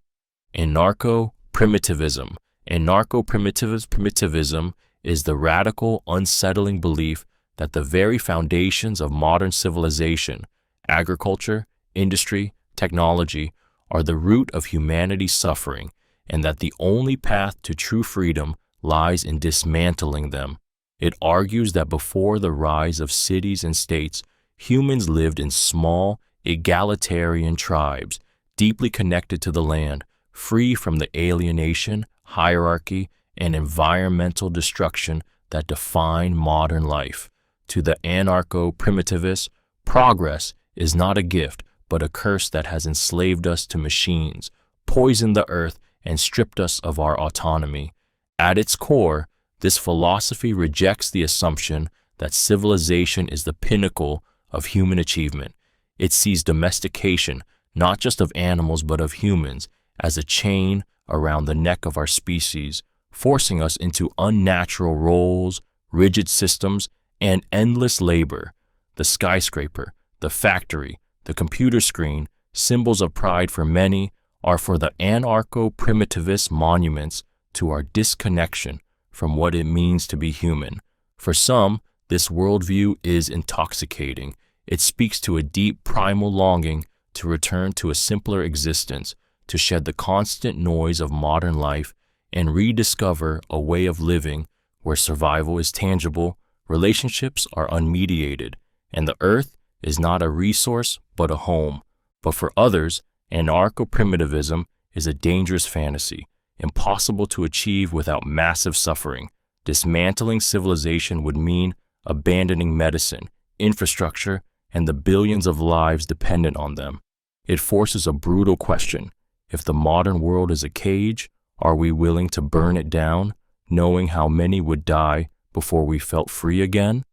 Anarcho-primitivism. Anarcho-primitivism is the radical, unsettling belief that the very foundations of modern civilization, agriculture, industry, technology, are the root of humanity's suffering, and that the only path to true freedom lies in dismantling them. It argues that before the rise of cities and states, humans lived in small, egalitarian tribes, deeply connected to the land, free from the alienation, hierarchy, and environmental destruction that define modern life. To the anarcho-primitivist, progress is not a gift, but a curse that has enslaved us to machines, poisoned the earth, and stripped us of our autonomy. At its core, this philosophy rejects the assumption that civilization is the pinnacle of human achievement. It sees domestication, not just of animals but of humans, as a chain around the neck of our species, forcing us into unnatural roles, rigid systems, and endless labor. The skyscraper, the factory, the computer screen, symbols of pride for many, are for the anarcho-primitivist monuments to our disconnection from what it means to be human. For some, this worldview is intoxicating. It speaks to a deep primal longing to return to a simpler existence, to shed the constant noise of modern life and rediscover a way of living where survival is tangible, relationships are unmediated, and the earth is not a resource but a home. But for others, anarcho-primitivism is a dangerous fantasy, impossible to achieve without massive suffering. Dismantling civilization would mean abandoning medicine, infrastructure, and the billions of lives dependent on them. It forces a brutal question. If the modern world is a cage, are we willing to burn it down, knowing how many would die before we felt free again?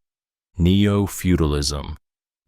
Neo-feudalism.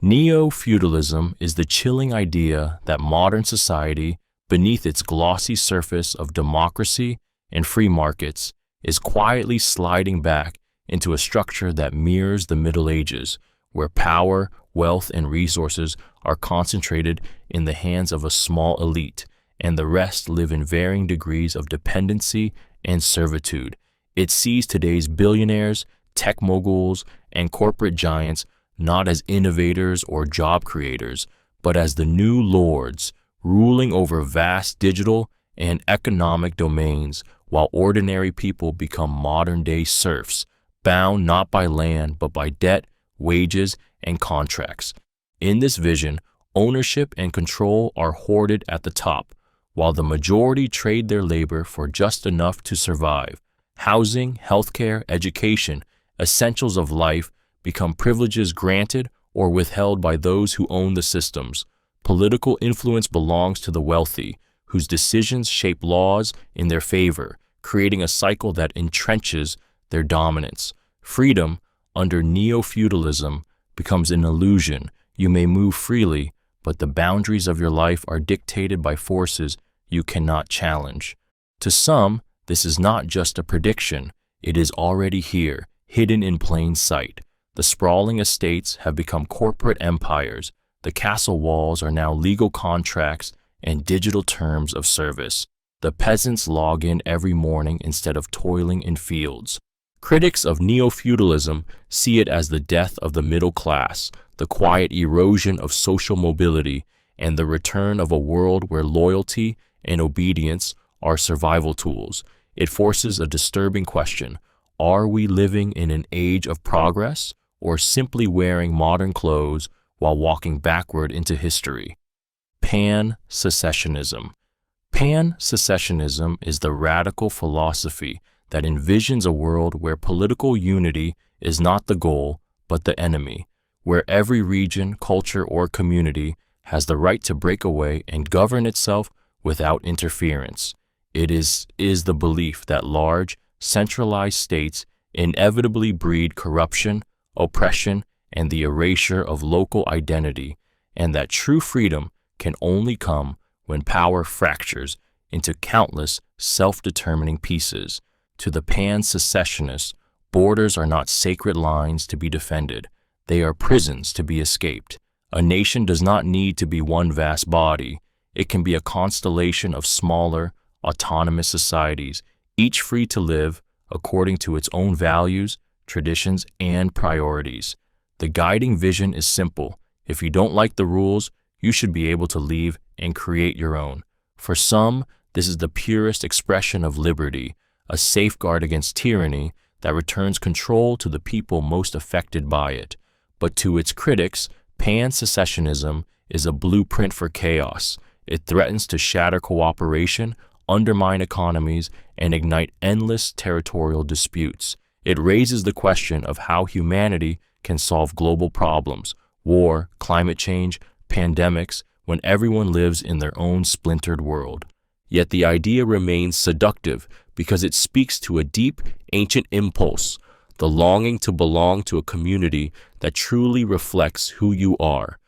Neo-feudalism is the chilling idea that modern society, beneath its glossy surface of democracy and free markets, is quietly sliding back into a structure that mirrors the Middle Ages, where power, wealth, and resources are concentrated in the hands of a small elite, and the rest live in varying degrees of dependency and servitude. It sees today's billionaires, tech moguls, and corporate giants not as innovators or job creators, but as the new lords, ruling over vast digital and economic domains, while ordinary people become modern-day serfs, bound not by land but by debt, wages, and contracts. In this vision, ownership and control are hoarded at the top, while the majority trade their labor for just enough to survive. Housing, healthcare, education, essentials of life become privileges granted or withheld by those who own the systems. Political influence belongs to the wealthy, whose decisions shape laws in their favor, creating a cycle that entrenches their dominance. Freedom, under neo-feudalism, becomes an illusion. You may move freely, but the boundaries of your life are dictated by forces you cannot challenge. To some, this is not just a prediction. It is already here, hidden in plain sight. The sprawling estates have become corporate empires. The castle walls are now legal contracts, and digital terms of service. The peasants log in every morning instead of toiling in fields. Critics of neo-feudalism see it as the death of the middle class, the quiet erosion of social mobility, and the return of a world where loyalty and obedience are survival tools. It forces a disturbing question. Are we living in an age of progress or simply wearing modern clothes while walking backward into history? Pan-secessionism. Pan-secessionism is the radical philosophy that envisions a world where political unity is not the goal, but the enemy, where every region, culture, or community has the right to break away and govern itself without interference. It is the belief that large, centralized states inevitably breed corruption, oppression, and the erasure of local identity, and that true freedom can only come when power fractures into countless self-determining pieces. To the pan-secessionists, borders are not sacred lines to be defended. They are prisons to be escaped. A nation does not need to be one vast body. It can be a constellation of smaller, autonomous societies, each free to live according to its own values, traditions, and priorities. The guiding vision is simple. If you don't like the rules, you should be able to leave and create your own. For some, this is the purest expression of liberty, a safeguard against tyranny that returns control to the people most affected by it. But to its critics, pan-secessionism is a blueprint for chaos. It threatens to shatter cooperation, undermine economies, and ignite endless territorial disputes. It raises the question of how humanity can solve global problems, war, climate change, pandemics, when everyone lives in their own splintered world. Yet the idea remains seductive because it speaks to a deep, ancient impulse, the longing to belong to a community that truly reflects who you are.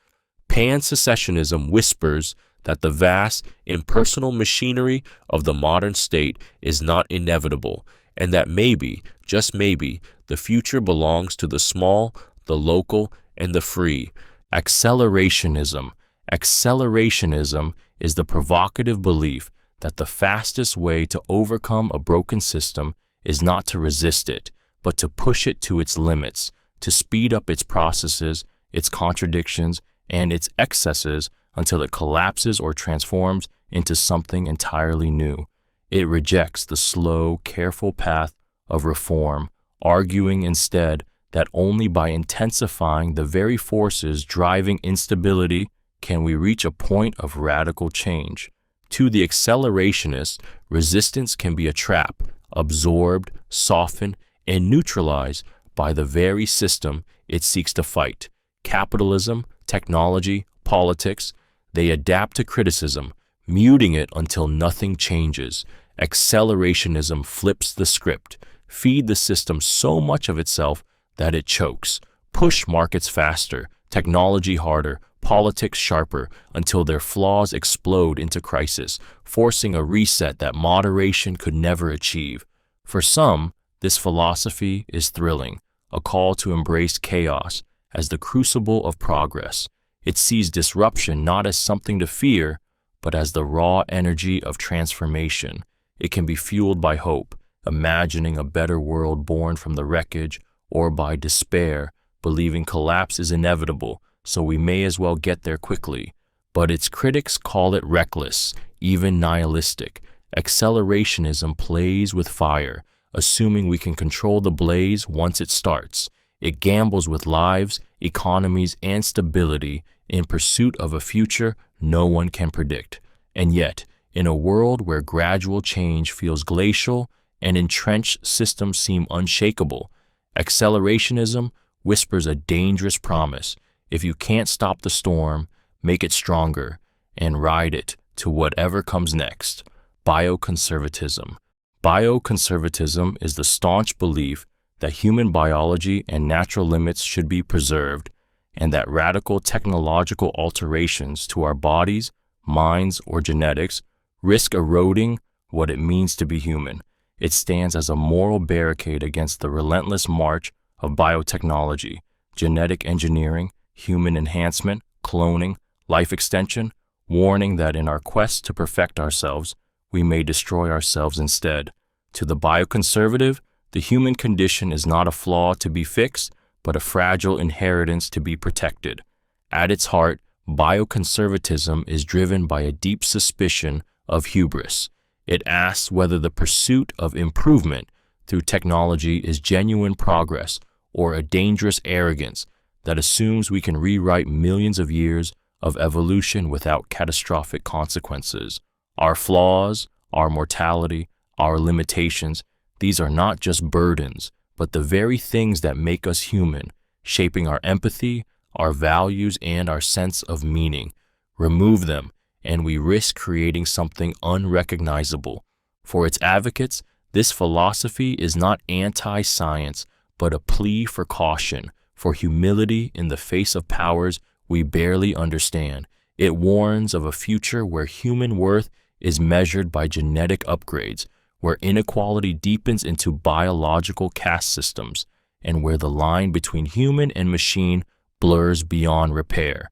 Pan-secessionism whispers that the vast, impersonal machinery of the modern state is not inevitable, and that maybe, just maybe, the future belongs to the small, the local, and the free. Accelerationism. Accelerationism is the provocative belief that the fastest way to overcome a broken system is not to resist it, but to push it to its limits, to speed up its processes, its contradictions, and its excesses until it collapses or transforms into something entirely new. It rejects the slow, careful path of reform, arguing instead that only by intensifying the very forces driving instability can we reach a point of radical change. To the accelerationist, resistance can be a trap, absorbed, softened, and neutralized by the very system it seeks to fight. Capitalism, technology, politics, they adapt to criticism, muting it until nothing changes. Accelerationism flips the script, feed the system so much of itself that it chokes, push markets faster, technology harder, politics sharper, until their flaws explode into crisis, forcing a reset that moderation could never achieve. For some, this philosophy is thrilling, a call to embrace chaos as the crucible of progress. It sees disruption not as something to fear, but as the raw energy of transformation. It can be fueled by hope, imagining a better world born from the wreckage, or by despair, believing collapse is inevitable, so we may as well get there quickly. But its critics call it reckless, even nihilistic. Accelerationism plays with fire, assuming we can control the blaze once it starts. It gambles with lives, economies, and stability in pursuit of a future no one can predict. And yet, in a world where gradual change feels glacial and entrenched systems seem unshakable, accelerationism whispers a dangerous promise. If you can't stop the storm, make it stronger and ride it to whatever comes next. Bioconservatism. Bioconservatism is the staunch belief that human biology and natural limits should be preserved, and that radical technological alterations to our bodies, minds, or genetics risk eroding what it means to be human. It stands as a moral barricade against the relentless march of biotechnology, genetic engineering, human enhancement, cloning, life extension, warning that in our quest to perfect ourselves, we may destroy ourselves instead. To the bioconservative, the human condition is not a flaw to be fixed, but a fragile inheritance to be protected. At its heart, bioconservatism is driven by a deep suspicion of hubris. It asks whether the pursuit of improvement through technology is genuine progress or a dangerous arrogance that assumes we can rewrite millions of years of evolution without catastrophic consequences. Our flaws, our mortality, our limitations, these are not just burdens, but the very things that make us human, shaping our empathy, our values, and our sense of meaning. Remove them, and we risk creating something unrecognizable. For its advocates, this philosophy is not anti-science, but a plea for caution, for humility in the face of powers we barely understand. It warns of a future where human worth is measured by genetic upgrades, where inequality deepens into biological caste systems, and where the line between human and machine blurs beyond repair.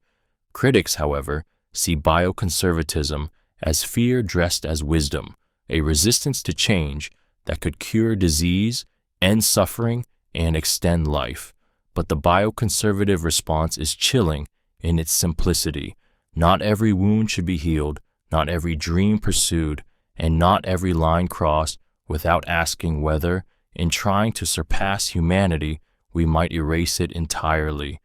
Critics, however, see bioconservatism as fear dressed as wisdom, a resistance to change that could cure disease, end suffering, and extend life. But the bioconservative response is chilling in its simplicity. Not every wound should be healed, not every dream pursued, and not every line crossed without asking whether, in trying to surpass humanity, we might erase it entirely.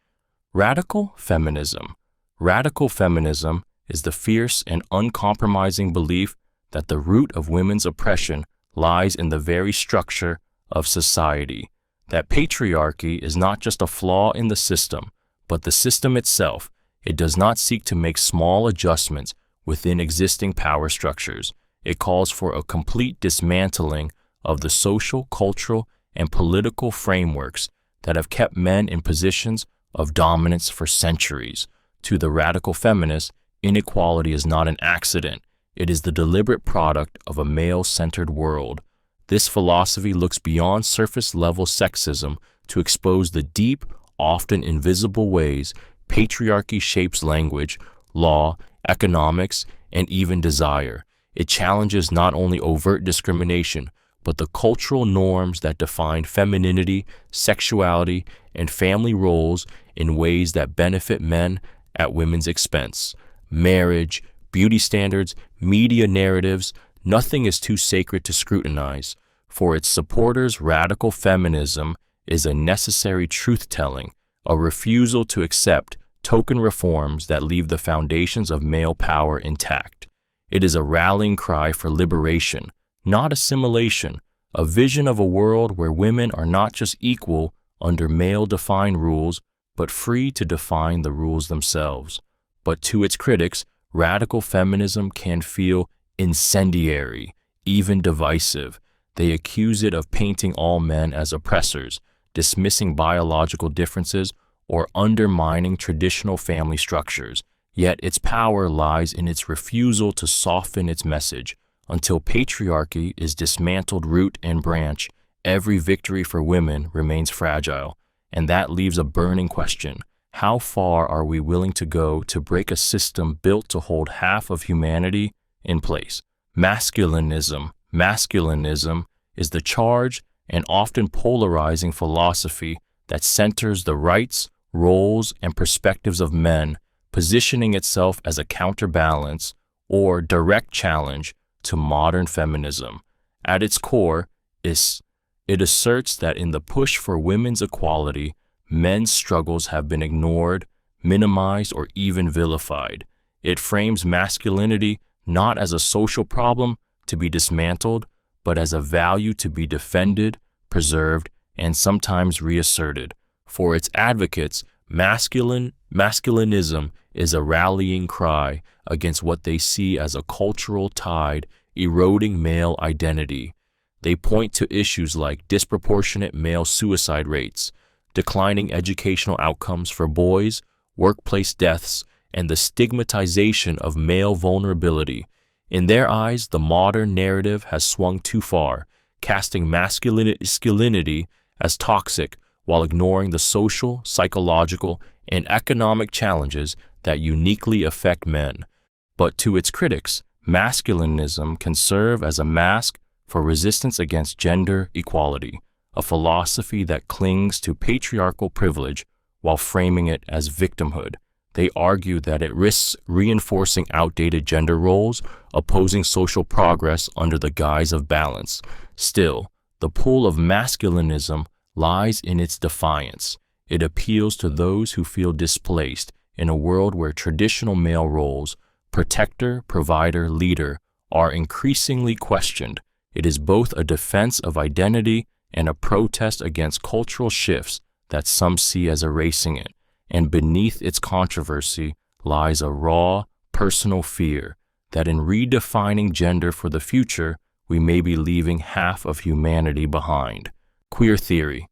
Radical feminism. Radical feminism is the fierce and uncompromising belief that the root of women's oppression lies in the very structure of society, that patriarchy is not just a flaw in the system, but the system itself. It does not seek to make small adjustments within existing power structures. It calls for a complete dismantling of the social, cultural, and political frameworks that have kept men in positions of dominance for centuries. To the radical feminist, inequality is not an accident. It is the deliberate product of a male-centered world. This philosophy looks beyond surface-level sexism to expose the deep, often invisible ways patriarchy shapes language, law, economics, and even desire. It challenges not only overt discrimination, but the cultural norms that define femininity, sexuality, and family roles in ways that benefit men at women's expense. Marriage, beauty standards, media narratives, nothing is too sacred to scrutinize. For its supporters, radical feminism is a necessary truth-telling, a refusal to accept token reforms that leave the foundations of male power intact. It is a rallying cry for liberation, not assimilation, a vision of a world where women are not just equal under male-defined rules, but free to define the rules themselves. But to its critics, radical feminism can feel incendiary, even divisive. They accuse it of painting all men as oppressors, dismissing biological differences, or undermining traditional family structures. Yet its power lies in its refusal to soften its message. Until patriarchy is dismantled root and branch, every victory for women remains fragile. And that leaves a burning question. How far are we willing to go to break a system built to hold half of humanity in place? Masculinism. Masculinism is the charged and often polarizing philosophy that centers the rights, roles, and perspectives of men, positioning itself as a counterbalance or direct challenge to modern feminism. At its core, it asserts that in the push for women's equality, men's struggles have been ignored, minimized, or even vilified. It frames masculinity not as a social problem to be dismantled, but as a value to be defended, preserved, and sometimes reasserted. For its advocates, masculinism is a rallying cry against what they see as a cultural tide eroding male identity. They point to issues like disproportionate male suicide rates, declining educational outcomes for boys, workplace deaths, and the stigmatization of male vulnerability. In their eyes, the modern narrative has swung too far, casting masculinity as toxic while ignoring the social, psychological, and economic challenges that uniquely affect men. But to its critics, masculinism can serve as a mask for resistance against gender equality, a philosophy that clings to patriarchal privilege while framing it as victimhood. They argue that it risks reinforcing outdated gender roles, opposing social progress under the guise of balance. Still, the pull of masculinism lies in its defiance. It appeals to those who feel displaced in a world where traditional male roles, protector, provider, leader, are increasingly questioned. It is both a defense of identity and a protest against cultural shifts that some see as erasing it. And beneath its controversy lies a raw, personal fear that in redefining gender for the future, we may be leaving half of humanity behind. Queer theory.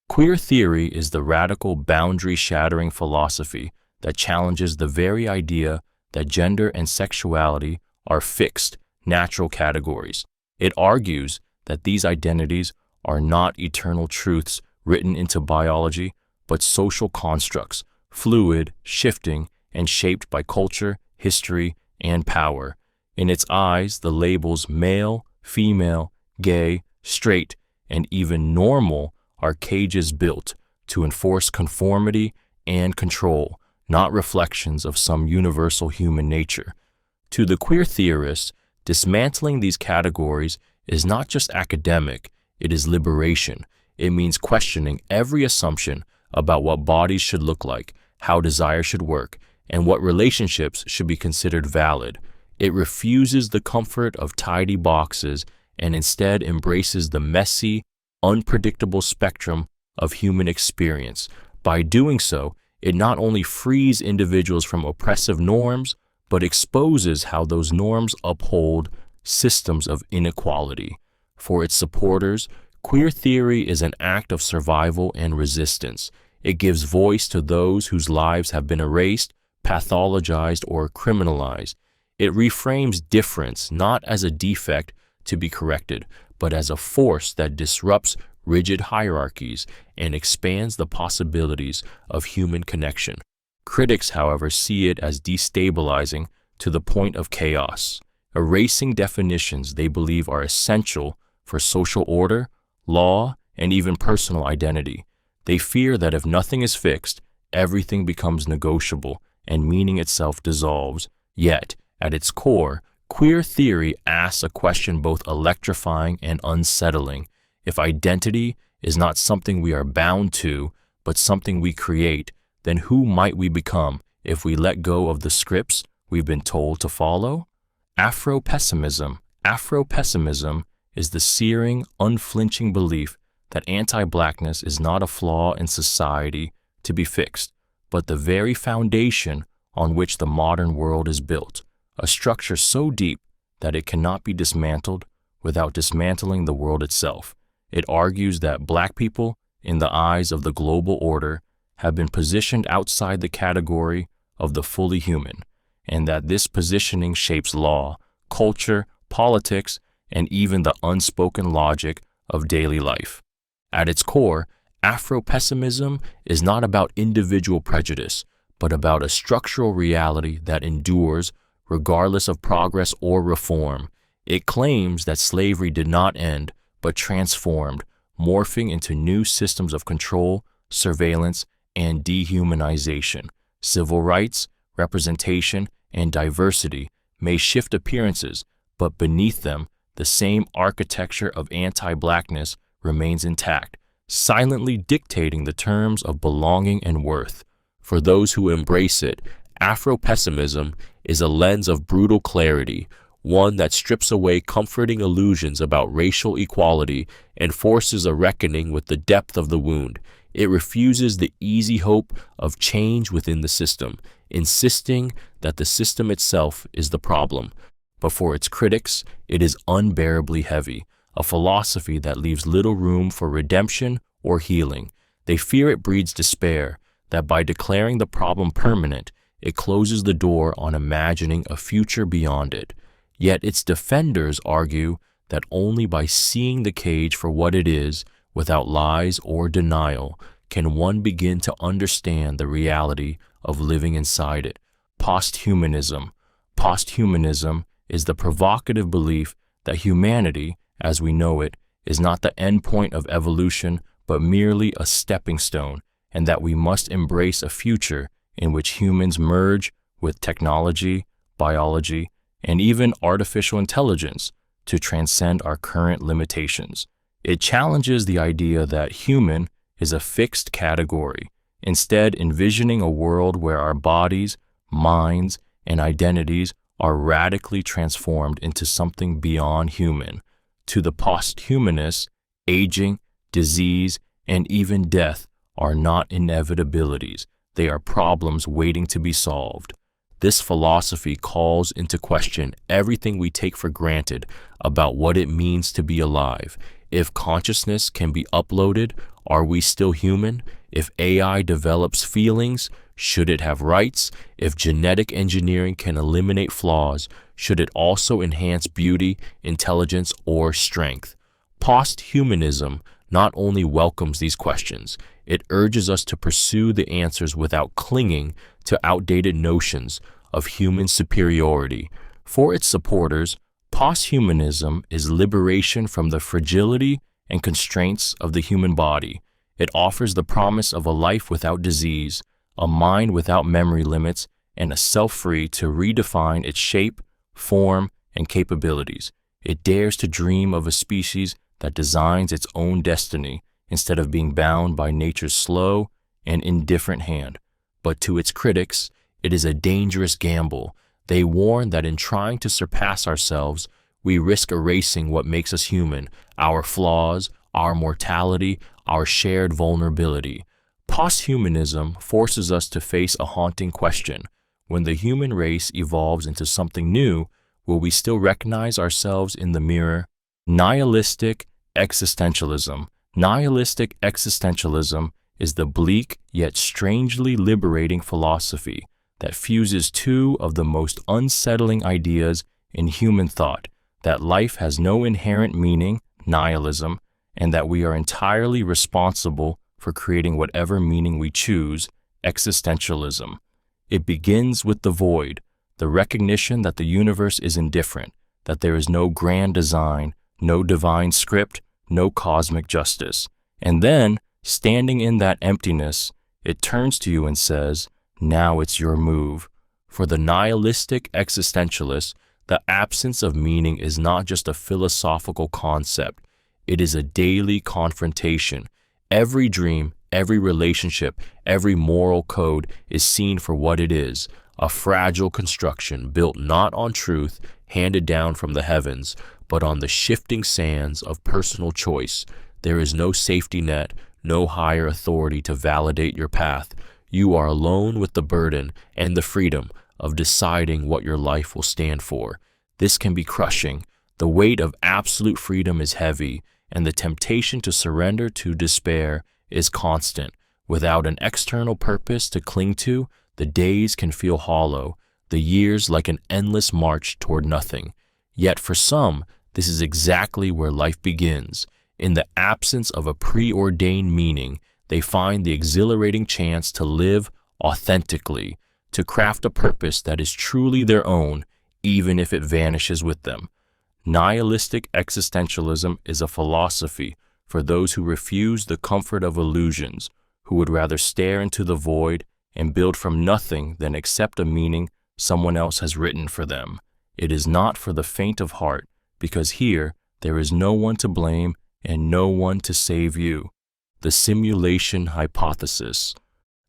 Queer theory is the radical, boundary-shattering philosophy that challenges the very idea that gender and sexuality are fixed, natural categories. It argues that these identities are not eternal truths written into biology, but social constructs, fluid, shifting, and shaped by culture, history, and power. In its eyes, the labels male, female, gay, straight, and even normal are cages built to enforce conformity and control, not reflections of some universal human nature. To the queer theorists, dismantling these categories is not just academic, it is liberation. It means questioning every assumption about what bodies should look like, how desire should work, and what relationships should be considered valid. It refuses the comfort of tidy boxes and instead embraces the messy, unpredictable spectrum of human experience. By doing so, it not only frees individuals from oppressive norms, but exposes how those norms uphold systems of inequality. For its supporters, queer theory is an act of survival and resistance. It gives voice to those whose lives have been erased, pathologized, or criminalized. It reframes difference not as a defect to be corrected, but as a force that disrupts rigid hierarchies and expands the possibilities of human connection. Critics, however, see it as destabilizing to the point of chaos, erasing definitions they believe are essential for social order, law, and even personal identity. They fear that if nothing is fixed, everything becomes negotiable and meaning itself dissolves. Yet, at its core, queer theory asks a question both electrifying and unsettling. If identity is not something we are bound to, but something we create, then who might we become if we let go of the scripts we've been told to follow? Afro-pessimism. Afro-pessimism is the searing, unflinching belief that anti-blackness is not a flaw in society to be fixed, but the very foundation on which the modern world is built, a structure so deep that it cannot be dismantled without dismantling the world itself. It argues that black people, in the eyes of the global order, have been positioned outside the category of the fully human, and that this positioning shapes law, culture, politics, and even the unspoken logic of daily life. At its core, Afro-pessimism is not about individual prejudice, but about a structural reality that endures regardless of progress or reform. It claims that slavery did not end, but transformed, morphing into new systems of control, surveillance, and dehumanization. Civil rights, representation, and diversity may shift appearances, but beneath them, the same architecture of anti-blackness remains intact, silently dictating the terms of belonging and worth. For those who embrace it, Afro-pessimism is a lens of brutal clarity, one that strips away comforting illusions about racial equality and forces a reckoning with the depth of the wound. It refuses the easy hope of change within the system, insisting that the system itself is the problem. But for its critics, it is unbearably heavy, a philosophy that leaves little room for redemption or healing. They fear it breeds despair, that by declaring the problem permanent, it closes the door on imagining a future beyond it. Yet its defenders argue that only by seeing the cage for what it is, without lies or denial, can one begin to understand the reality of living inside it. Posthumanism. Posthumanism is the provocative belief that humanity, as we know it, is not the end point of evolution, but merely a stepping stone, and that we must embrace a future in which humans merge with technology, biology, and even artificial intelligence to transcend our current limitations. It challenges the idea that human is a fixed category, instead envisioning a world where our bodies, minds, and identities are radically transformed into something beyond human. To the posthumanists, aging, disease, and even death are not inevitabilities. They are problems waiting to be solved. This philosophy calls into question everything we take for granted about what it means to be alive. If consciousness can be uploaded, are we still human? If AI develops feelings, should it have rights? If genetic engineering can eliminate flaws, should it also enhance beauty, intelligence, or strength? Posthumanism not only welcomes these questions, it urges us to pursue the answers without clinging to outdated notions of human superiority. For its supporters, posthumanism is liberation from the fragility and constraints of the human body. It offers the promise of a life without disease, a mind without memory limits, and a self free to redefine its shape, form, and capabilities. It dares to dream of a species that designs its own destiny instead of being bound by nature's slow and indifferent hand. But to its critics, it is a dangerous gamble. They warn that in trying to surpass ourselves, we risk erasing what makes us human, our flaws, our mortality, our shared vulnerability. Posthumanism forces us to face a haunting question. When the human race evolves into something new, will we still recognize ourselves in the mirror? Nihilistic Existentialism. Nihilistic existentialism is the bleak yet strangely liberating philosophy that fuses two of the most unsettling ideas in human thought, that life has no inherent meaning, nihilism, and that we are entirely responsible for creating whatever meaning we choose, existentialism. It begins with the void, the recognition that the universe is indifferent, that there is no grand design, no divine script, no cosmic justice. And then, standing in that emptiness, it turns to you and says, now it's your move. For the nihilistic existentialist, the absence of meaning is not just a philosophical concept. It is a daily confrontation. Every dream, every relationship, every moral code is seen for what it is, a fragile construction built not on truth handed down from the heavens, but on the shifting sands of personal choice. There is no safety net, no higher authority to validate your path. You are alone with the burden and the freedom of deciding what your life will stand for. This can be crushing. The weight of absolute freedom is heavy, and the temptation to surrender to despair is constant. Without an external purpose to cling to, the days can feel hollow, the years like an endless march toward nothing. Yet for some, this is exactly where life begins. In the absence of a preordained meaning, they find the exhilarating chance to live authentically, to craft a purpose that is truly their own, even if it vanishes with them. Nihilistic existentialism is a philosophy for those who refuse the comfort of illusions, who would rather stare into the void and build from nothing than accept a meaning someone else has written for them. It is not for the faint of heart, because here there is no one to blame and no one to save you. The simulation hypothesis.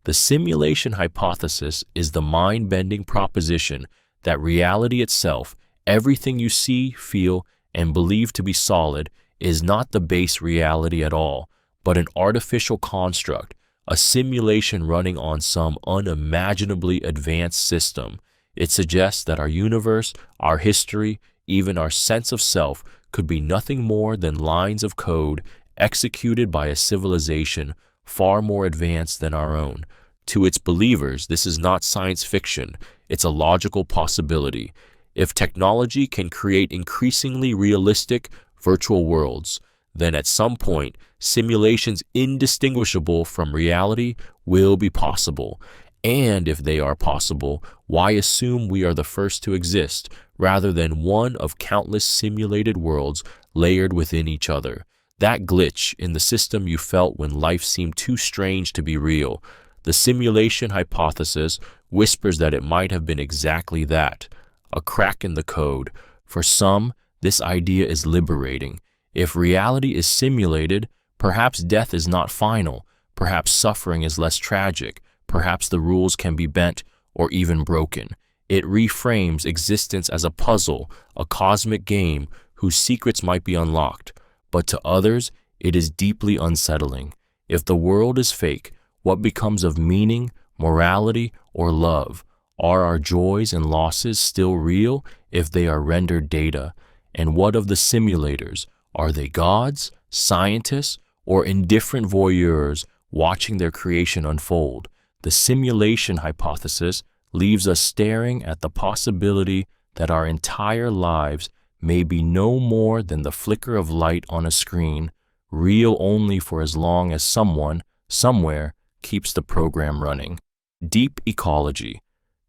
The simulation hypothesis is the mind-bending proposition that reality itself, everything you see, feel, and believe to be solid, is not the base reality at all, but an artificial construct, a simulation running on some unimaginably advanced system. It suggests that our universe, our history, even our sense of self could be nothing more than lines of code executed by a civilization far more advanced than our own. To its believers, this is not science fiction, it's a logical possibility. If technology can create increasingly realistic virtual worlds, then at some point, simulations indistinguishable from reality will be possible. And if they are possible, why assume we are the first to exist, rather than one of countless simulated worlds layered within each other? That glitch in the system you felt when life seemed too strange to be real. The simulation hypothesis whispers that it might have been exactly that, a crack in the code. For some, this idea is liberating. If reality is simulated, perhaps death is not final, perhaps suffering is less tragic, perhaps the rules can be bent or even broken. It reframes existence as a puzzle, a cosmic game whose secrets might be unlocked. But to others, it is deeply unsettling. If the world is fake, what becomes of meaning, morality, or love? Are our joys and losses still real if they are rendered data? And what of the simulators? Are they gods, scientists, or indifferent voyeurs watching their creation unfold? The simulation hypothesis leaves us staring at the possibility that our entire lives may be no more than the flicker of light on a screen, real only for as long as someone, somewhere, keeps the program running. Deep ecology.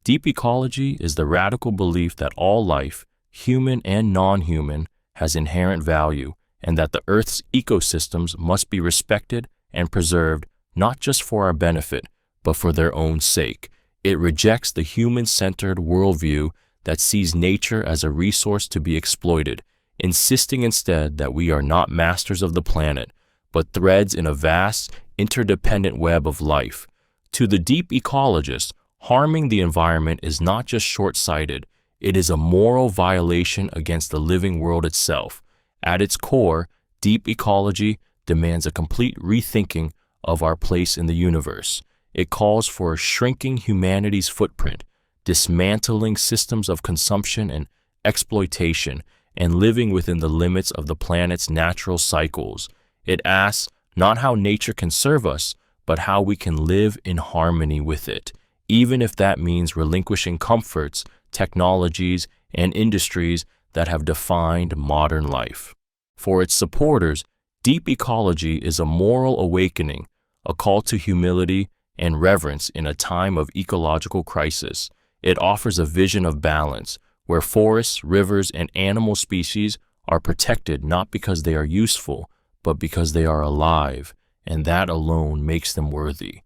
Deep ecology is the radical belief that all life, human and non-human, has inherent value, and that the Earth's ecosystems must be respected and preserved not just for our benefit, but for their own sake. It rejects the human-centered worldview that sees nature as a resource to be exploited, insisting instead that we are not masters of the planet, but threads in a vast, interdependent web of life. To the deep ecologist, harming the environment is not just short-sighted, it is a moral violation against the living world itself. At its core, deep ecology demands a complete rethinking of our place in the universe. It calls for shrinking humanity's footprint, dismantling systems of consumption and exploitation, and living within the limits of the planet's natural cycles. It asks not how nature can serve us, but how we can live in harmony with it, even if that means relinquishing comforts, technologies, and industries that have defined modern life. For its supporters, deep ecology is a moral awakening, a call to humility and reverence in a time of ecological crisis. It offers a vision of balance, where forests, rivers, and animal species are protected not because they are useful, but because they are alive, and that alone makes them worthy.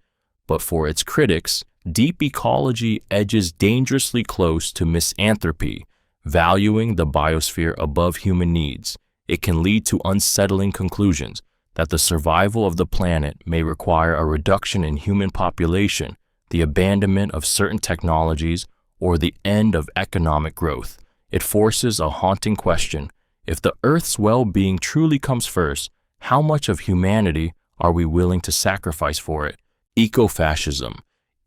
But for its critics, deep ecology edges dangerously close to misanthropy, valuing the biosphere above human needs. It can lead to unsettling conclusions that the survival of the planet may require a reduction in human population, the abandonment of certain technologies, or the end of economic growth. It forces a haunting question. If the Earth's well-being truly comes first, how much of humanity are we willing to sacrifice for it? Ecofascism.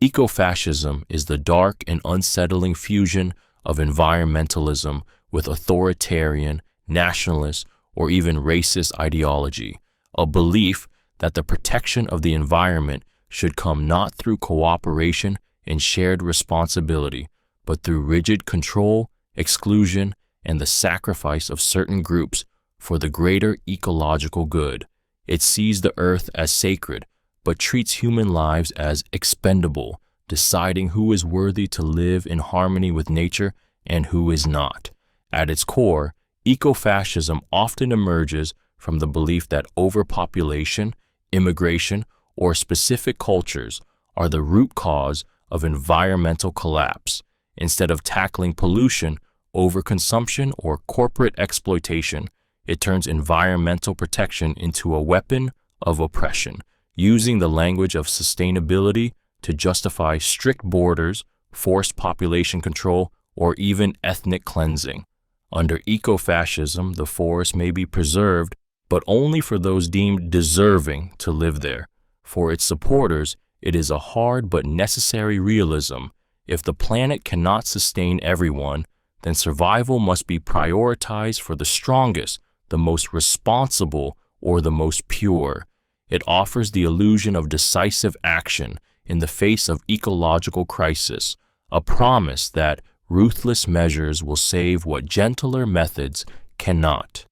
Ecofascism is the dark and unsettling fusion of environmentalism with authoritarian, nationalist, or even racist ideology, a belief that the protection of the environment should come not through cooperation and shared responsibility, but through rigid control, exclusion, and the sacrifice of certain groups for the greater ecological good. It sees the earth as sacred, but treats human lives as expendable, deciding who is worthy to live in harmony with nature and who is not. At its core, ecofascism often emerges from the belief that overpopulation, immigration, or specific cultures are the root cause of environmental collapse. Instead of tackling pollution, overconsumption, or corporate exploitation, it turns environmental protection into a weapon of oppression, using the language of sustainability to justify strict borders, forced population control, or even ethnic cleansing. Under ecofascism, the forest may be preserved, but only for those deemed deserving to live there. For its supporters, it is a hard but necessary realism. If the planet cannot sustain everyone, then survival must be prioritized for the strongest, the most responsible, or the most pure. It offers the illusion of decisive action in the face of ecological crisis, a promise that ruthless measures will save what gentler methods cannot.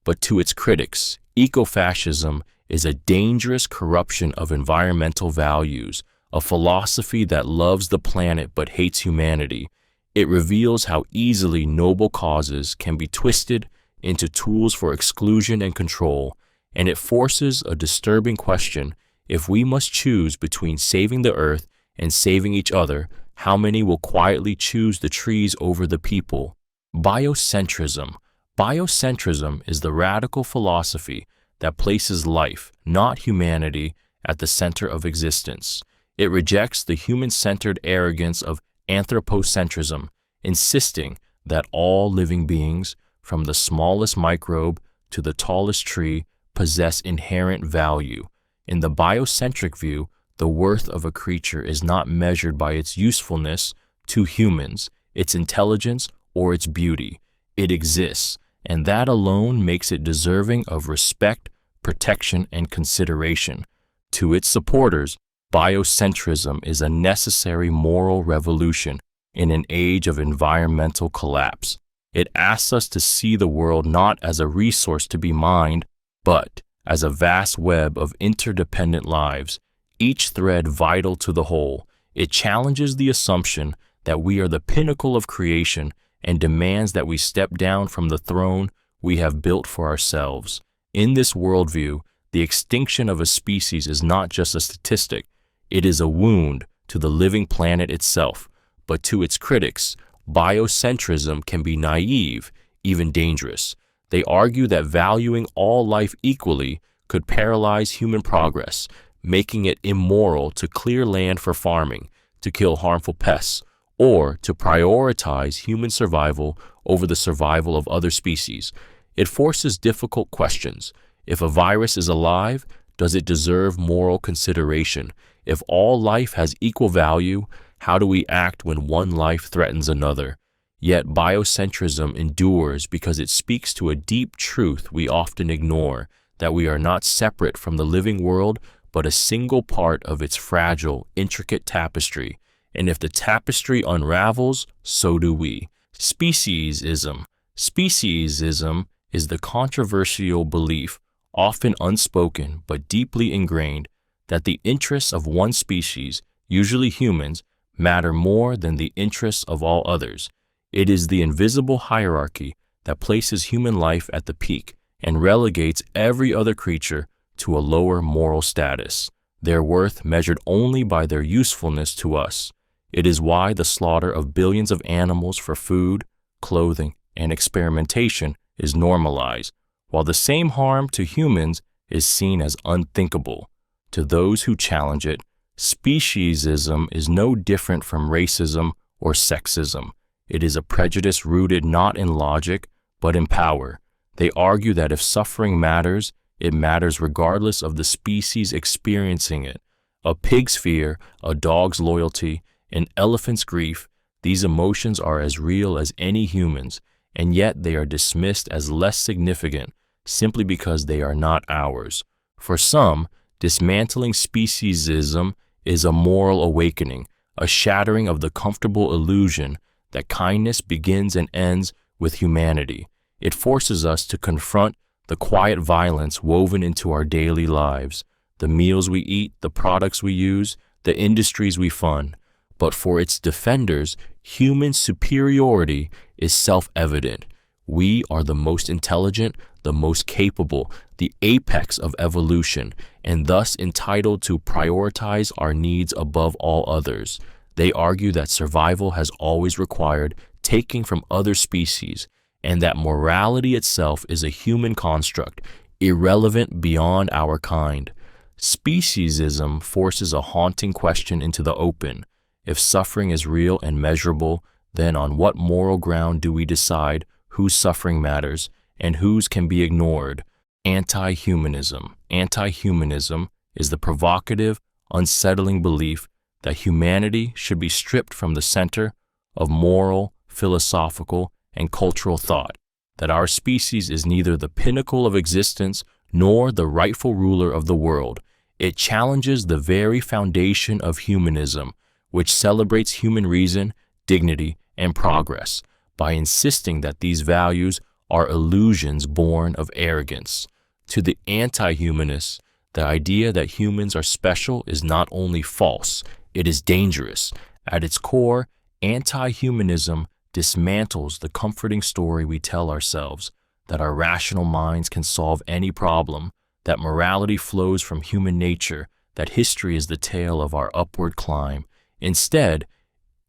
But to its critics, ecofascism is a dangerous corruption of environmental values, a philosophy that loves the planet but hates humanity. It reveals how easily noble causes can be twisted into tools for exclusion and control, and it forces a disturbing question. If we must choose between saving the earth and saving each other, how many will quietly choose the trees over the people? Biocentrism. Biocentrism is the radical philosophy that places life, not humanity, at the center of existence. It rejects the human-centered arrogance of anthropocentrism, insisting that all living beings, from the smallest microbe to the tallest tree, possess inherent value. In the biocentric view, the worth of a creature is not measured by its usefulness to humans, its intelligence, or its beauty. It exists, and that alone makes it deserving of respect, protection, and consideration. To its supporters, biocentrism is a necessary moral revolution in an age of environmental collapse. It asks us to see the world not as a resource to be mined, but as a vast web of interdependent lives, each thread vital to the whole. It challenges the assumption that we are the pinnacle of creation and demands that we step down from the throne we have built for ourselves. In this worldview, the extinction of a species is not just a statistic, it is a wound to the living planet itself. But to its critics, biocentrism can be naive, even dangerous. They argue that valuing all life equally could paralyze human progress, making it immoral to clear land for farming, to kill harmful pests, or to prioritize human survival over the survival of other species. It forces difficult questions. If a virus is alive, does it deserve moral consideration? If all life has equal value, how do we act when one life threatens another? Yet biocentrism endures because it speaks to a deep truth we often ignore, that we are not separate from the living world, but a single part of its fragile, intricate tapestry. And if the tapestry unravels, so do we. Speciesism. Speciesism is the controversial belief, often unspoken but deeply ingrained, that the interests of one species, usually humans, matter more than the interests of all others. It is the invisible hierarchy that places human life at the peak and relegates every other creature to a lower moral status, their worth measured only by their usefulness to us. It is why the slaughter of billions of animals for food, clothing, and experimentation is normalized, while the same harm to humans is seen as unthinkable. To those who challenge it, speciesism is no different from racism or sexism. It is a prejudice rooted not in logic, but in power. They argue that if suffering matters, it matters regardless of the species experiencing it. A pig's fear, a dog's loyalty, an elephant's grief, these emotions are as real as any human's, and yet they are dismissed as less significant simply because they are not ours. For some, dismantling speciesism is a moral awakening, a shattering of the comfortable illusion that kindness begins and ends with humanity. It forces us to confront the quiet violence woven into our daily lives, the meals we eat, the products we use, the industries we fund. But for its defenders, human superiority is self-evident. We are the most intelligent, the most capable, the apex of evolution, and thus entitled to prioritize our needs above all others. They argue that survival has always required taking from other species, and that morality itself is a human construct, irrelevant beyond our kind. Speciesism forces a haunting question into the open. If suffering is real and measurable, then on what moral ground do we decide whose suffering matters and whose can be ignored? Anti-humanism. Anti-humanism is the provocative, unsettling belief that humanity should be stripped from the center of moral, philosophical, and cultural thought, that our species is neither the pinnacle of existence nor the rightful ruler of the world. It challenges the very foundation of humanism, which celebrates human reason, dignity, and progress, by insisting that these values are illusions born of arrogance. To the anti-humanists, the idea that humans are special is not only false, It is dangerous. At its core, anti-humanism dismantles the comforting story we tell ourselves that our rational minds can solve any problem, that morality flows from human nature, that history is the tale of our upward climb. Instead,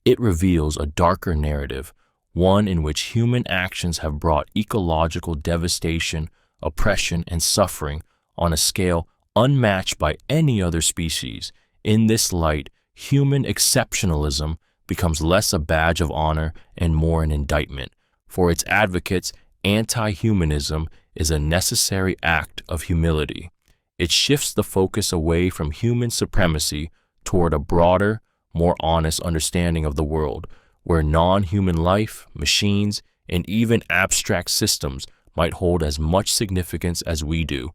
it reveals a darker narrative, one in which human actions have brought ecological devastation, oppression, and suffering on a scale unmatched by any other species. In this light, human exceptionalism becomes less a badge of honor and more an indictment. For its advocates, anti-humanism is a necessary act of humility. It shifts the focus away from human supremacy toward a broader, more honest understanding of the world, where non-human life, machines, and even abstract systems might hold as much significance as we do.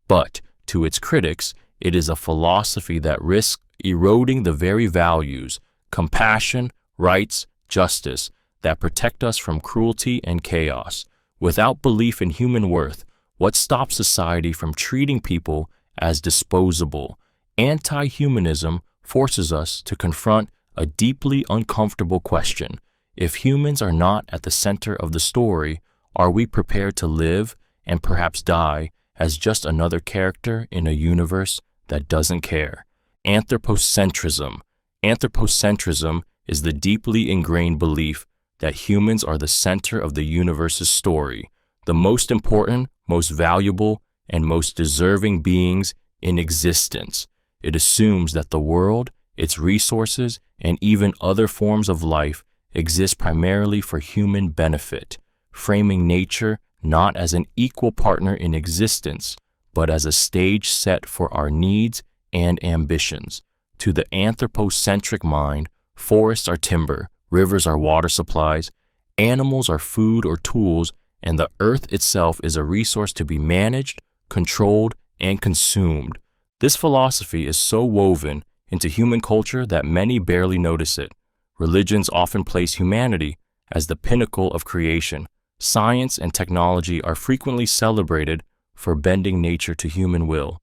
But, to its critics, it is a philosophy that risks eroding the very values, compassion, rights, justice, that protect us from cruelty and chaos. Without belief in human worth, what stops society from treating people as disposable? Anti-humanism forces us to confront a deeply uncomfortable question. If humans are not at the center of the story, are we prepared to live and perhaps die as just another character in a universe that doesn't care? Anthropocentrism. Anthropocentrism is the deeply ingrained belief that humans are the center of the universe's story, the most important, most valuable, and most deserving beings in existence. It assumes that the world, its resources, and even other forms of life exist primarily for human benefit, framing nature not as an equal partner in existence, but as a stage set for our needs and ambitions. To the anthropocentric mind, forests are timber, rivers are water supplies, animals are food or tools, and the earth itself is a resource to be managed, controlled, and consumed. This philosophy is so woven into human culture that many barely notice it. Religions often place humanity as the pinnacle of creation. Science and technology are frequently celebrated for bending nature to human will.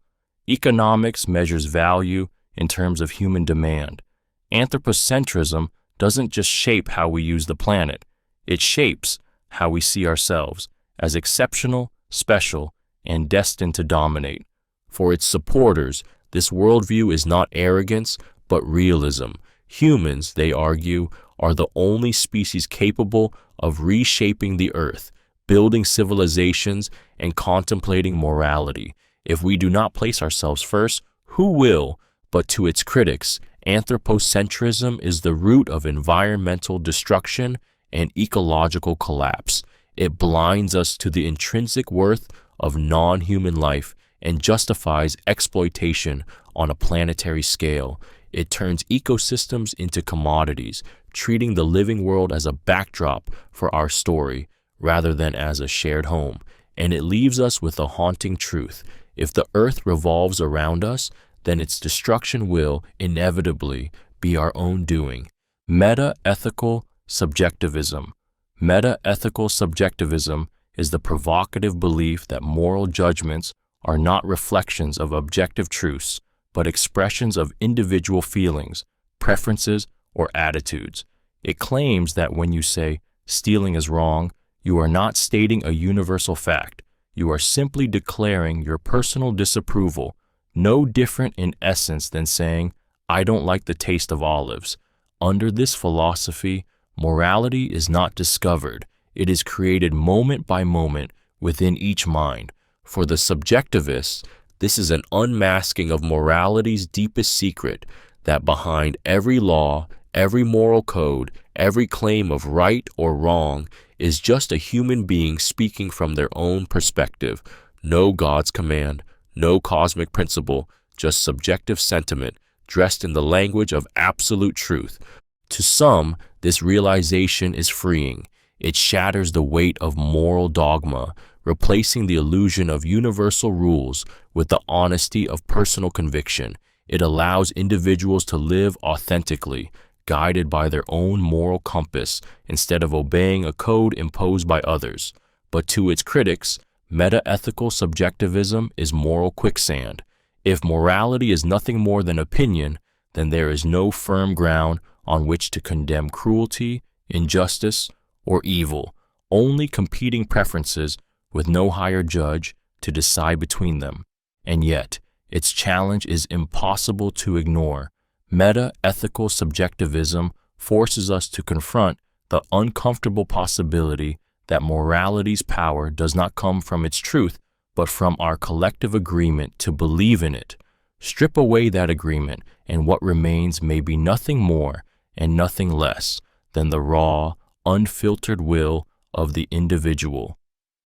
Economics measures value in terms of human demand. Anthropocentrism doesn't just shape how we use the planet, it shapes how we see ourselves as exceptional, special, and destined to dominate. For its supporters, this worldview is not arrogance, but realism. Humans, they argue, are the only species capable of reshaping the earth, building civilizations, and contemplating morality. If we do not place ourselves first, who will? But to its critics, anthropocentrism is the root of environmental destruction and ecological collapse. It blinds us to the intrinsic worth of non-human life and justifies exploitation on a planetary scale. It turns ecosystems into commodities, treating the living world as a backdrop for our story rather than as a shared home. And it leaves us with a haunting truth. If the earth revolves around us, then its destruction will inevitably be our own doing. Meta-ethical subjectivism. Meta-ethical subjectivism is the provocative belief that moral judgments are not reflections of objective truths, but expressions of individual feelings, preferences, or attitudes. It claims that when you say stealing is wrong, you are not stating a universal fact. You are simply declaring your personal disapproval, no different in essence than saying, I don't like the taste of olives. Under this philosophy, morality is not discovered. It is created moment by moment within each mind. For the subjectivists, this is an unmasking of morality's deepest secret, that behind every law, every moral code, every claim of right or wrong is just a human being speaking from their own perspective. No God's command, no cosmic principle, just subjective sentiment dressed in the language of absolute truth. To some, this realization is freeing. It shatters the weight of moral dogma, replacing the illusion of universal rules with the honesty of personal conviction. It allows individuals to live authentically, guided by their own moral compass instead of obeying a code imposed by others. But to its critics, meta-ethical subjectivism is moral quicksand. If morality is nothing more than opinion, then there is no firm ground on which to condemn cruelty, injustice, or evil, only competing preferences with no higher judge to decide between them. And yet, its challenge is impossible to ignore. Meta-ethical subjectivism forces us to confront the uncomfortable possibility that morality's power does not come from its truth, but from our collective agreement to believe in it. Strip away that agreement, and what remains may be nothing more and nothing less than the raw, unfiltered will of the individual.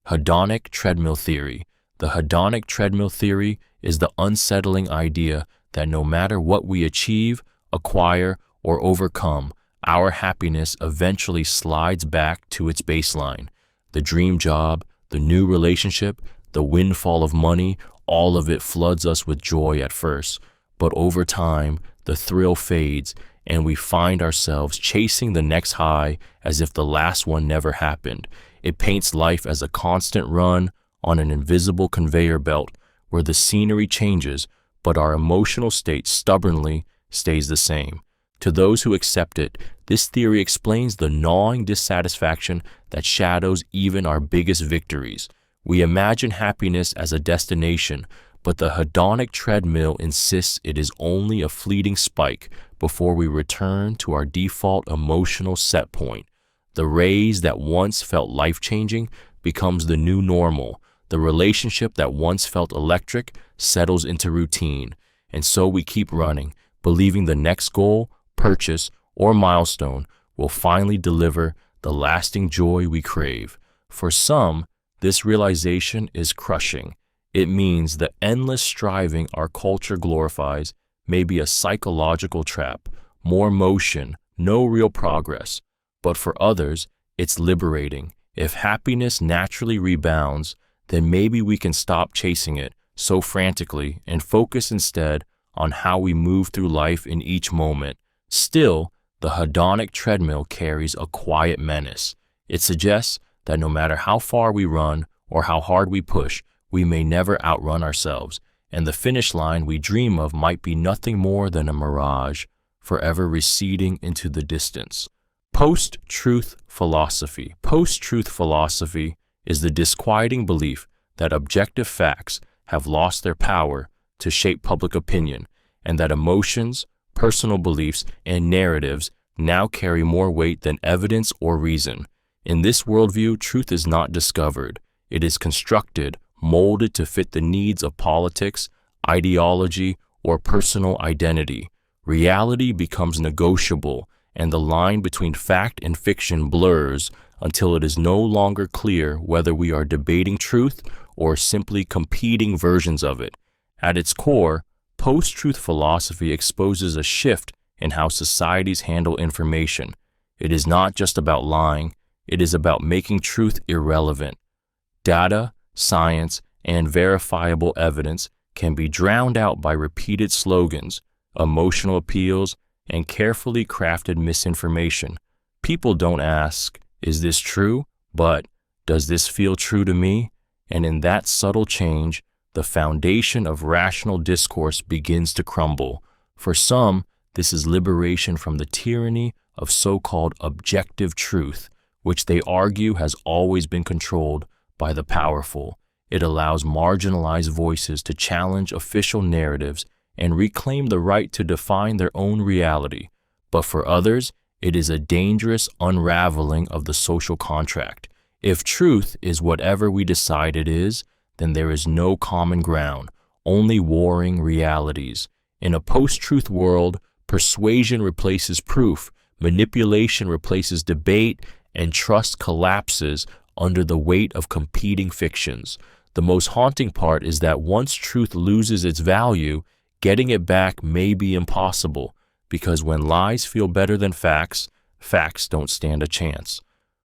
Hedonic treadmill theory. The hedonic treadmill theory is the unsettling idea that no matter what we achieve, acquire, or overcome, our happiness eventually slides back to its baseline. The dream job, the new relationship, the windfall of money, all of it floods us with joy at first, but over time, the thrill fades, and we find ourselves chasing the next high as if the last one never happened. It paints life as a constant run on an invisible conveyor belt where the scenery changes, but our emotional state stubbornly stays the same. To those who accept it, this theory explains the gnawing dissatisfaction that shadows even our biggest victories. We imagine happiness as a destination, but the hedonic treadmill insists it is only a fleeting spike before we return to our default emotional set point. The raise that once felt life-changing becomes the new normal. The relationship that once felt electric settles into routine. And so we keep running, believing the next goal, purchase, or milestone will finally deliver the lasting joy we crave. For some, this realization is crushing. It means the endless striving our culture glorifies may be a psychological trap, more motion, no real progress. But for others, it's liberating. If happiness naturally rebounds, then maybe we can stop chasing it so frantically and focus instead on how we move through life in each moment. Still, the hedonic treadmill carries a quiet menace. It suggests that no matter how far we run or how hard we push, we may never outrun ourselves, and the finish line we dream of might be nothing more than a mirage, forever receding into the distance. Post-truth philosophy. Post-truth philosophy is the disquieting belief that objective facts have lost their power to shape public opinion, and that emotions, personal beliefs, and narratives now carry more weight than evidence or reason. In this worldview, truth is not discovered. It is constructed, molded to fit the needs of politics, ideology, or personal identity. Reality becomes negotiable, and the line between fact and fiction blurs until it is no longer clear whether we are debating truth or simply competing versions of it. At its core, post-truth philosophy exposes a shift in how societies handle information. It is not just about lying, it is about making truth irrelevant. Data, science, and verifiable evidence can be drowned out by repeated slogans, emotional appeals, and carefully crafted misinformation. People don't ask, "Is this true?" but "Does this feel true to me?" And in that subtle change, the foundation of rational discourse begins to crumble. For some, this is liberation from the tyranny of so-called objective truth, which they argue has always been controlled by the powerful. It allows marginalized voices to challenge official narratives and reclaim the right to define their own reality. But for others, it is a dangerous unraveling of the social contract. If truth is whatever we decide it is, then there is no common ground, only warring realities. In a post-truth world, persuasion replaces proof, manipulation replaces debate, and trust collapses under the weight of competing fictions. The most haunting part is that once truth loses its value, getting it back may be impossible, because when lies feel better than facts, facts don't stand a chance.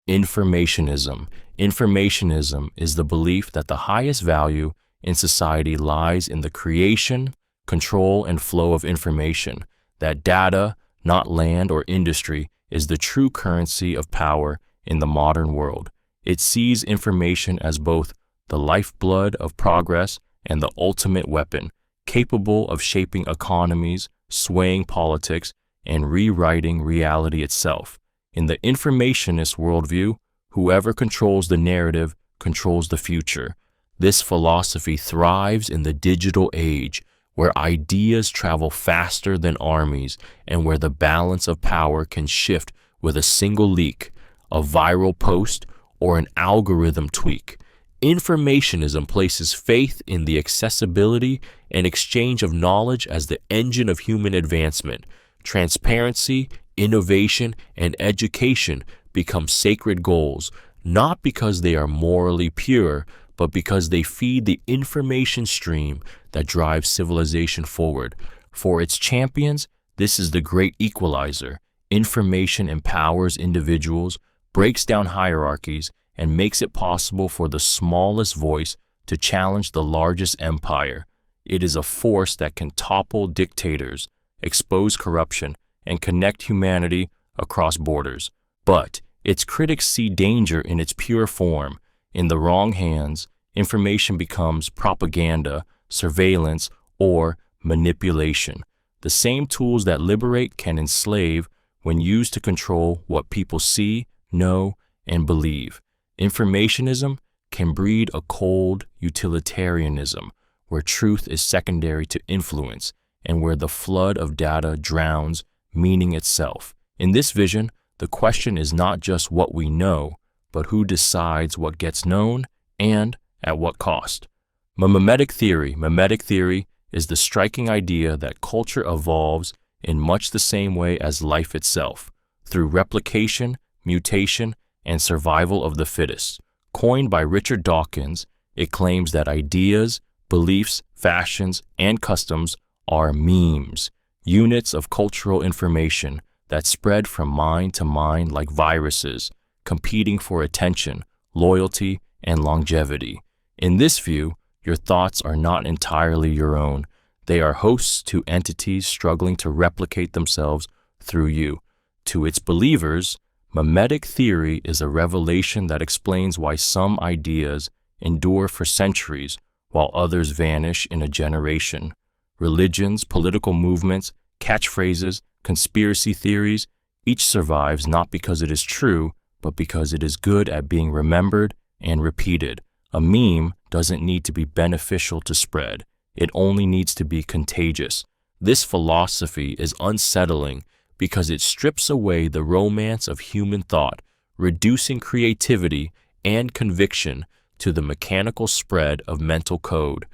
Informationism. Informationism is the belief that the highest value in society lies in the creation, control, and flow of information, that data, not land or industry, is the true currency of power in the modern world. It sees information as both the lifeblood of progress and the ultimate weapon, capable of shaping economies, swaying politics, and rewriting reality itself. In the informationist worldview, whoever controls the narrative controls the future. This philosophy thrives in the digital age, where ideas travel faster than armies and where the balance of power can shift with a single leak, a viral post, or an algorithm tweak. Informationism places faith in the accessibility and exchange of knowledge as the engine of human advancement. Transparency, innovation, and education become sacred goals, not because they are morally pure, but because they feed the information stream that drives civilization forward. For its champions, this is the great equalizer. Information empowers individuals, breaks down hierarchies, and makes it possible for the smallest voice to challenge the largest empire. It is a force that can topple dictators, expose corruption, and connect humanity across borders. But its critics see danger in its pure form. In the wrong hands, information becomes propaganda, surveillance, or manipulation. The same tools that liberate can enslave when used to control what people see, know, and believe. Informationism can breed a cold utilitarianism, where truth is secondary to influence and where the flood of data drowns meaning itself. In this vision, the question is not just what we know, but who decides what gets known and at what cost. Mimetic theory is the striking idea that culture evolves in much the same way as life itself, through replication, mutation, and survival of the fittest. Coined by Richard Dawkins, it claims that ideas, beliefs, fashions, and customs are memes, units of cultural information that spread from mind to mind like viruses, competing for attention, loyalty, and longevity. In this view, your thoughts are not entirely your own. They are hosts to entities struggling to replicate themselves through you. To its believers, mimetic theory is a revelation that explains why some ideas endure for centuries while others vanish in a generation. Religions, political movements, catchphrases, conspiracy theories, each survives not because it is true, but because it is good at being remembered and repeated. A meme doesn't need to be beneficial to spread. It only needs to be contagious. This philosophy is unsettling because it strips away the romance of human thought, reducing creativity and conviction to the mechanical spread of mental code.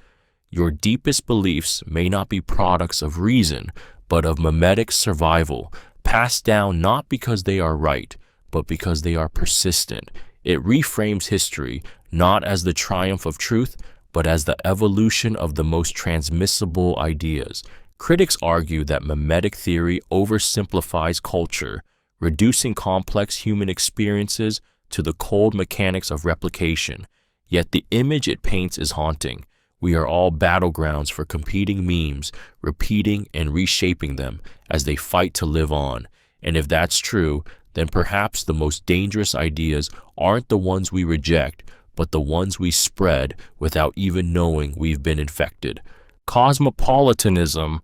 Your deepest beliefs may not be products of reason, but of mimetic survival, passed down not because they are right, but because they are persistent. It reframes history not as the triumph of truth, but as the evolution of the most transmissible ideas. Critics argue that mimetic theory oversimplifies culture, reducing complex human experiences to the cold mechanics of replication. Yet the image it paints is haunting. We are all battlegrounds for competing memes, repeating and reshaping them as they fight to live on. And if that's true, then perhaps the most dangerous ideas aren't the ones we reject, but the ones we spread without even knowing we've been infected. Cosmopolitanism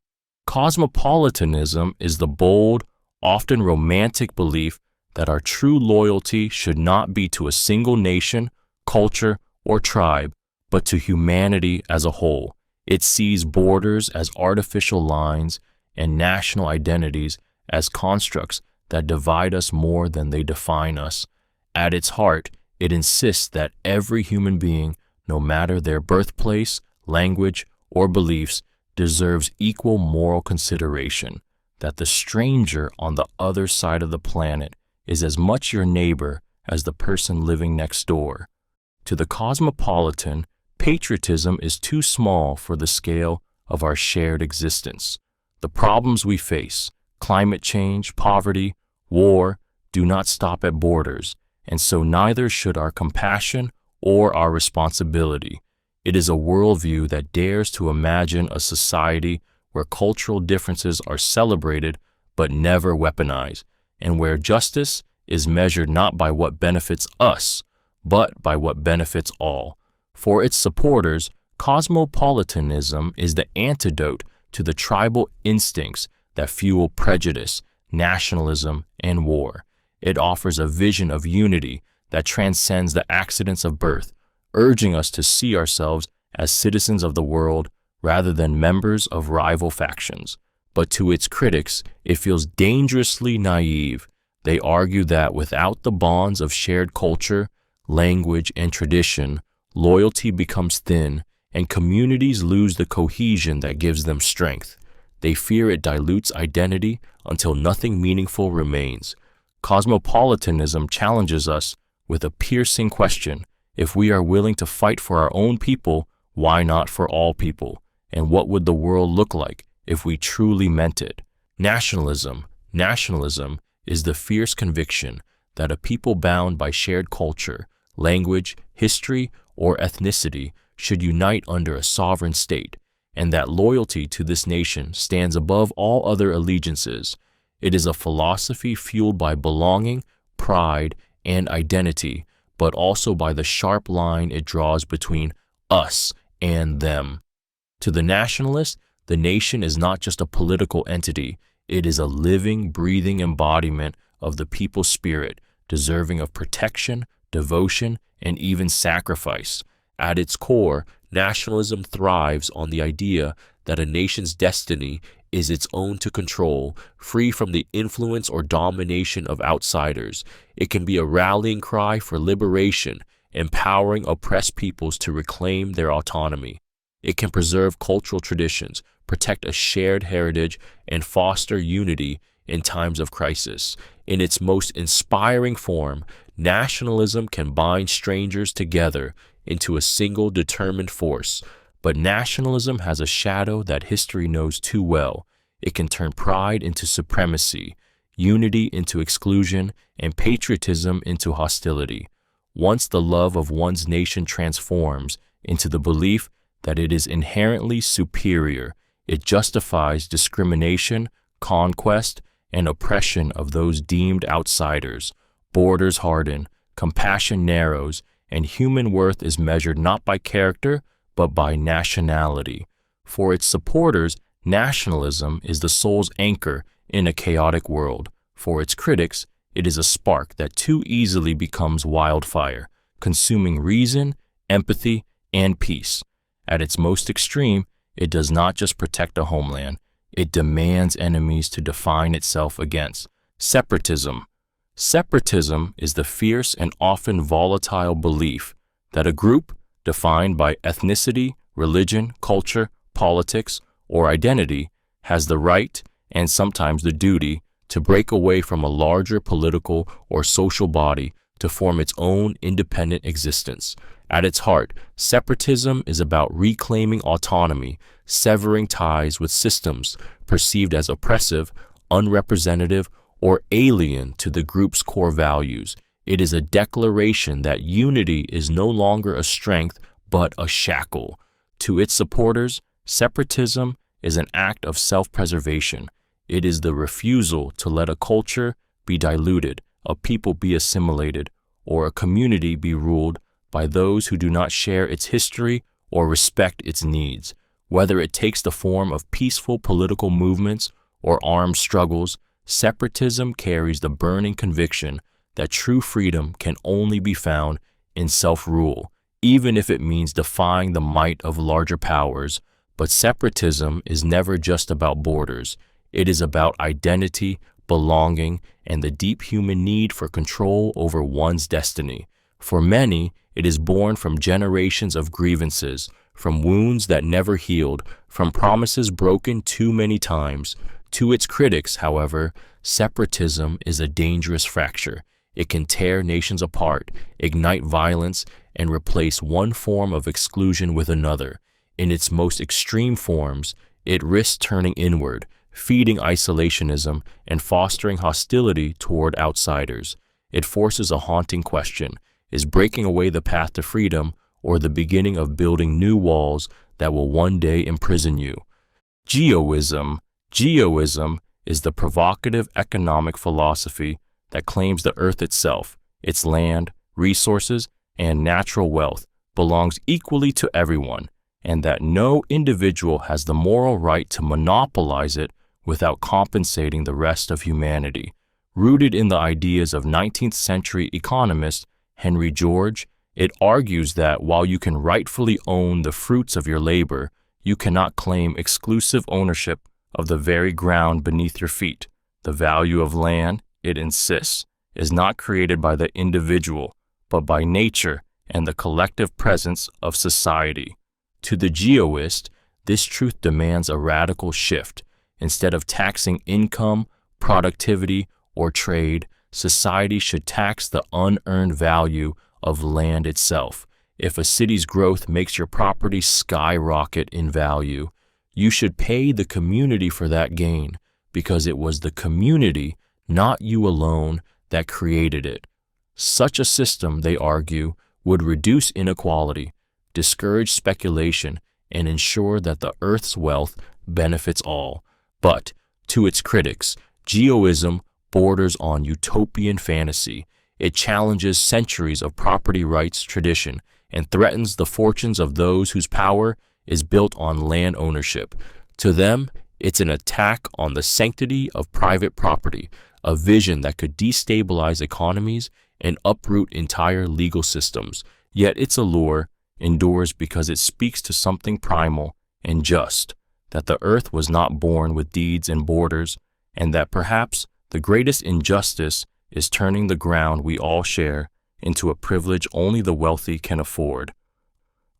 is the bold, often romantic belief that our true loyalty should not be to a single nation, culture, or tribe, but to humanity as a whole. It sees borders as artificial lines and national identities as constructs that divide us more than they define us. At its heart, it insists that every human being, no matter their birthplace, language, or beliefs, deserves equal moral consideration, that the stranger on the other side of the planet is as much your neighbor as the person living next door. To the cosmopolitan, patriotism is too small for the scale of our shared existence. The problems we face, climate change, poverty, war, do not stop at borders, and so neither should our compassion or our responsibility. It is a worldview that dares to imagine a society where cultural differences are celebrated but never weaponized, and where justice is measured not by what benefits us, but by what benefits all. For its supporters, cosmopolitanism is the antidote to the tribal instincts that fuel prejudice, nationalism, and war. It offers a vision of unity that transcends the accidents of birth, urging us to see ourselves as citizens of the world rather than members of rival factions. But to its critics, it feels dangerously naive. They argue that without the bonds of shared culture, language, and tradition, loyalty becomes thin, and communities lose the cohesion that gives them strength. They fear it dilutes identity until nothing meaningful remains. Cosmopolitanism challenges us with a piercing question. If we are willing to fight for our own people, why not for all people? And what would the world look like if we truly meant it? Nationalism. Nationalism is the fierce conviction that a people bound by shared culture, language, history, or ethnicity should unite under a sovereign state, and that loyalty to this nation stands above all other allegiances. It is a philosophy fueled by belonging, pride, and identity, but also by the sharp line it draws between us and them. To the nationalist, the nation is not just a political entity, it is a living, breathing embodiment of the people's spirit, deserving of protection, devotion, and even sacrifice. At its core, nationalism thrives on the idea that a nation's destiny is its own to control, free from the influence or domination of outsiders. It can be a rallying cry for liberation, empowering oppressed peoples to reclaim their autonomy. It can preserve cultural traditions, protect a shared heritage, and foster unity in times of crisis. In its most inspiring form, nationalism can bind strangers together into a single determined force. But nationalism has a shadow that history knows too well. It can turn pride into supremacy, unity into exclusion, and patriotism into hostility. Once the love of one's nation transforms into the belief that it is inherently superior, it justifies discrimination, conquest, and oppression of those deemed outsiders. Borders harden, compassion narrows, and human worth is measured not by character, but by nationality. For its supporters, nationalism is the soul's anchor in a chaotic world. For its critics, it is a spark that too easily becomes wildfire, consuming reason, empathy, and peace. At its most extreme, it does not just protect a homeland, it demands enemies to define itself against. Separatism. Separatism is the fierce and often volatile belief that a group defined by ethnicity, religion, culture, politics, or identity has the right and sometimes the duty to break away from a larger political or social body to form its own independent existence. At its heart, separatism is about reclaiming autonomy, severing ties with systems perceived as oppressive, unrepresentative, or alien to the group's core values. It is a declaration that unity is no longer a strength but a shackle. To its supporters, separatism is an act of self-preservation. It is the refusal to let a culture be diluted, a people be assimilated, or a community be ruled by those who do not share its history or respect its needs. Whether it takes the form of peaceful political movements or armed struggles, separatism carries the burning conviction that true freedom can only be found in self-rule, even if it means defying the might of larger powers. But separatism is never just about borders. It is about identity, belonging, and the deep human need for control over one's destiny. For many, it is born from generations of grievances, from wounds that never healed, from promises broken too many times. To its critics, however, separatism is a dangerous fracture. It can tear nations apart, ignite violence, and replace one form of exclusion with another. In its most extreme forms, it risks turning inward, feeding isolationism and fostering hostility toward outsiders. It forces a haunting question: is breaking away the path to freedom, or the beginning of building new walls that will one day imprison you? Geoism. Geoism is the provocative economic philosophy that claims the earth itself, its land, resources, and natural wealth belongs equally to everyone, and that no individual has the moral right to monopolize it without compensating the rest of humanity. Rooted in the ideas of 19th century economist Henry George, it argues that while you can rightfully own the fruits of your labor, you cannot claim exclusive ownership of the very ground beneath your feet. The value of land, it insists, is not created by the individual, but by nature and the collective presence of society. To the geoist, this truth demands a radical shift. Instead of taxing income, productivity, or trade, society should tax the unearned value of land itself. If a city's growth makes your property skyrocket in value, you should pay the community for that gain, because it was the community, not you alone, that created it. Such a system, they argue, would reduce inequality, discourage speculation, and ensure that the earth's wealth benefits all. But, to its critics, geoism borders on utopian fantasy. It challenges centuries of property rights tradition and threatens the fortunes of those whose power is built on land ownership. To them, it's an attack on the sanctity of private property, a vision that could destabilize economies and uproot entire legal systems. Yet its allure endures because it speaks to something primal and just, that the earth was not born with deeds and borders, and that perhaps the greatest injustice is turning the ground we all share into a privilege only the wealthy can afford.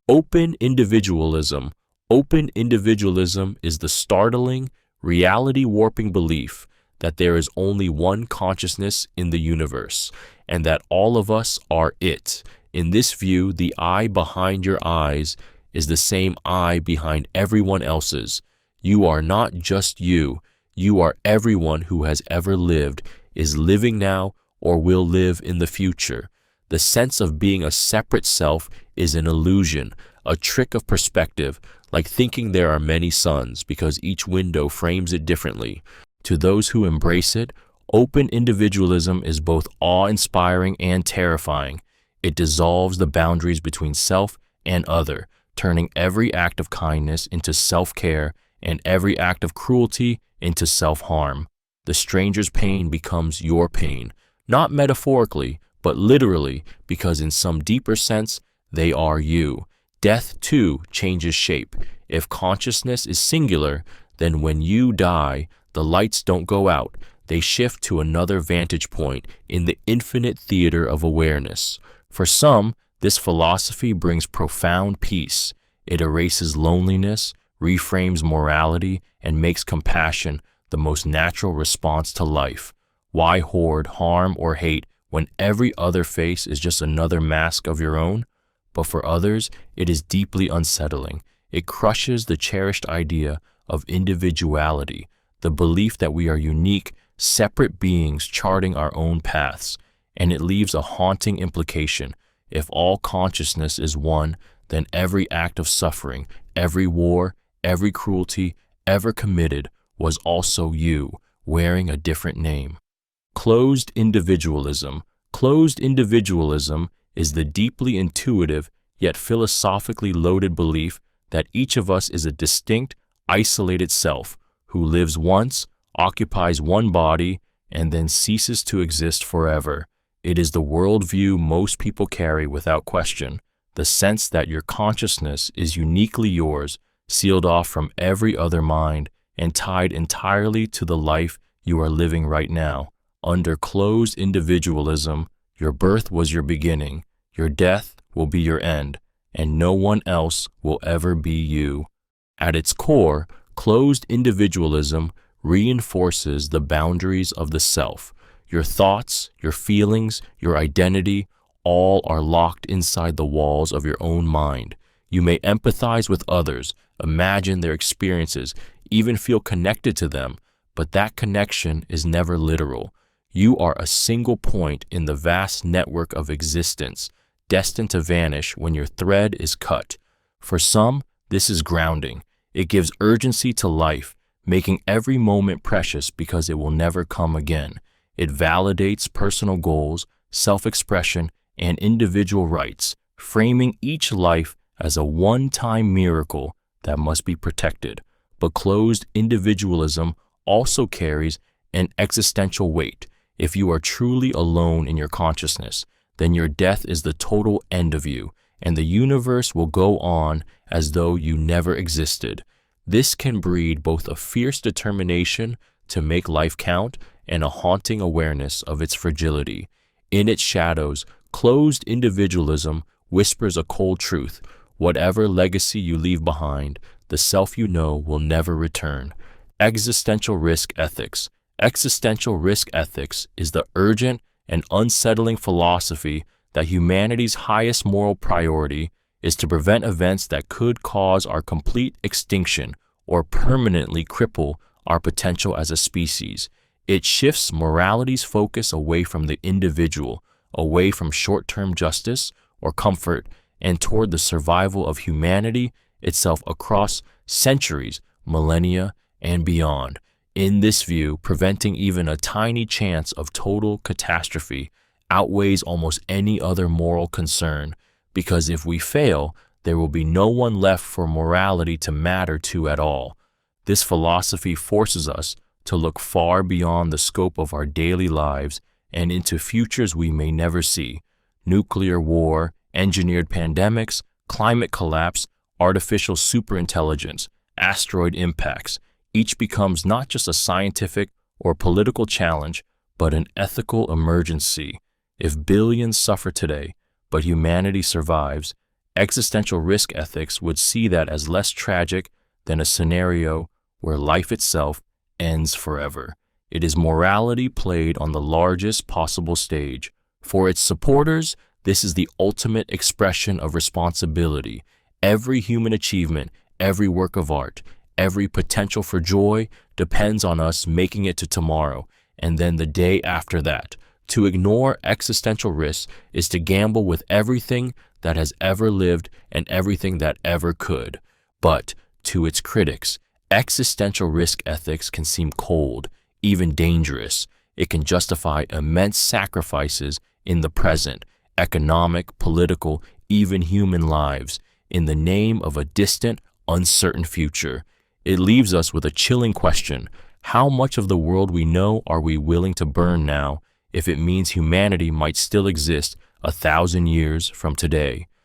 Open individualism. Open individualism is the startling, reality-warping belief that there is only one consciousness in the universe, and that all of us are it. In this view, the eye behind your eyes is the same eye behind everyone else's. You are not just you. You are everyone who has ever lived, is living now, or will live in the future. The sense of being a separate self is an illusion, a trick of perspective, like thinking there are many suns because each window frames it differently. To those who embrace it, open individualism is both awe-inspiring and terrifying. It dissolves the boundaries between self and other, turning every act of kindness into self-care and every act of cruelty into self-harm. The stranger's pain becomes your pain, not metaphorically, but literally, because in some deeper sense, they are you. Death, too, changes shape. If consciousness is singular, then when you die, the lights don't go out. They shift to another vantage point in the infinite theater of awareness. For some, this philosophy brings profound peace. It erases loneliness, reframes morality, and makes compassion the most natural response to life. Why hoard harm or hate when every other face is just another mask of your own? But for others, it is deeply unsettling. It crushes the cherished idea of individuality, the belief that we are unique, separate beings charting our own paths, and it leaves a haunting implication. If all consciousness is one, then every act of suffering, every war, every cruelty ever committed was also you, wearing a different name. Closed individualism. Closed individualism is the deeply intuitive yet philosophically loaded belief that each of us is a distinct, isolated self who lives once, occupies one body, and then ceases to exist forever. It is the worldview most people carry without question, the sense that your consciousness is uniquely yours, sealed off from every other mind, and tied entirely to the life you are living right now. Under closed individualism, your birth was your beginning, your death will be your end, and no one else will ever be you. At its core, closed individualism reinforces the boundaries of the self. Your thoughts, your feelings, your identity, all are locked inside the walls of your own mind. You may empathize with others, imagine their experiences, even feel connected to them, but that connection is never literal. You are a single point in the vast network of existence, destined to vanish when your thread is cut. For some, this is grounding. It gives urgency to life, making every moment precious because it will never come again. It validates personal goals, self-expression, and individual rights, framing each life as a one-time miracle that must be protected. But closed individualism also carries an existential weight. If you are truly alone in your consciousness, then your death is the total end of you, and the universe will go on as though you never existed. This can breed both a fierce determination to make life count and a haunting awareness of its fragility. In its shadows, closed individualism whispers a cold truth. Whatever legacy you leave behind, the self you know will never return. Existential risk ethics. Existential risk ethics is the urgent and unsettling philosophy that humanity's highest moral priority is to prevent events that could cause our complete extinction or permanently cripple our potential as a species. It shifts morality's focus away from the individual, away from short-term justice or comfort, and toward the survival of humanity itself across centuries, millennia, and beyond. In this view, preventing even a tiny chance of total catastrophe outweighs almost any other moral concern, because if we fail, there will be no one left for morality to matter to at all. This philosophy forces us to look far beyond the scope of our daily lives and into futures we may never see. Nuclear war, engineered pandemics, climate collapse, artificial superintelligence, asteroid impacts. Each becomes not just a scientific or political challenge, but an ethical emergency. If billions suffer today, but humanity survives, existential risk ethics would see that as less tragic than a scenario where life itself ends forever. It is morality played on the largest possible stage. For its supporters, this is the ultimate expression of responsibility. Every human achievement, every work of art, every potential for joy depends on us making it to tomorrow and then the day after that. To ignore existential risks is to gamble with everything that has ever lived and everything that ever could. But to its critics, existential risk ethics can seem cold, even dangerous. It can justify immense sacrifices in the present, economic, political, even human lives, in the name of a distant, uncertain future. It leaves us with a chilling question. How much of the world we know are we willing to burn now, if it means humanity might still exist 1,000 years from today?